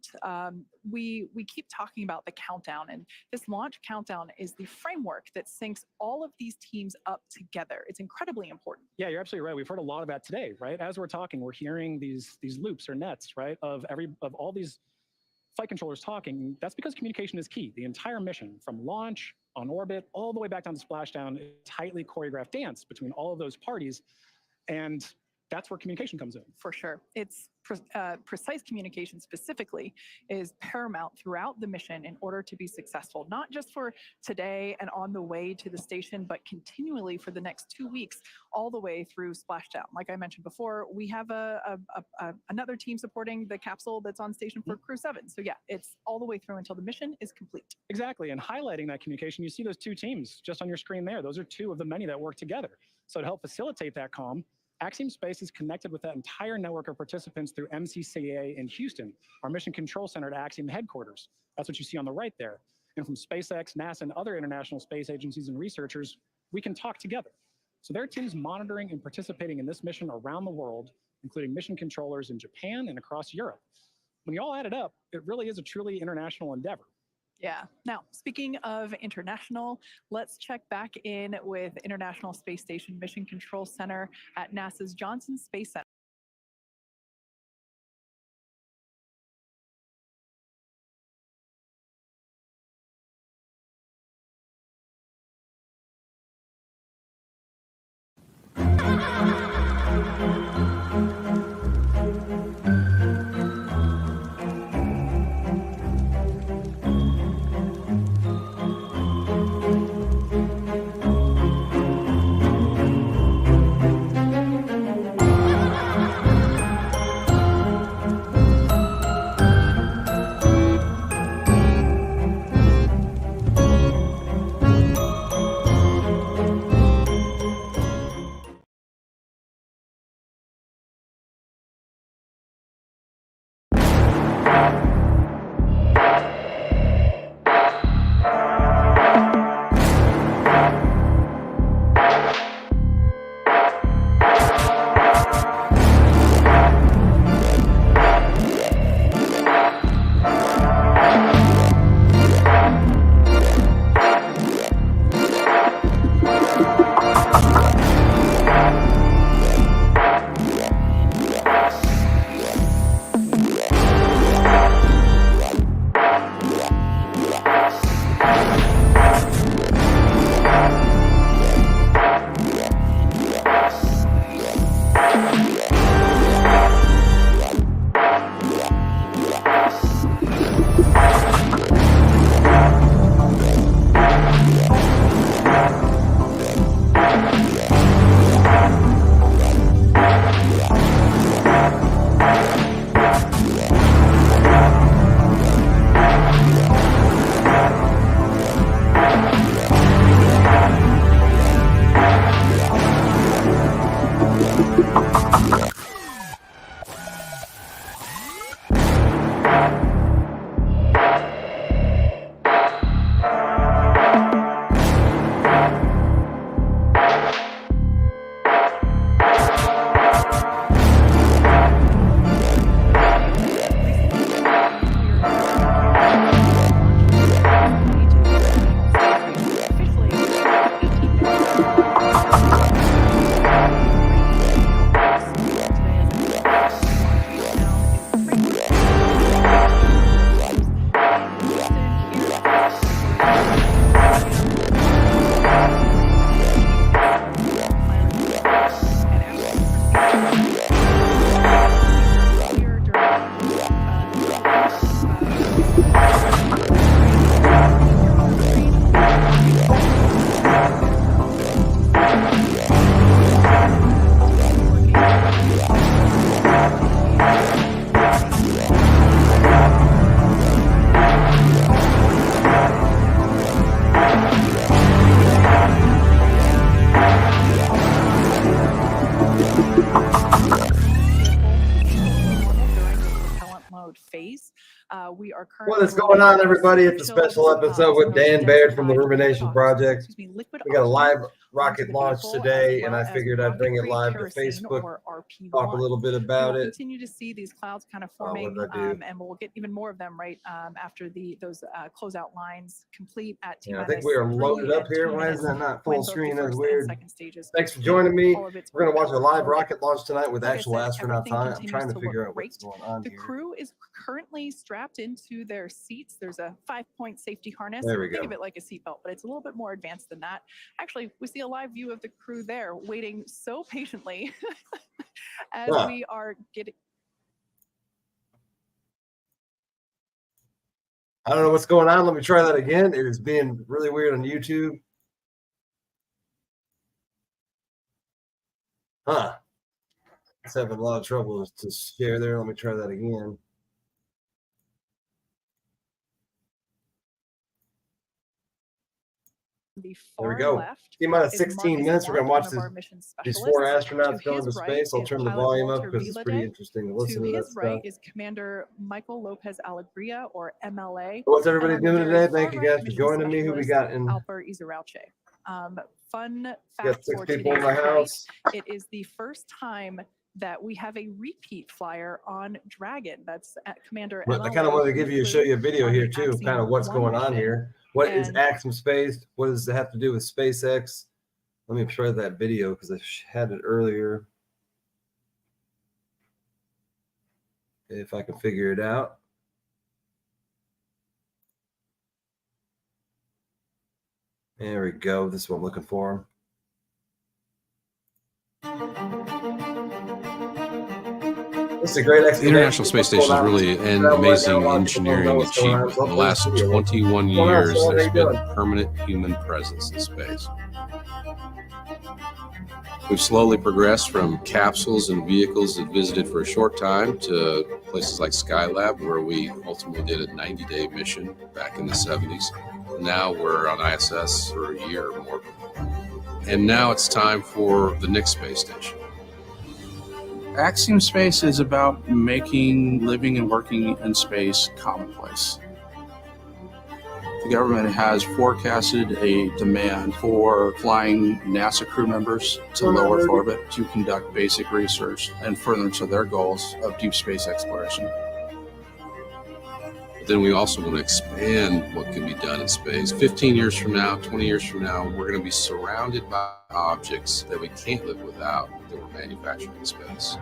We keep talking about the countdown, and this launch countdown is the framework that syncs all of these teams up together. It's incredibly important. Yeah, you're absolutely right. We've heard a lot of that today, right? As we're talking, we're hearing these loops or nets, right, of all these flight controllers talking. That's because communication is key. The entire mission, from launch, on orbit, all the way back down to splashdown, is a tightly choreographed dance between all of those parties. And that's where communication comes in. For sure. It's precise communication specifically is paramount throughout the mission in order to be successful, not just for today and on the way to the station, but continually for the next 2 weeks, all the way through splashdown. Like I mentioned before, we have another team supporting the capsule that's on station for Crew 7. So yeah, it's all the way through until the mission is complete. Exactly. And highlighting that communication, you see those 2 teams just on your screen there. Those are 2 of the many that work together. So to help facilitate that comm, Axiom Space is connected with that entire network of participants through MCCA in Houston, our mission control center at Axiom headquarters. That's what you see on the right there. And from SpaceX, NASA, and other international space agencies and researchers, we can talk together. So there are teams monitoring and participating in this mission around the world, including mission controllers in Japan and across Europe. When you all add it up, it really is a truly international endeavor. Yeah. Now, speaking of international, let's check back in with International Space Station Mission Control Center at NASA's Johnson Space Center. What is going on, everybody? It's a special episode with Dan Baird from the Rumination Project. We got a live rocket launch today, and I figured I'd bring it live to Facebook, talk a little bit about it. Continue to see these clouds kind of forming, and we'll get even more of them right after those closeout lines complete at T-minus. I think we are loaded up here. Why is that not full screen? That's weird. Thanks for joining me. We're going to watch a live rocket launch tonight with actual astronauts on it. I'm trying to figure out what's going on here. The crew is currently strapped into their seats. There's a 5-point safety harness. There we go. Think of it like a seatbelt, but it's a little bit more advanced than that. Actually, we see a live view of the crew there waiting so patiently as we are getting. I don't know what's going on. Let me try that again. It is being really weird on YouTube. It's having a lot of trouble to share there. Let me try that again. There we go. T-minus 16 minutes. We're going to watch these 4 astronauts go into space. I'll turn the volume up because it's pretty interesting to listen to this stuff. To his right is Commander Michael López-Alegría, or MLA. What's everybody doing today? Thank you guys for joining me. Who we got in? Alper Gezeravcı. Fun Got fact 6 for people in today's my house. It is the first time that we have a repeat flyer on Dragon. That's at Commander But I kind of wanted to show you a video here too, of kind of what's going on here. What is Axiom Space? What does it have to do with SpaceX? Let me try that video because I had it earlier. If I can figure it out. There we go. This is what I'm looking for. This is a great The International Space Station is really an amazing engineering achievement. In the last 21 years, there's been permanent human presence in space. We've slowly progressed from capsules and vehicles that visited for a short time to places like Skylab, where we ultimately did a 90-day mission back in the 70s. Now we're on ISS for a year or more. And now it's time for the next space station. Axiom Space is about making living and working in space commonplace. The government has forecasted a demand for flying NASA crew members to low Earth orbit to conduct basic research and furtherance of their goals of deep space exploration. Then we also want to expand what can be done in space. 15 years from now, 20 years from now, we're going to be surrounded by objects that we can't live without that we're manufacturing in space.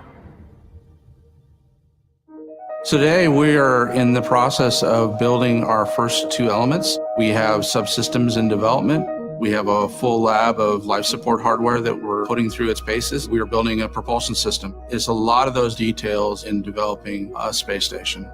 Today, we are in the process of building our first 2 elements. We have subsystems in development. We have a full lab of life support hardware that we're putting through its paces. We are building a propulsion system. It's a lot of those details in developing a space station.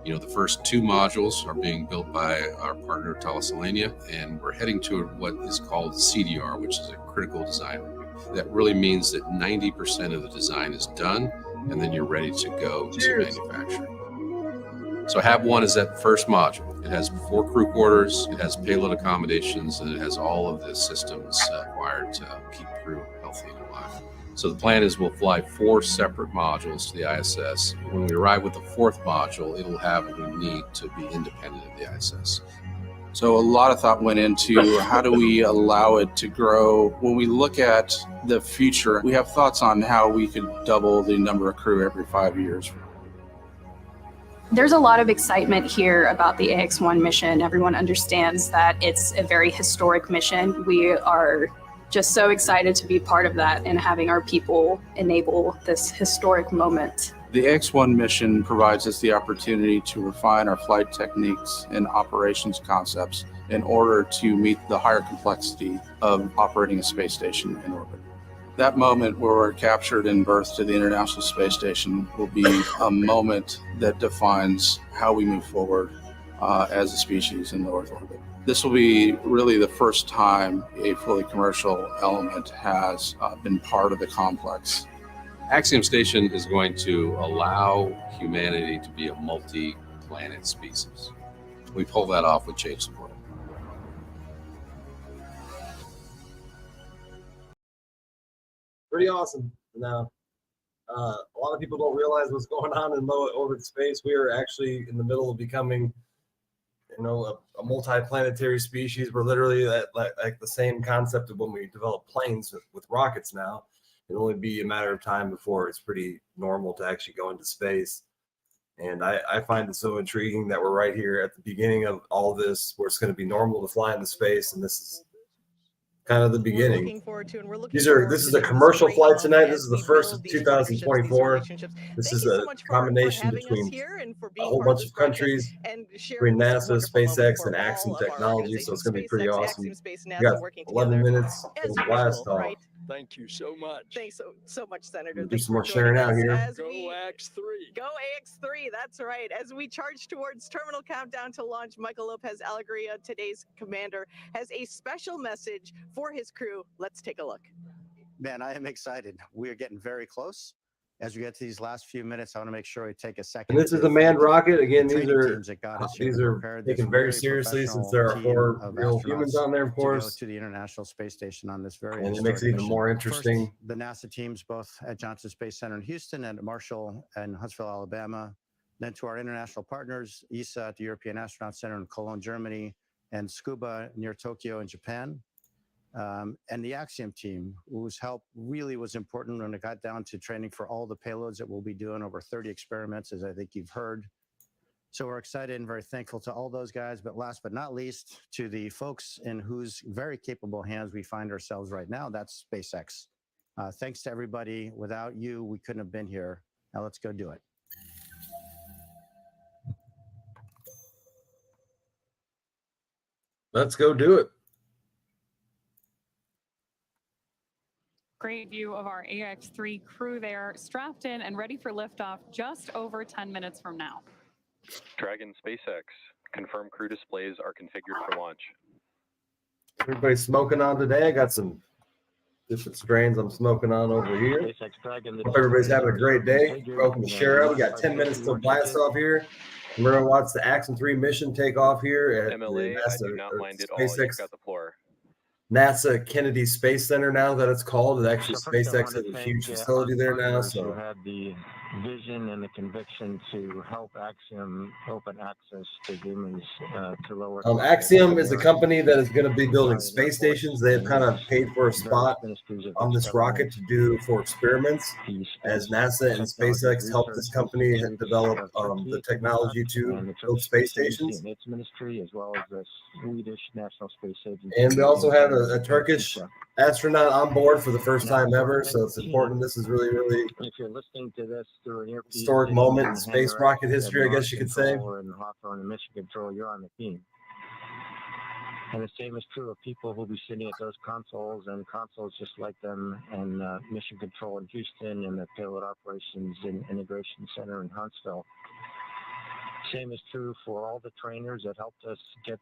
You know, the first 2 modules are being built by our partner, Thales, and we're heading to what is called CDR, which is a critical design review. That really means that 90% of the design is done, and then you're ready to go to manufacturing. So HAB1 is that first module. It has 4 crew quarters, it has payload accommodations, and it has all of the systems required to keep crew healthy and alive. So the plan is we'll fly 4 separate modules to the ISS. When we arrive with the 4th module, it'll have what we need to be independent of the ISS. So a lot of thought went into how do we allow it to grow. When we look at the future, we have thoughts on how we could double the number of crew every 5 years. There's a lot of excitement here about the AX-1 mission. Everyone understands that it's a very historic mission. We are just so excited to be part of that and having our people enable this historic moment. The Ax-1 mission provides us the opportunity to refine our flight techniques and operations concepts in order to meet the higher complexity of operating a space station in orbit. That moment where we're captured and birthed to the International Space Station will be a moment that defines how we move forward as a species in low Earth orbit. This will be really the first time a fully commercial element has been part of the complex. Axiom Station is going to allow humanity to be a multi-planet species. We pull that off with change support. Pretty awesome. Now, a lot of people don't realize what's going on in low orbit space. We are actually in the middle of becoming, a multi-planetary species. We're literally at like the same concept of when we develop planes with rockets now. It'll only be a matter of time before it's pretty normal to actually go into space. And I find it so intriguing that we're right here at the beginning of all this, where it's going to be normal to fly into space, and this is kind of the beginning. This is a commercial flight tonight. This is the first of 2024. This is a combination between a whole bunch of countries, between NASA, SpaceX, and Axiom Technology. So it's going to be pretty awesome. We got 11 minutes to blast off. Thank you so much. Thanks so much, Senator. Do some more sharing out here. Go Ax-3. Go Ax-3. That's right. As we charge towards terminal countdown to launch, Michael López-Alegría, today's commander, has a special message for his crew. Let's take a look. Man, I am excited. We are getting very close. As we get to these last few minutes, I want to make sure we take a second. And this is a manned rocket. Again, these are taken very seriously since there are 4 real humans on there, of course. To the International Space Station on this very and it makes it even more interesting. First, the NASA teams, both at Johnson Space Center in Houston and at Marshall and Huntsville, Alabama. Then to our international partners, ESA at the European Astronaut Center in Cologne, Germany, and Scuba near Tokyo in Japan. And the Axiom team, whose help really was important when it got down to training for all the payloads that we'll be doing, over 30 experiments, as I think you've heard. So we're excited and very thankful to all those guys. But last but not least, to the folks in whose very capable hands we find ourselves right now, that's SpaceX. Thanks to everybody. Without you, we couldn't have been here. Now let's go do it. Let's go do it. Great view of our AX-3 crew there, strapped in and ready for liftoff just over 10 minutes from now. Dragon SpaceX, confirm crew displays are configured for launch. Everybody's smoking on today. I got some different strains I'm smoking on over here. Hope everybody's having a great day. Welcome to Shara. We got 10 minutes to blast off here. We're going to watch the Ax-3 mission take off here at MLA, NASA, I do not mind at all. SpaceX. Got the floor. NASA Kennedy Space Center now that it's called. It actually SpaceX has a huge facility there now. So had the vision and the conviction to help Axiom open access to humans to lower. Axiom is a company that is going to be building space stations. They have kind of paid for a spot on this rocket to do for experiments, as NASA and SpaceX helped this company develop the technology to build space stations. And its ministry, as well as the Swedish National Space Agency. And we also have a Turkish astronaut on board for the first time ever, so it's important. This is really, really if you're listening to this through an earpiece, historic moment in space rocket history, I guess you could say. Or in Hawthorne and Mission Control, you're on the team. And the same is true of people who'll be sitting at those consoles and consoles just like them, and Mission Control in Houston and the Payload Operations and Integration Center in Huntsville. Same is true for all the trainers that helped us get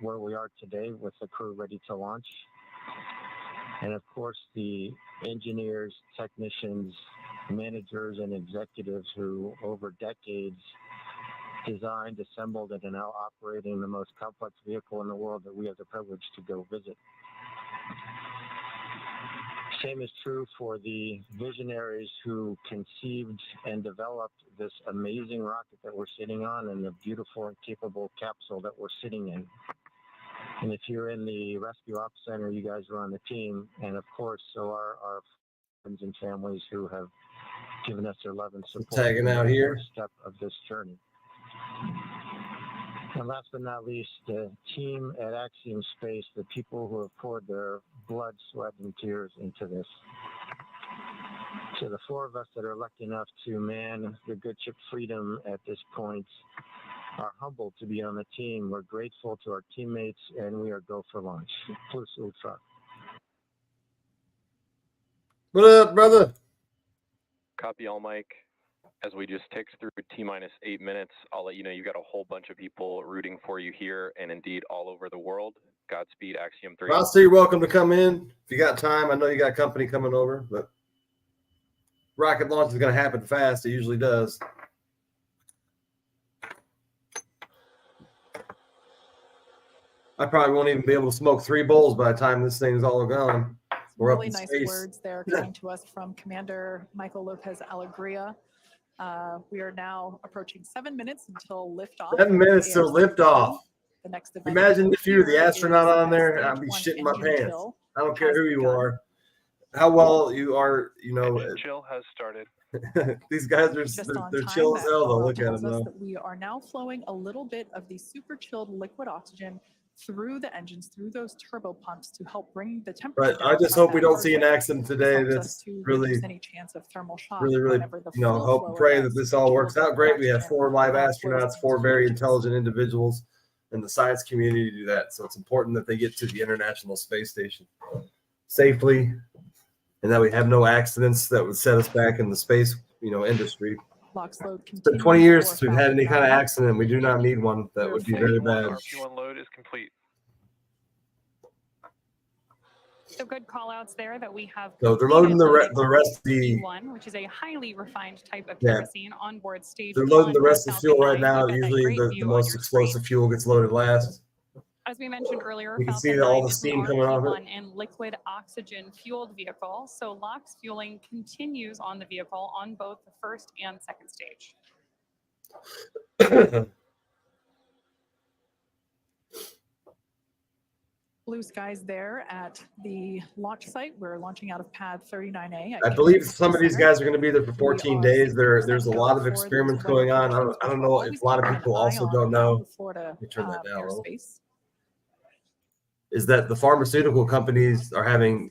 where we are today with the crew ready to launch. And of course, the engineers, technicians, managers, and executives who over decades designed, assembled, and are now operating the most complex vehicle in the world that we have the privilege to go visit. Same is true for the visionaries who conceived and developed this amazing rocket that we're sitting on and the beautiful and capable capsule that we're sitting in. And if you're in the Rescue Ops Center, you guys are on the team. And of course, so are our friends and families who have given us their love and support. Tagging out here. Step of this journey. And last but not least, the team at Axiom Space, the people who have poured their blood, sweat, and tears into this. To the four of us that are lucky enough to man the good ship Freedom at this point, are humbled to be on the team. We're grateful to our teammates, and we are go for launch. Plus Ultra. What up, brother? Copy all, Mike. As we just ticked through T-minus 8 minutes, I'll let you know you got a whole bunch of people rooting for you here and indeed all over the world. Godspeed, Axiom 3. Ross, you're welcome to come in. If you got time, I know you got company coming over, but rocket launch is going to happen fast. It usually does. I probably won't even be able to smoke 3 bowls by the time this thing's all gone. We're Really up in nice space. words there coming to us from Commander Michael López-Alegría. We are now approaching 7 minutes until liftoff. 7 minutes till liftoff. The next event. Imagine if you were the astronaut on there, I'd be shitting my pants. I don't care who you are, how well you are, you know. Chill has started. These guys are they're chill as hell though. Look at them though. That we are now flowing a little bit of the super chilled liquid oxygen through the engines, through those turbo pumps to help bring the temperature. But I just hope we don't see an accident today. That's really, any chance of thermal shock really, you know, hope and pray that this all works out great. We have 4 live astronauts, 4 very intelligent individuals in the science community to do that. So it's important that they get to the International Space Station safely, and that we have no accidents that would set us back in the space, you know, industry. It's been 20 years since we've had any kind of accident. We do not need one. That would be very bad. RP1 load is complete. So good call outs there that we have. So they're loading the rest of the one, which is a highly refined type of Yeah. kerosene on board stage. They're loading the one rest of the fuel right now. Usually the most explosive fuel gets loaded last. As we mentioned earlier, You can Falcon see all 9 the is steam an coming off it. RP1 and liquid oxygen fueled vehicle. So LOX fueling continues on the vehicle on both the first and second stage. Blue skies there at the launch site. We're launching out of pad 39A. I believe some of these guys are going to be there for 14 days. There's a lot of experiments going on. I don't know if a lot of people also don't know. Let me turn that down a little. Is that the pharmaceutical companies are getting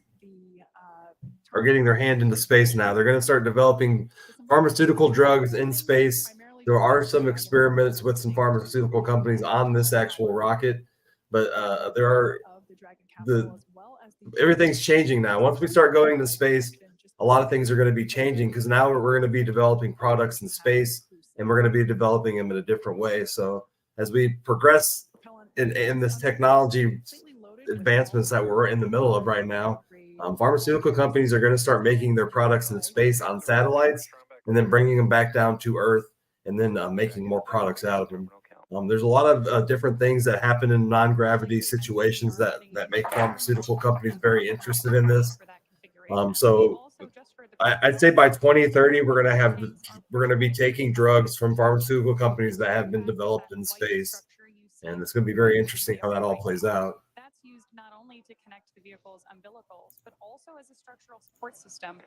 their hand into space now. They're going to start developing pharmaceutical drugs in space. There are some experiments with some pharmaceutical companies on this actual rocket, but everything's changing now. Once we start going to space, a lot of things are going to be changing because now we're going to be developing products in space, and we're going to be developing them in a different way. So as we progress in this technology advancements that we're in the middle of right now, pharmaceutical companies are going to start making their products in space on satellites and then bringing them back down to Earth and then making more products out of them. There's a lot of different things that happen in non-gravity situations that make pharmaceutical companies very interested in this. So I'd say by 2030, we're going to be taking drugs from pharmaceutical companies that have been developed in space, and it's going to be very interesting how that all plays out. That's used not only to connect the vehicle's umbilicals, but also as a structural support system.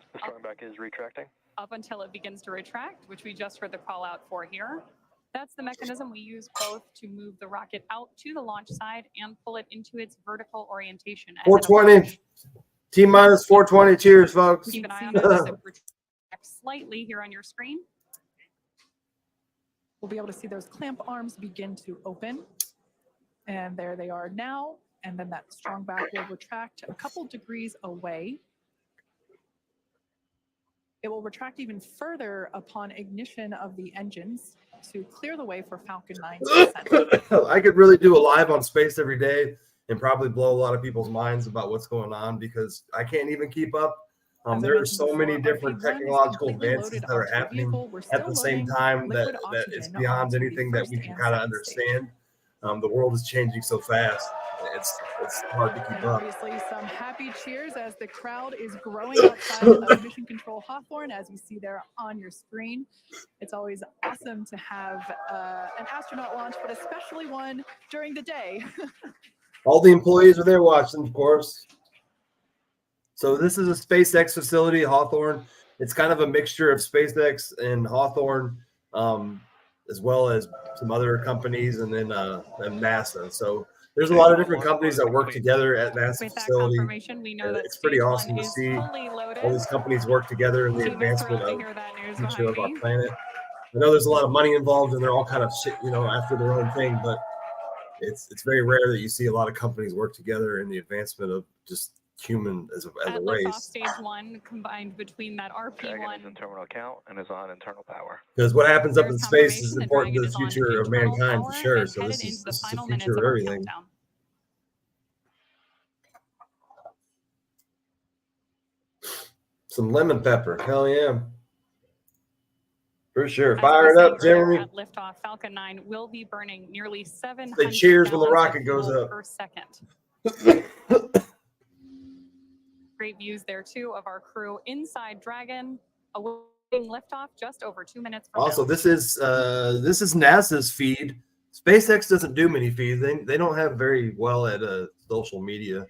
Back is retracting. Up until it begins to retract, which we just heard the call out for here. That's the mechanism we use both to move the rocket out to the launch side and pull it into its vertical orientation. 420, T-minus 420. Cheers, folks. Keep an eye on it as it retracts slightly here on your screen. We'll be able to see those clamp arms begin to open. And there they are now. And then that strong back will retract a couple degrees away. It will retract even further upon ignition of the engines to clear the way for Falcon 9. I could really do a live on space every day and probably blow a lot of people's minds about what's going on because I can't even keep up. There are so many different technological advances that are happening at the same time that it's beyond anything that we can kind of understand. The world is changing so fast, it's hard to keep And up. obviously some happy cheers as the crowd is growing outside of Mission Control Hawthorne, as you see there on your screen. It's always awesome to have an astronaut launch, but especially one during the day. All the employees are there watching, of course. So this is a SpaceX facility, Hawthorne. It's kind of a mixture of SpaceX and Hawthorne, as well as some other companies, and then and NASA. So there's a lot of different companies that work together at NASA With that facility. confirmation, we know that It's pretty stage awesome one to is see fully loaded. all these companies work together in the Team is advancement thrilled of to hear that news the future behind of our me. planet. I know there's a lot of money involved, and they're all kind of shit, after their own thing, but it's very rare that you see a lot of companies work together in the advancement of just human as a At race. liftoff stage one combined between that RP1 in terminal count and is on internal power. Because what happens up in There's space is confirmation that important to Dragon the is on future of internal mankind for power sure. and So headed this into is the the final future minutes of of our everything. countdown. Some lemon pepper, hell yeah, for sure. As Fire we it see up, here Jeremy. at liftoff, Falcon 9 will be burning nearly 700 Say cheers when the gallons rocket of goes fuel up. per second. Great views there too of our crew inside Dragon, awaiting liftoff just over 2 minutes from Also, now. this is NASA's feed. SpaceX doesn't do many feeds. They don't have very well at social media.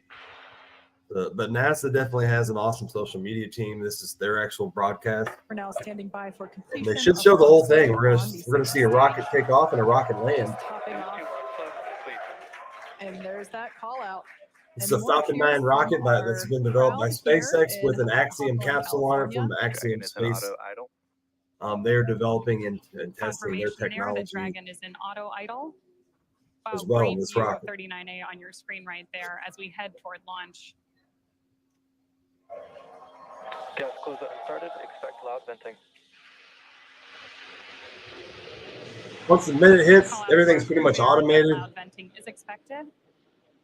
But NASA definitely has an awesome social media team. This is their actual broadcast. We're now standing by for completion. And they should of show the whole launch thing. stage We're on the gonna see a rocket take off and a rocket land. topping off. And there's that call out. It's a Falcon 9 rocket that's been developed by SpaceX with an Axiom capsule on it from Axiom Space. They're developing and testing their Confirmation there that technology Dragon is in auto idle. as Wow, well great in this view of rocket. 39A on your screen right there as we head toward launch. Gas close up and started. Expect loud venting. Once the minute hits, Call out everything's for pretty much crew there that automated. Loud venting is expected.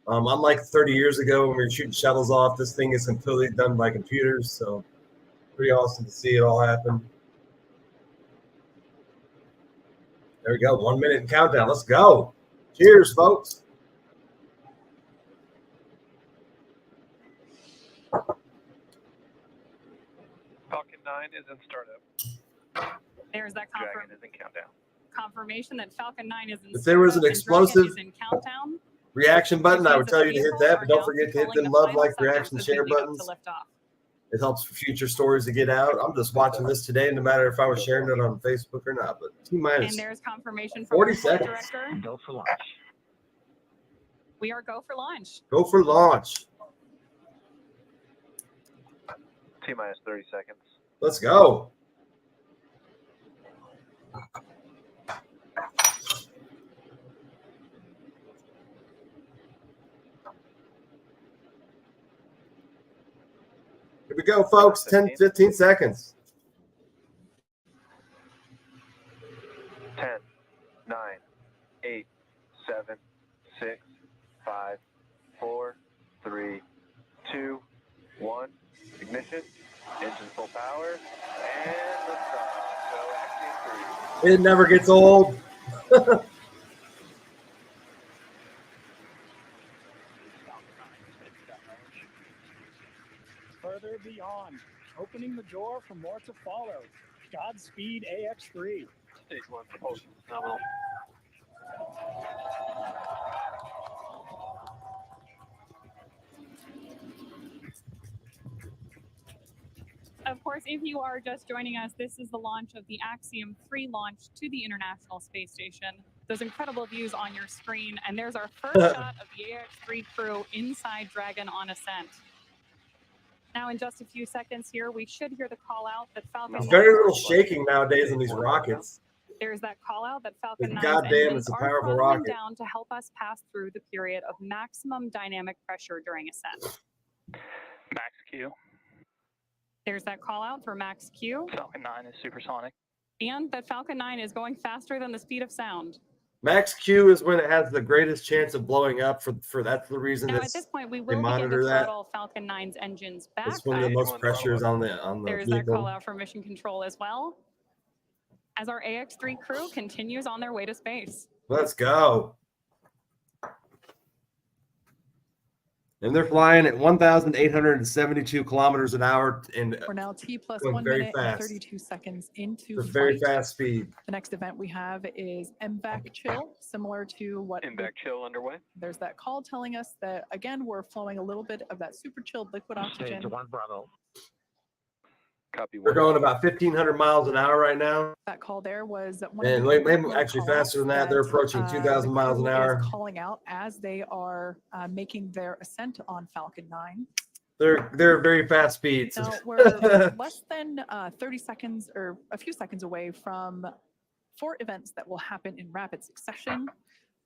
Unlike 30 years ago when we were shooting shuttles off, this thing is completely done by computers. So pretty awesome to see it all happen. There we go. 1 minute countdown. Let's go. Cheers, folks. Falcon 9 is in startup. There's that Dragon is in countdown. confirmation that Falcon 9 is in If there was an startup and explosive Dragon is in countdown. reaction button, I would tell you to hit Vehicles that, are but don't now forget to hit controlling them the love, final like, seconds reaction, as we share lead up buttons. to liftoff. It helps for future stories to get out. I'm just watching this today, no matter if I was sharing it on Facebook or not. But T minus And there's confirmation from 40 our flight seconds. director. Go for launch. We are go for launch. Go for launch. T minus 30 seconds. Let's go. Here we go, folks. 10, 15 seconds. 10, 9, 8, 7, 6, 5, 4, 3, 2, 1. Ignition. Engine full power. And liftoff. Go Axiom 3. It never gets old. Further beyond, opening the door for more to follow. Godspeed, Ax-3. Stage 1 propulsion nominal. Of course, if you are just joining us, this is the launch of the Axiom 3 launch to the International Space Station. Those incredible views on your screen, and there's our first shot of the Ax-3 crew inside Dragon on ascent. Now, in just a few seconds here, we should hear the call out that Falcon 9 There's very little shaking nowadays on these rockets. There's that call out that Falcon 9's Goddamn, engines it's a are powerful throttling rocket. down to help us pass through the period of maximum dynamic pressure during ascent. Max Q. There's that call out for Max Q, Falcon 9 is supersonic. and that Falcon 9 is going faster than the speed of sound. Max Q is when it has the greatest chance of blowing up. For that's the reason Now, at it's, this point, we they will begin monitor to that. throttle Falcon 9's engines back. It's when the most pressure is on the There's that vehicle. call out for mission control as well, as our Ax-3 crew continues on their way to space. Let's go. And they're flying at 1,872 kilometers an hour, and We're now T plus going 1 very minute fast. and 32 seconds into It's a very flight. fast speed. The next event we have is MVAC chill, similar to what MVAC chill underway. There's that call telling us that, again, we're flowing a little bit of that super chilled liquid oxygen. Stage 1 Bravo. Copy. They're going about 1,500 miles an hour right now. That call there was one And of the maybe little actually call-outs faster than that. They're approaching 2,000 the miles an crew hour. is calling out as they are making their ascent on Falcon 9. They're very fast speeds. Now we're less than 30 seconds or a few seconds away from 4 events that will happen in rapid succession.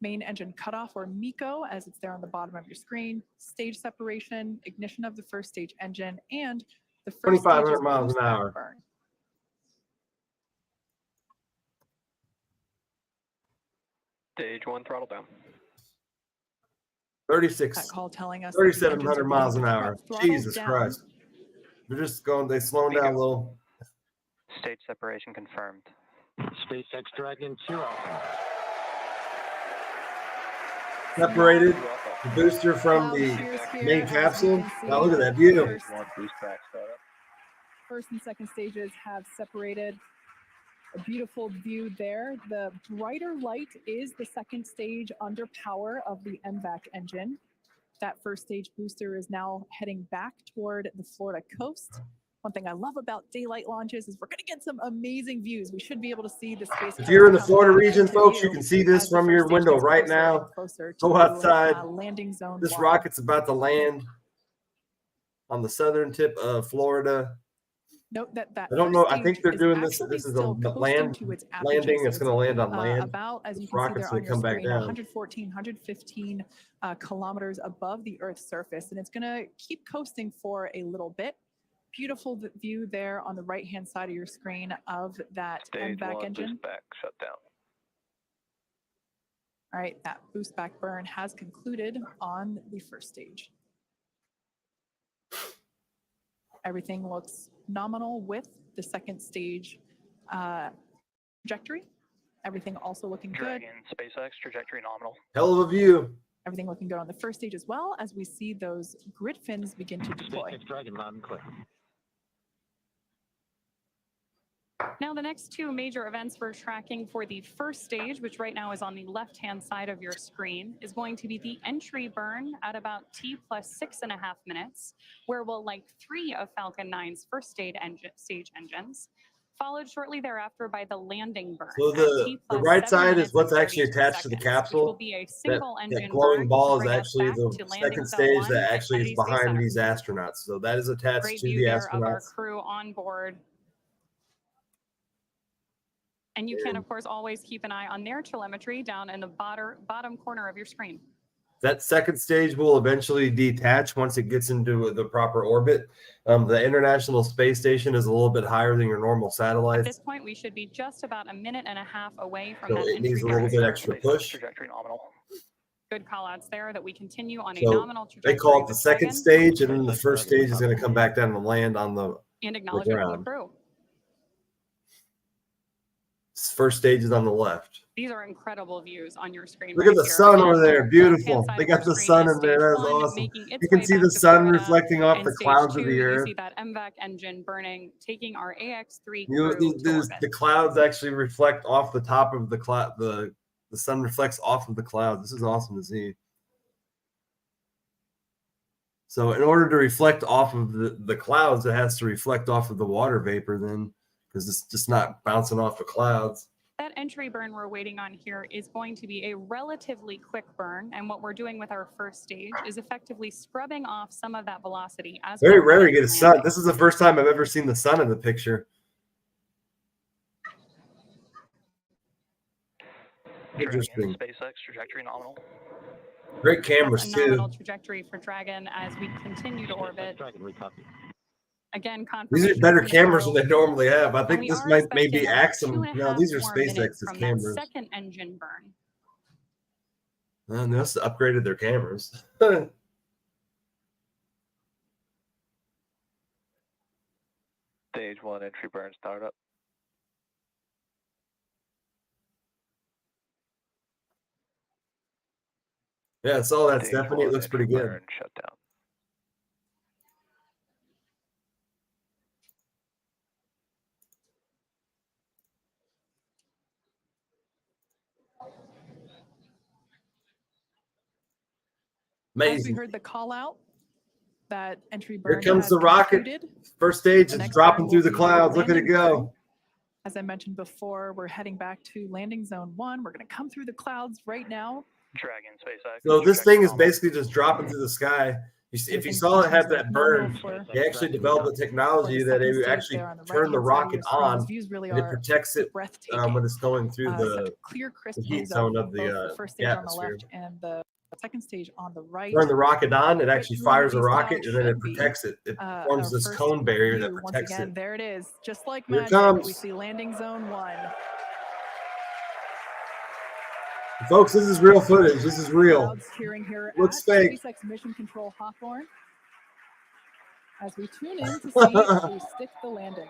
Main engine cutoff, or MECO, as it's there on the bottom of your screen, stage separation, ignition of the first stage engine, and the first 2,500 miles an hour. burn. Stage 1 throttle down. 36. That call telling us 3,700 miles an hour. throttle Jesus down. Christ. They're just going, they slowing down a little. Stage separation confirmed. SpaceX Dragon 2 Alpha. Separated the booster from the main capsule. Now look at that view. First and second stages have separated. A beautiful view there. The brighter light is the second stage under power of the MVAC engine. That first stage booster is now heading back toward the Florida coast. One thing I love about daylight launches is we're going to get some amazing views. We should be able to see the space. If you're in the Florida region, folks, you can see this from your window right now. Go outside. Landing zone. This rocket's about to land on the southern tip of Florida. Note that I don't know. I think they're doing this. This is a landing. It's going to land on land. About, as you can rocket's see there on going to come back screen, down. 114, 115 kilometers above the Earth's surface, and it's going to keep coasting for a little bit. Beautiful view there on the right-hand side of your screen of that Stage MVAC 1 engine. boost back shut down. All right, that boost back burn has concluded on the first stage. Everything looks nominal with the second stage trajectory. Everything also looking good. Dragon, SpaceX, trajectory nominal. Hell of a view. Everything looking good on the first stage as well, as we see those grid fins begin to deploy. SpaceX Dragon loud and clear. Now, the next 2 major events we're tracking for the first stage, which right now is on the left-hand side of your screen, is going to be the entry burn at about T plus 6.5 minutes, where we'll light 3 of Falcon 9's first stage engines, followed shortly thereafter by the landing burn. So the right side is what's actually attached to the capsule. Will be a single engine that glowing burn ball is bring us actually back the to landing second zone stage 1 that at actually is Kennedy Space behind Center. these astronauts. So that is attached Great to view the there of our astronauts. crew on board. And you can, of course, always keep an eye on their telemetry down in the bottom corner of your screen. That second stage will eventually detach once it gets into the proper orbit. The International Space Station is a little bit higher than your normal At satellites, this point, we should be just about 1.5 minutes away from so that it entry needs a little burn. bit extra push. Trajectory nominal. Good call outs there that we continue on a So nominal trajectory. they call it the with second Dragon stage, and then the first stage is going to come back down and land on the and acknowledgement from the ground. crew. First stage is on the left. These are incredible views on your screen. Look right at the here. sun Again, over there. the Beautiful. left-hand side They of your got the screen sun is in there. stage That's 1 awesome. making its You can way see back the to sun Florida. reflecting off And the stage clouds 2, of the you earth. see that MVAC engine burning, taking our Ax-3 You know, crew to orbit. the clouds actually reflect off the top of the cloud. The sun reflects off of the clouds. This is awesome to see. So in order to reflect off of the clouds, it has to reflect off of the water vapor then, because it's just not bouncing off the clouds. That entry burn we're waiting on here is going to be a relatively quick burn, and what we're doing with our first stage is effectively scrubbing off some of that velocity. As Very we're rare to get a sun. landing. This is the first time I've ever seen the sun in the picture. Interesting. SpaceX trajectory nominal. Great cameras A too. nominal trajectory for Dragon as we continue to orbit. Again, These are confirmation better from the cameras crew. than they normally have. I And think we this are might be expecting about Axiom. 2.5 No, these are more minutes SpaceX's from that cameras. second engine burn. And they also upgraded their cameras. Stage 1 entry burn startup. Yeah, I saw that, Stage Stephanie. It 1 looks pretty entry good. burn shut down. As we Amazing. heard the call out, that entry Here burn comes has the rocket. concluded. First stage The is next dropping burn through will the be clouds. Look at it landing go. burn. As I mentioned before, we're heading back to landing zone 1. We're going to come through the clouds right now. Dragon, SpaceX. So this thing is basically just dropping through the sky. If you saw it have that burn, they actually developed a technology that it actually turn the rocket on, and it protects it when it's going through the clear, crisp heat views zone of of both the first stage on the atmosphere. left and the second stage on the right. Turn the rocket on, it actually fires a these rocket, clouds and then it should be, protects it. It our forms this first cone barrier that view. Once protects again, it. there it is. Just like Here it magic, comes. we see landing zone 1. Folks, this is real footage. This is real. Clouds cheering here Looks at fake. SpaceX Mission Control Hawthorne as we tune in to see if we stick the landing.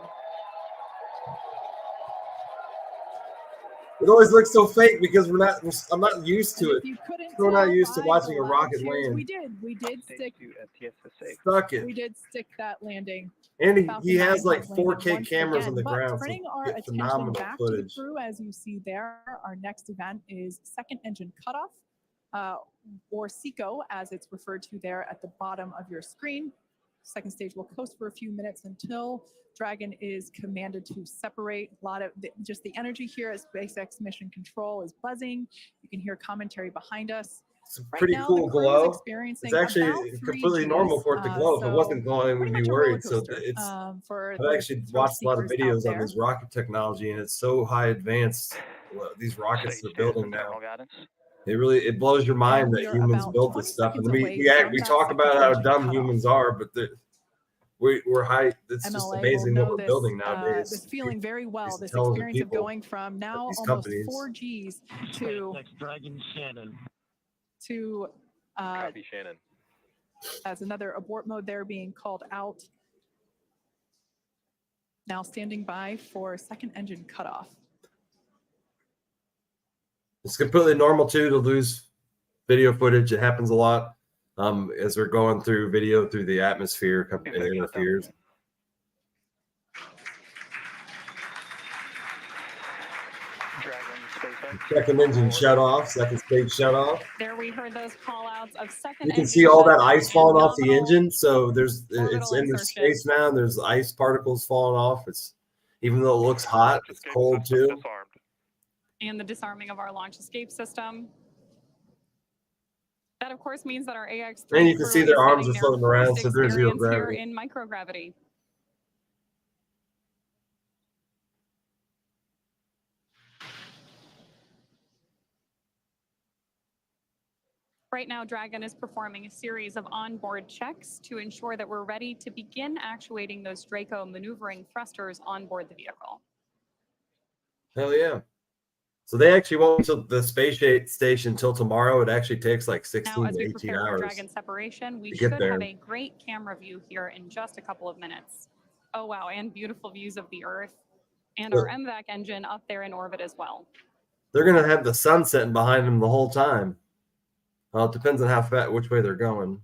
It always looks so fake because I'm not used to And it. if you couldn't We're not tell used to by watching the a loud rocket cheers, land. we did stick. Stuck it. We did stick that landing. And Falcon he has 9 like has landed 4K once cameras again, on the but ground, so turning our get attention phenomenal back footage. to the crew, as you see there, our next event is second engine cutoff, or SECO, as it's referred to there at the bottom of your screen. Second stage will coast for a few minutes until Dragon is commanded to separate. A lot of just the energy here at SpaceX Mission Control is buzzing. You can hear commentary behind us. It's a Right pretty now, cool the crew is glow. experiencing It's actually about 3 completely Gs, normal for it to glow. If it wasn't glowing, we'd pretty be much a roller worried. So coaster, it's for I've those actually thrill watched a lot of seekers out videos on there. this rocket technology, and it's so high advanced. These rockets are building now. It blows your mind we that are humans about built 20 this stuff. And seconds we away from that talk about second how engine dumb cutoff. humans are, but we're high. It's just MLA amazing will what know we're this, building nowadays. this feeling very well, this intelligent experience of people going from now these almost companies. 4 Gs to Copy, Shannon. as another abort mode there being called out. Now standing by for second engine cutoff. It's completely normal too to lose video footage. It happens a lot as we're going through video through the atmosphere. It interferes. Second engine shut off. Second stage shut off. There we heard those call outs of second You can engine see all that shutdown ice falling and off the engine. So it's orbital in the insertion. space now, and there's ice particles falling off. It's even though it looks hot, it's cold too. And the disarming of our launch escape system. That, of course, means that our AX-3 And you can crew see their is arms getting are their floating around, first so there's zero experience here gravity. in microgravity. Right now, Dragon is performing a series of onboard checks to ensure that we're ready to begin actuating those Draco maneuvering thrusters on board the vehicle. Hell yeah. So they actually won't until the space station until tomorrow. It actually takes like 16 Now, as to we 18 prepare for hours. Dragon separation, we to should get there. have a great camera view here in just a couple of minutes. Oh, wow, and beautiful views of the Earth and our MVAC engine up there in orbit as well. They're going to have the sun setting behind them the whole time. Well, it depends on how fast, which way they're going.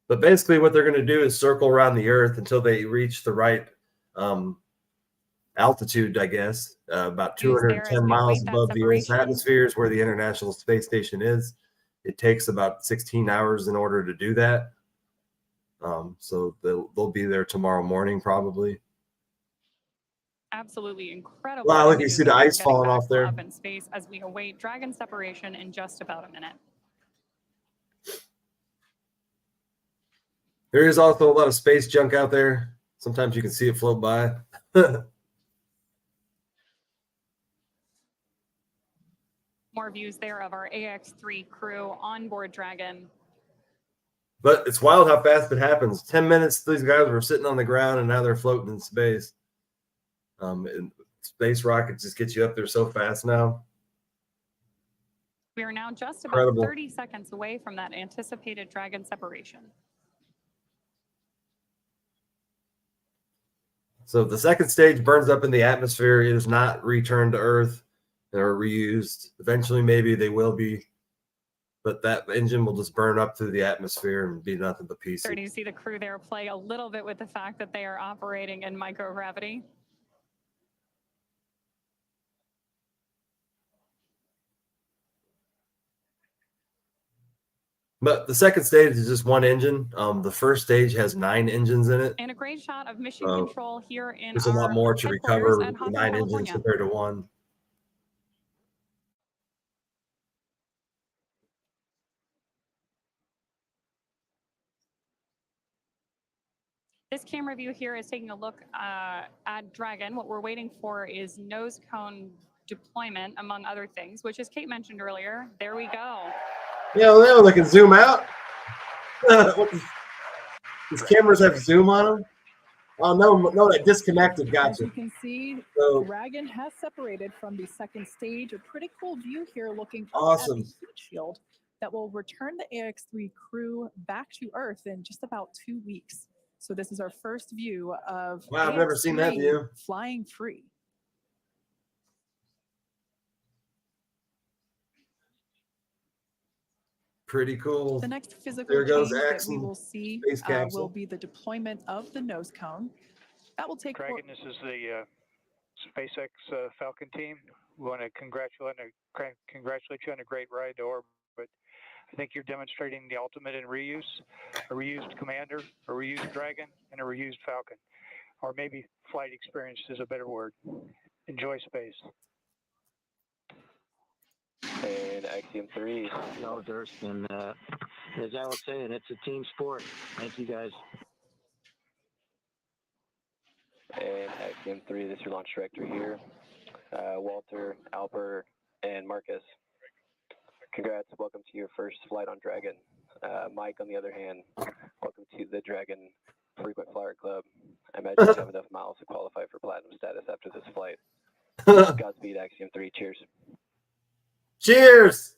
But basically what they're going to do is circle around the Earth until they reach the right altitude, I guess, about 210 miles above the Earth's atmosphere is where the International Space Station is. It takes about 16 hours in order to do that. So they'll be there tomorrow morning, probably. Absolutely incredible. Wow, look, you images see the that we're ice getting falling back off from there. Up in space as we await Dragon separation in just about a minute. There is also a lot of space junk out there. Sometimes you can see it float by. More views there of our AX-3 crew on board Dragon. But it's wild how fast it happens. 10 minutes, these guys were sitting on the ground, and now they're floating in space. And space rockets just get you up there so fast now. We are now just Incredible. about 30 seconds away from that anticipated Dragon separation. So if the second stage burns up in the atmosphere, it is not returned to Earth or reused. Eventually, maybe they will be. But that engine will just burn up through the atmosphere and be nothing but pieces. Starting to see the crew there play a little bit with the fact that they are operating in microgravity. But the second stage is just one engine. The first stage has 9 engines in it. And a great shot of mission control here in There's a lot more to recover with 9 engines compared to 1. This camera view here is taking a look at Dragon. What we're waiting for is nose cone deployment, among other things, which, as Kate mentioned earlier, there we go. Yeah, well, they can zoom out. These cameras have zoom on them. Oh, no, that disconnected. Gotcha. As you can see, Dragon has separated from the second stage. A pretty cool view here looking up at the heat shield that will return the Ax-3 crew back to Earth in just about 2 weeks. So this is our first view of Wow, I've never seen that view. Flying free. Pretty cool. The next physical there goes change that Axiom we will see Space Capsule. will be the deployment of the nose cone. That will take. Dragon, this is the SpaceX Falcon team. We want to congratulate you on a great ride to orbit. I think you're demonstrating the ultimate in reuse, a reused Commander, a reused Dragon, and a reused Falcon. Or maybe flight experience is a better word. Enjoy space. And Axiom 3. No, Durst, and as I was saying, it's a team sport. Thank you, guys. And Axiom 3, this is your launch director here. Walter, Alper, and Marcus. Congrats, welcome to your first flight on Dragon. Mike, on the other hand, welcome to the Dragon Frequent Flyer Club. I imagine you have enough miles to qualify for platinum status after this flight. Godspeed, Axiom 3. Cheers. Cheers.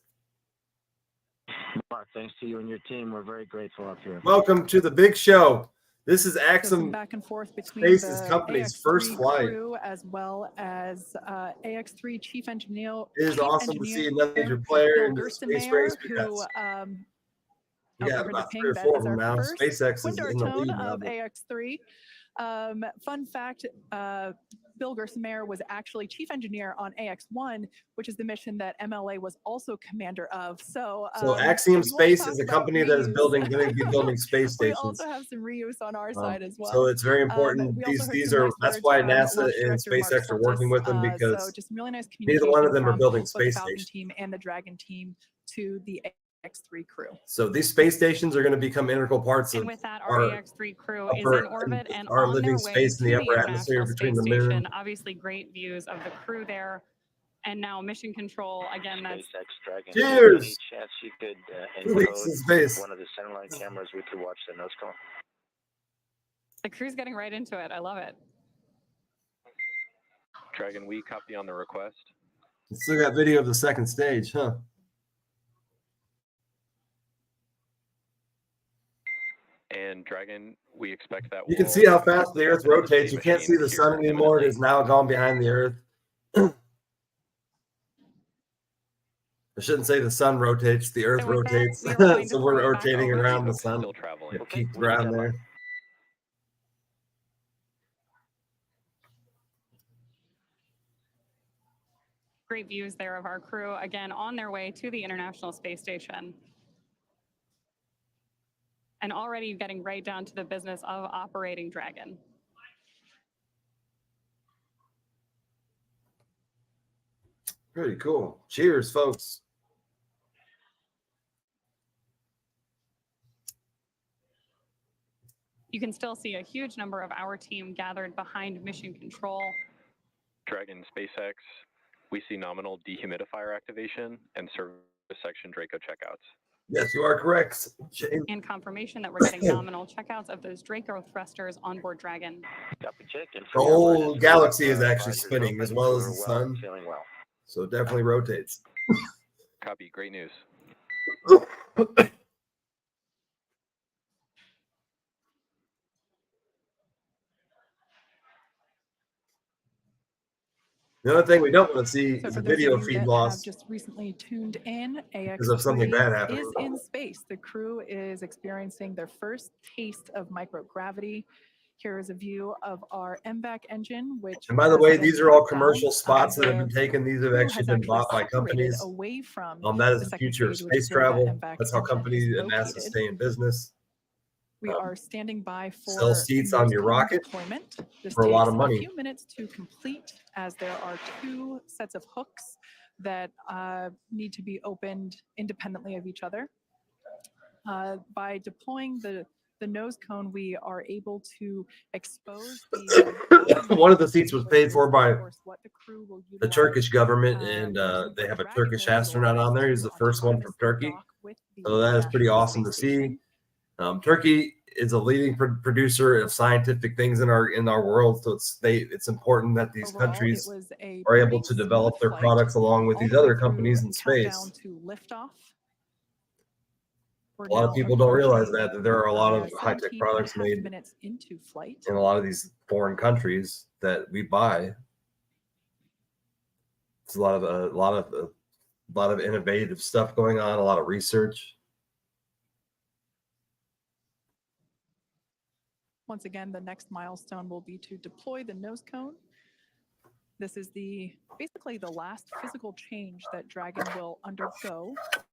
Mark, thanks to you and your team. We're very grateful up here. Welcome to the big show. This is Axiom back and forth between Space's the company's Ax-3 first flight. crew as well as Ax-3 chief engineer. It is awesome to see another major player in the space race because we got about 3 or 4 of them now. SpaceX is in the lead now. Of Ax-3. Fun fact, Bill Gerstenmaier was actually chief engineer on AX-1, which is the mission that MLA was also commander of. So Axiom Space is a company that is going to be building space stations. We also have some reuse on our side as well. So it's very important. These are that's why NASA and SpaceX are working with them, because so just really nice neither one of them are building space Falcon stations. Team and the Dragon team to the Ax-3 crew. So these space stations are going to become integral parts and of with that, our Ax-3 crew is in orbit and our on living their way space in the to upper atmosphere International between the Space moon. Station. Obviously, great views of the crew there. And now mission control again. That's SpaceX Dragon. Cheers. Any chance you could Weeks in space. one of the centerline cameras, we could watch the nose cone? the crew's getting right into it. I love it. Dragon, we copy on the request. Still got video of the second stage, huh? And Dragon, we expect that You can see how fast the Earth rotates. You can't see the sun anymore. It is now gone behind the Earth. I shouldn't say the sun rotates, the Earth rotates. So we're rotating around the sun. It keeps around there. Great views there of our crew, again, on their way to the International Space Station. And already getting right down to the business of operating Dragon. Pretty cool. Cheers, folks. You can still see a huge number of our team gathered behind mission control. Dragon, SpaceX, we see nominal dehumidifier activation and service section Draco checkouts. Yes, you are correct, Shane. And confirmation that we're getting nominal checkouts of those Draco thrusters on board Dragon. The whole galaxy is actually spinning as well as the sun. So it definitely rotates. Copy, great news. The other thing we don't want to see So is for a those of video you feed that loss. have just recently tuned in, Because of something bad Ax-3 happening. is in space. The crew is experiencing their first taste of microgravity Here is a view of our MVAC engine, which. And by the way, these are all commercial spots that have been taken. These have actually been bought by companies. Away from that is the future of space travel. That's how companies and NASA stay in business. We are standing by for sell seats on your rocket deployment. This for a lot of takes money. A few minutes to complete, as there are 2 sets of hooks that need to be opened independently of each other. By deploying the nose cone, we are able to expose the one of the seats was paid for by the Turkish government, and they have a Turkish astronaut on there. He's the first one from Turkey, so that is pretty awesome to see. Turkey is a leading producer of scientific things in our world, so it's important that these countries are able to develop their products along with these other companies in space. A lot of people don't realize that there are a lot of high-tech products made in a lot of these foreign countries that we buy. It's a lot of innovative stuff going on, a lot of research. Once again, the next milestone will be to deploy the nose cone. This is basically the last physical change that Dragon will undergo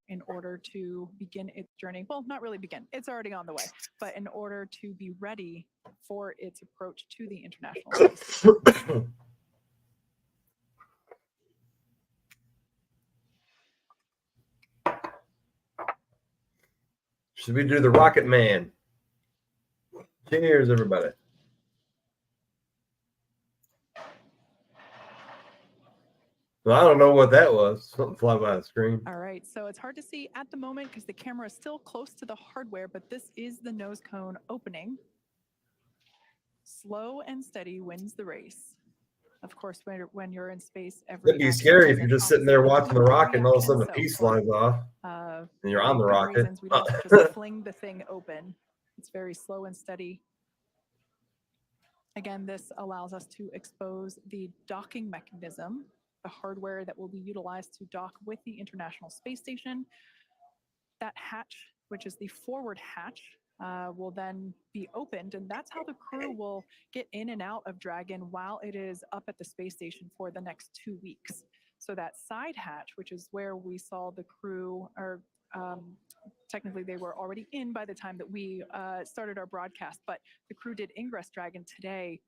in order to begin its journey. Well, not really begin, it's already on the way, but in order to be ready for its approach to the International Space Station. Should we do the Rocket Man? Cheers, everybody. Well, I don't know what that was. Something fly by the screen. All right, so it's hard to see at the moment because the camera is still close to the hardware, but this is the nose cone opening. Slow and steady wins the race. Of course, when you're in space, it'd be scary if you're just sitting there watching the rocket and all of a sudden a piece flies off and you're on the rocket. We don't just fling the thing open. It's very slow and steady. Again, this allows us to expose the docking mechanism, the hardware that will be utilized to dock with the International Space Station. That hatch, which is the forward hatch, will then be opened, and that's how the crew will get in and out of Dragon while it is up at the space station for the next 2 weeks. So that side hatch, which is where we saw the crew, or technically they were already in by the time that we started our broadcast, but the crew did ingress Dragon today,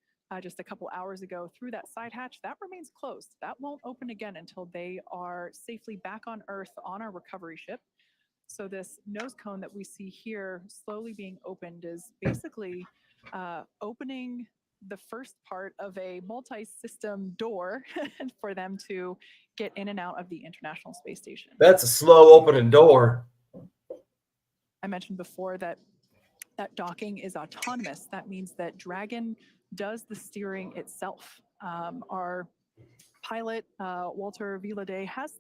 just a couple hours ago, through that side hatch. That remains closed. That won't open again until they are safely back on Earth on our recovery ship. So this nose cone that we see here slowly being opened is basically opening the first part of a multi-system door for them to get in and out of the International Space Station. That's a slow opening door. I mentioned before that docking is autonomous. That means that Dragon does the steering itself. Our pilot, Walter Villadei, has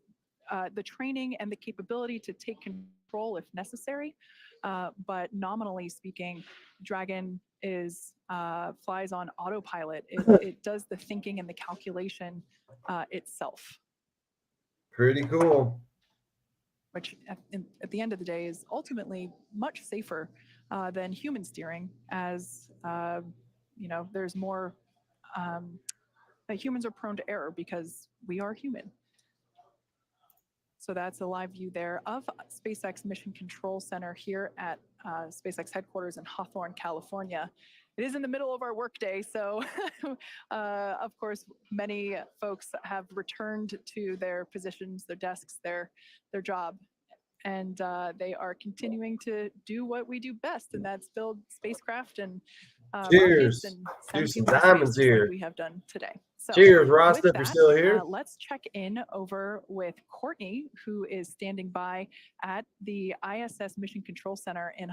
the training and the capability to take control if necessary, but nominally speaking, Dragon flies on autopilot. It does the thinking and the calculation itself. Pretty cool. Which at the end of the day is ultimately much safer than human steering, as there's more humans are prone to error because we are human. So that's a live view there of SpaceX Mission Control Center here at SpaceX headquarters in Hawthorne, California. It is in the middle of our workday, so of course, many folks have returned to their positions, their desks, their job, and they are continuing to do what we do best, and that's build spacecraft and cheers. And Cheers some diamonds here. like we have done today. So cheers, Rasta, if you're still here. Let's check in over with Courtney, who is standing by at the ISS Mission Control Center in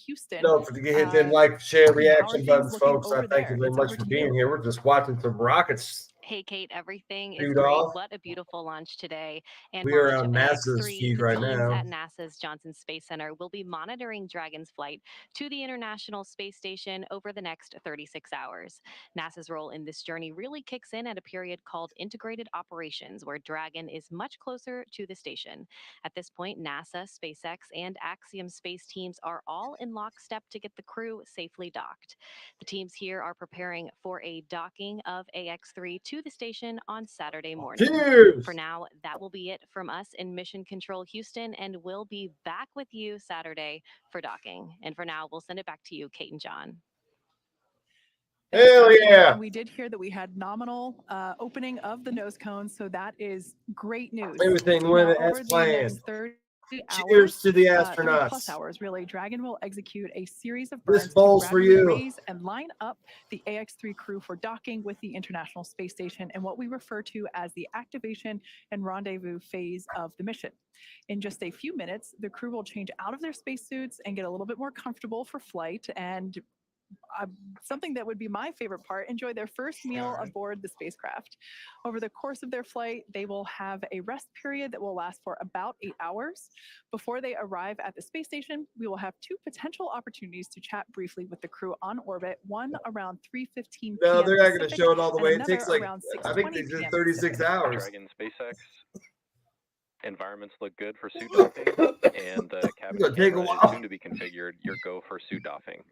Houston. Don't forget to hit that like, share, reaction buttons, folks. I thank you very much for being here. We're just watching some rockets Hey, Kate, everything is Dude great. off. What a beautiful launch today. And We are launch on of NASA's Ax-3, feed the right teams now. at NASA's Johnson Space Center will be monitoring Dragon's flight to the International Space Station over the next 36 hours. NASA's role in this journey really kicks in at a period called integrated operations, where Dragon is much closer to the station. At this point, NASA, SpaceX, and Axiom Space teams are all in lockstep to get the crew safely docked. The teams here are preparing for a docking of Ax-3 to the station on Saturday morning. Cheers! For now, that will be it from us in Mission Control Houston, and we'll be back with you Saturday for docking. And for now, we'll send it back to you, Kate and John. Hell yeah! We did hear that we had nominal opening of the nose cones, so that is great news. Everything went Now, as over the planned. next 30 Cheers to the 30 astronauts. plus hours, really, Dragon will execute a series of burns This bowl's to for gradually you. raise and line up the Ax-3 crew for docking with the International Space Station and what we refer to as the activation and rendezvous phase of the mission. In just a few minutes, the crew will change out of their spacesuits and get a little bit more comfortable for flight, and something that would be my favorite part, enjoy their first meal aboard the spacecraft. Over the course of their flight, they will have a rest period that will last for about 8 hours. Before they arrive at the space station, we will have 2 potential opportunities to chat briefly with the crew on orbit, one around 3:15 p.m. No, they're not going to Pacific, show it all the and way. It another takes like, around I think they 6:20 did p.m. 36 Pacific. hours. Dragon SpaceX. Environments look good for suit docking, and the cabin gonna take a camera while. is soon to be configured. Your go for suit docking.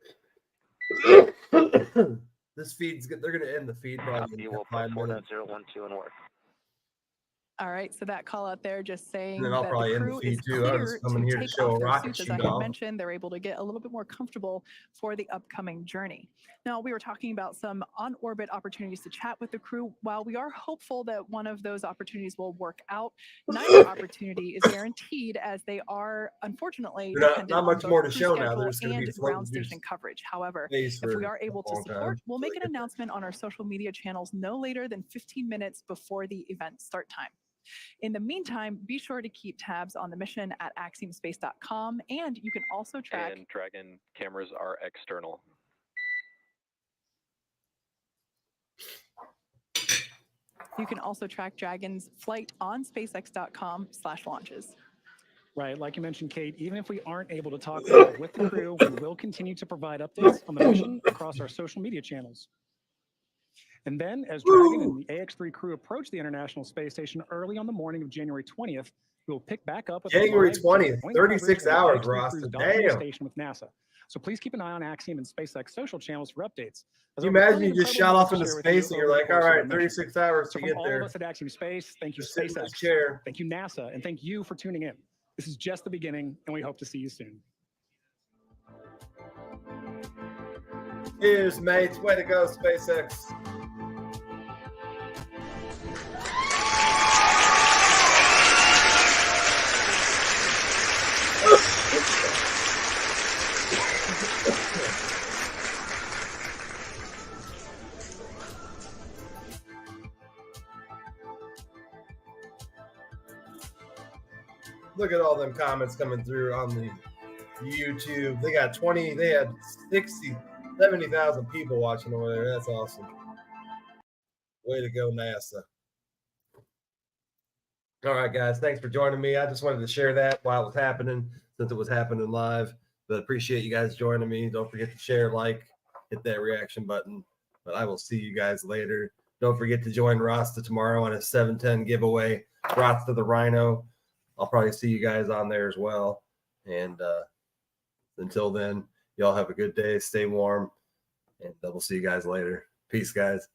This feed's good. They're going to end the feed probably in We'll 5 put minutes. 4.012 in work. All right, so that call out there just saying And then I'll that probably the end the crew feed is too. I was clear coming here to take show off a their rocket suits. As shoot I had off. mentioned, they're able to get a little bit more comfortable for the upcoming journey. Now, we were talking about some on-orbit opportunities to chat with the crew. While we are hopeful that one of those opportunities will work out, neither opportunity is guaranteed, as they are unfortunately Not dependent much on more both to crew show now. schedule They're just going to be and floating ground through station coverage. However, space if for we are able a to long support, time. we'll make an announcement on our social media channels no later than 15 minutes before the event start time. In the meantime, be sure to keep tabs on the mission at axiomspace.com, and you can also track. And Dragon cameras are external. You can also track Dragon's flight on SpaceX.com/launches. Right, like you mentioned, Kate, even if we aren't able to talk live with the crew, we will continue to provide updates on the mission across our social media channels. And then, as Dragon and the Ax-3 crew approach the International Space Station early on the morning of January 20th, we will pick back up with January live 20th, joint 36 coverage of the hours, Ax-3 Ross. crew's docking Damn. station with NASA. So please keep an eye on Axiom and SpaceX social channels for updates. Can you imagine you just shot off into space and you're like, all right, 36 hours So to from get all there. of us at Axiom Space, thank you, Just sit in this SpaceX. chair. Thank you, NASA, and thank you for tuning in. This is just the beginning, and we hope to see you soon. Cheers, mates. Way to go, SpaceX. Look at all them comments coming through on the YouTube. They got 20, they had 60, 70,000 people watching over there. That's awesome. Way to go, NASA. All right, guys. Thanks for joining me. I just wanted to share that while it was happening, since it was happening live. But appreciate you guys joining me. Don't forget to share, like, hit that reaction button. But I will see you guys later. Don't forget to join Rasta tomorrow on a 710 giveaway. Rasta the Rhino. I'll probably see you guys on there as well. And until then, y'all have a good day. Stay warm. And we'll see you guys later. Peace, guys.